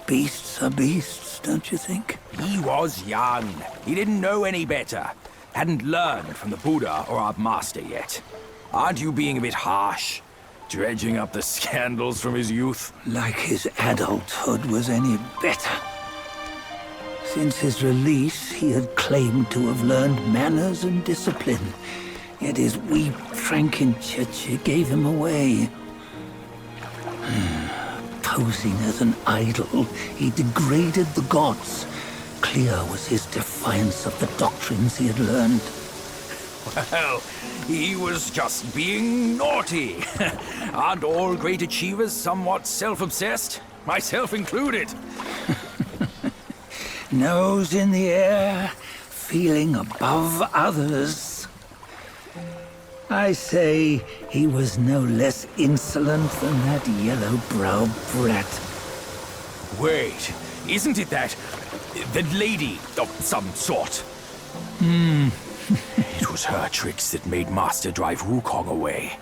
Beasts are beasts, don't you think? He was young. He didn't know any better. Hadn't learned from the Buddha or our master yet. Aren't you being a bit harsh? Dredging up the scandals from his youth? Like his adulthood was any better. Since his release, he had claimed to have learned manners and discipline. Yet his weak Frankenchurch gave him away. Posing as an idol, he degraded the gods. Clear was his defiance of the doctrines he had learned. Well, he was just being naughty. Aren't all great achievers somewhat self-obsessed? Myself included. Nose in the air, feeling above others. I say he was no less insolent than that yellow-browed brat. Wait, isn't it that lady of some sort? It was her tricks that made Master drive Wukong away.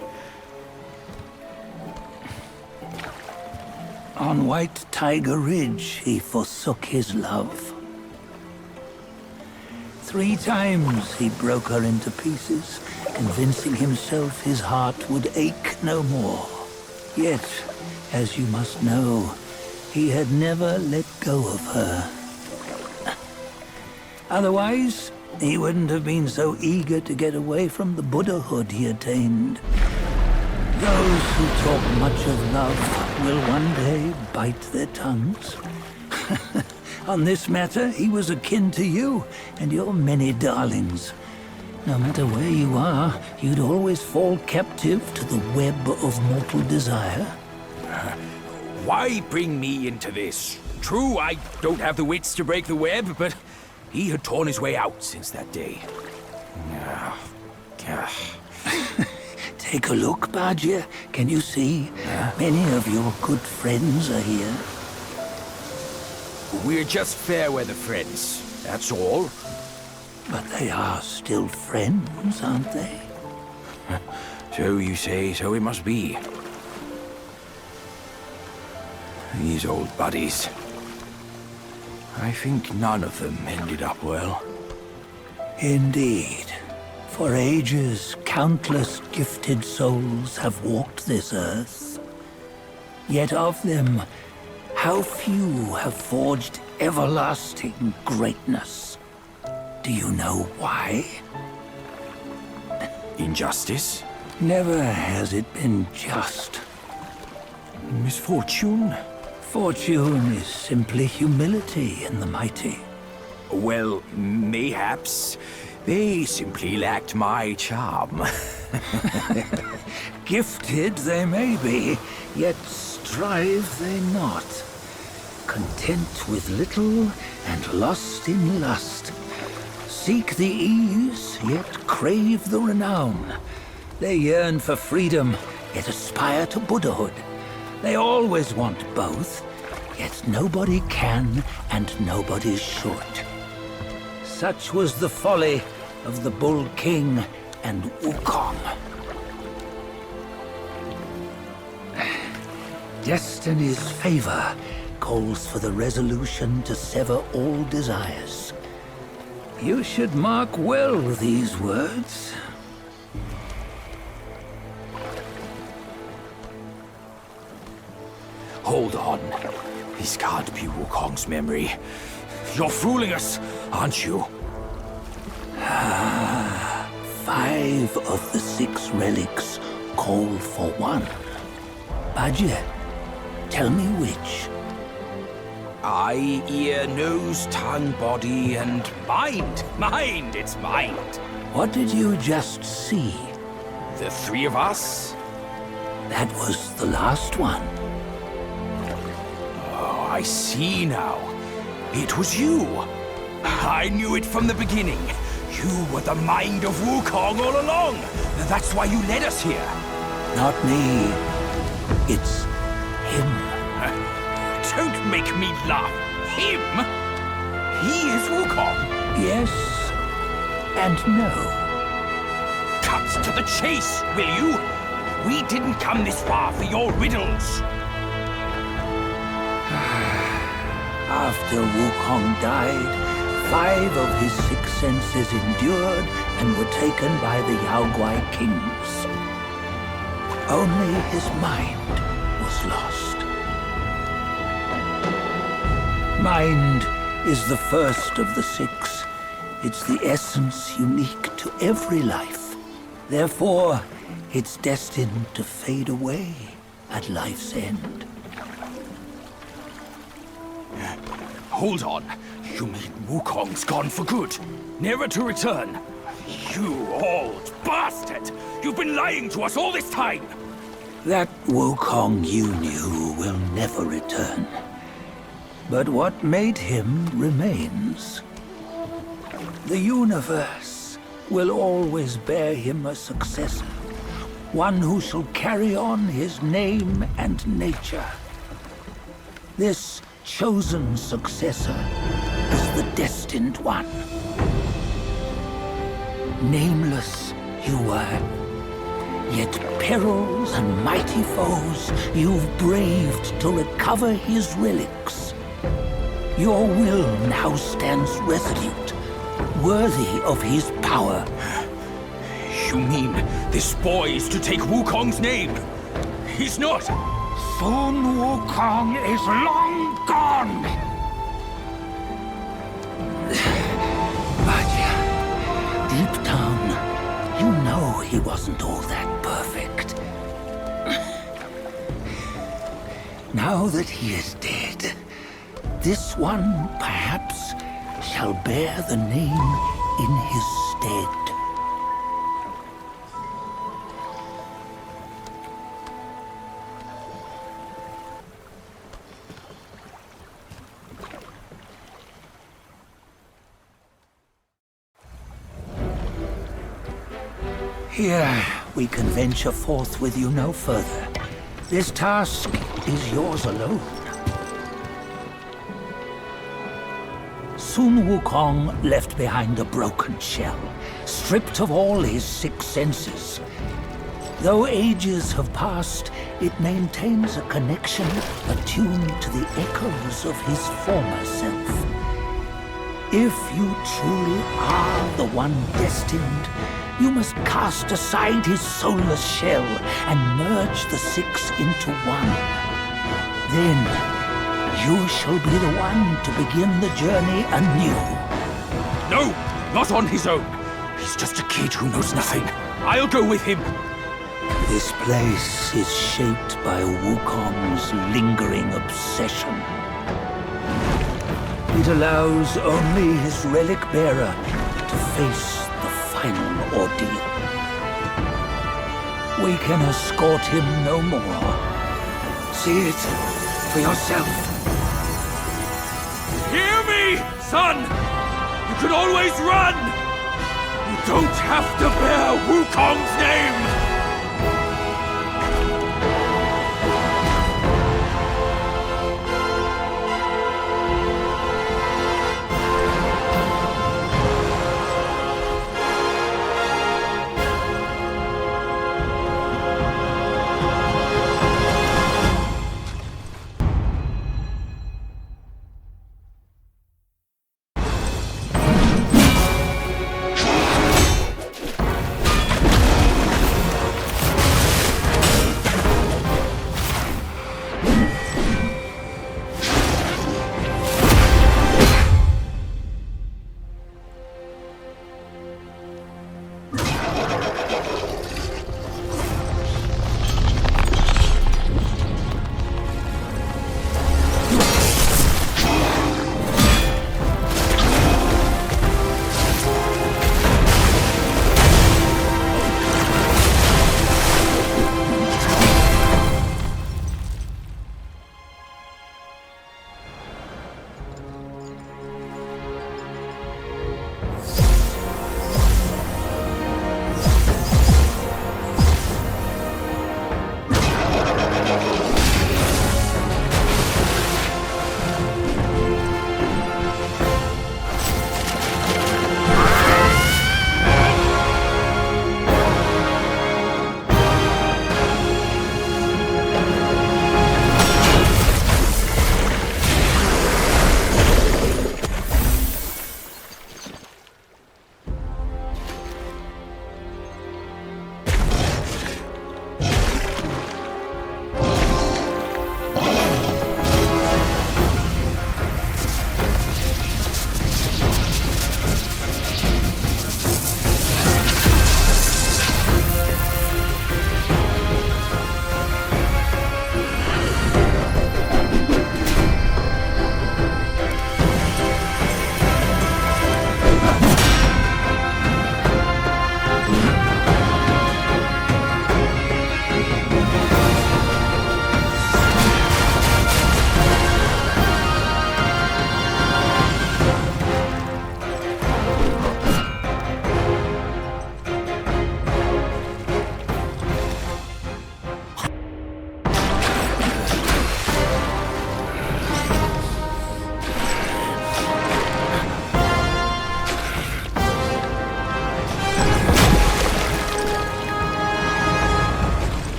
On White Tiger Ridge, he forsook his love. 3 times he broke her into pieces, convincing himself his heart would ache no more. Yet, as you must know, he had never let go of her. Otherwise, he wouldn't have been so eager to get away from the Buddhahood he attained. Those who talk much of love will one day bite their tongues. On this matter, he was akin to you and your many darlings. No matter where you are, you'd always fall captive to the web of mortal desire. Why bring me into this? True, I don't have the wits to break the web, but he had torn his way out since that day. Take a look, Badger. Can you see? Many of your good friends are here. We're just fair weather friends, that's all. But they are still friends, aren't they? So you say, so it must be. These old buddies. I think none of them ended up well. Indeed. For ages, countless gifted souls have walked this earth. Yet of them, how few have forged everlasting greatness? Do you know why? Injustice? Never has it been just. Misfortune? Fortune is simply humility in the mighty. Well, mayhaps. They simply lacked my charm. Gifted they may be, yet strive they not. Content with little and lost in lust. Seek the ease, yet crave the renown. They yearn for freedom, yet aspire to Buddhahood. They always want both, yet nobody can and nobody should. Such was the folly of the Bull King and Wukong. Destiny's favor calls for the resolution to sever all desires. You should mark well these words. Hold on. This can't be Wukong's memory. You're fooling us, aren't you? 5 of the 6 relics call for one. Badger, tell me which. Eye, ear, nose, tongue, body, and mind. Mind, it's mind. What did you just see? The 3 of us? That was the last one. Oh, I see now. It was you. I knew it from the beginning. You were the mind of Wukong all along. That's why you led us here. Not me. It's him. Don't make me laugh. Him? He is Wukong? Yes and no. Cut to the chase, will you? We didn't come this far for your riddles. After Wukong died, 5 of his 6 senses endured and were taken by the Yaoguai kings. Only his mind was lost. Mind is the first of the 6. It's the essence unique to every life. Therefore, it's destined to fade away at life's end. Hold on. You mean Wukong's gone for good? Never to return? You old bastard! You've been lying to us all this time! That Wukong you knew will never return. But what made him remains. The universe will always bear him a successor. One who shall carry on his name and nature. This chosen successor is the destined one. Nameless you were, yet perils and mighty foes you've braved to recover his relics. Your will now stands resolute, worthy of his power. You mean this boy is to take Wukong's name? He's not! Sun Wukong is long gone! But deep down, you know he wasn't all that perfect. Now that he is dead, this one, perhaps, shall bear the name in his stead. Here, we can venture forth with you no further. This task is yours alone. Sun Wukong left behind a broken shell, stripped of all his 6 senses. Though ages have passed, it maintains a connection attuned to the echoes of his former self. If you truly are the one destined, you must cast aside his soulless shell and merge the 6 into one. Then, you shall be the one to begin the journey anew. No! Not on his own! He's just a kid who knows nothing. I'll go with him! This place is shaped by Wukong's lingering obsession. It allows only his relic bearer to face the final ordeal. We can escort him no more. See it for yourself. Hear me, son! You can always run! You don't have to bear Wukong's name!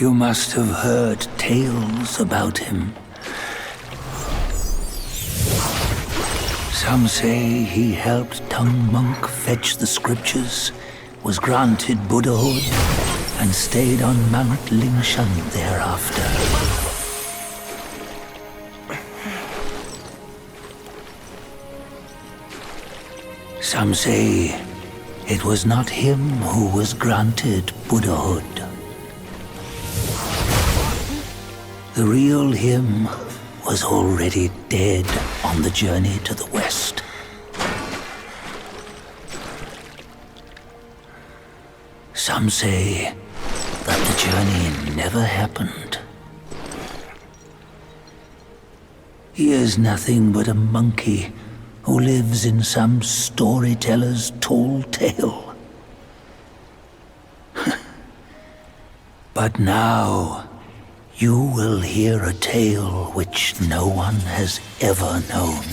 You must have heard tales about him. Some say he helped Tung Monk fetch the scriptures, was granted Buddhahood, and stayed on Mount Lingshan thereafter. Some say it was not him who was granted Buddhahood. The real him was already dead on the journey to the west. Some say that the journey never happened. He is nothing but a monkey who lives in some storyteller's tall tale. But now, you will hear a tale which no one has ever known.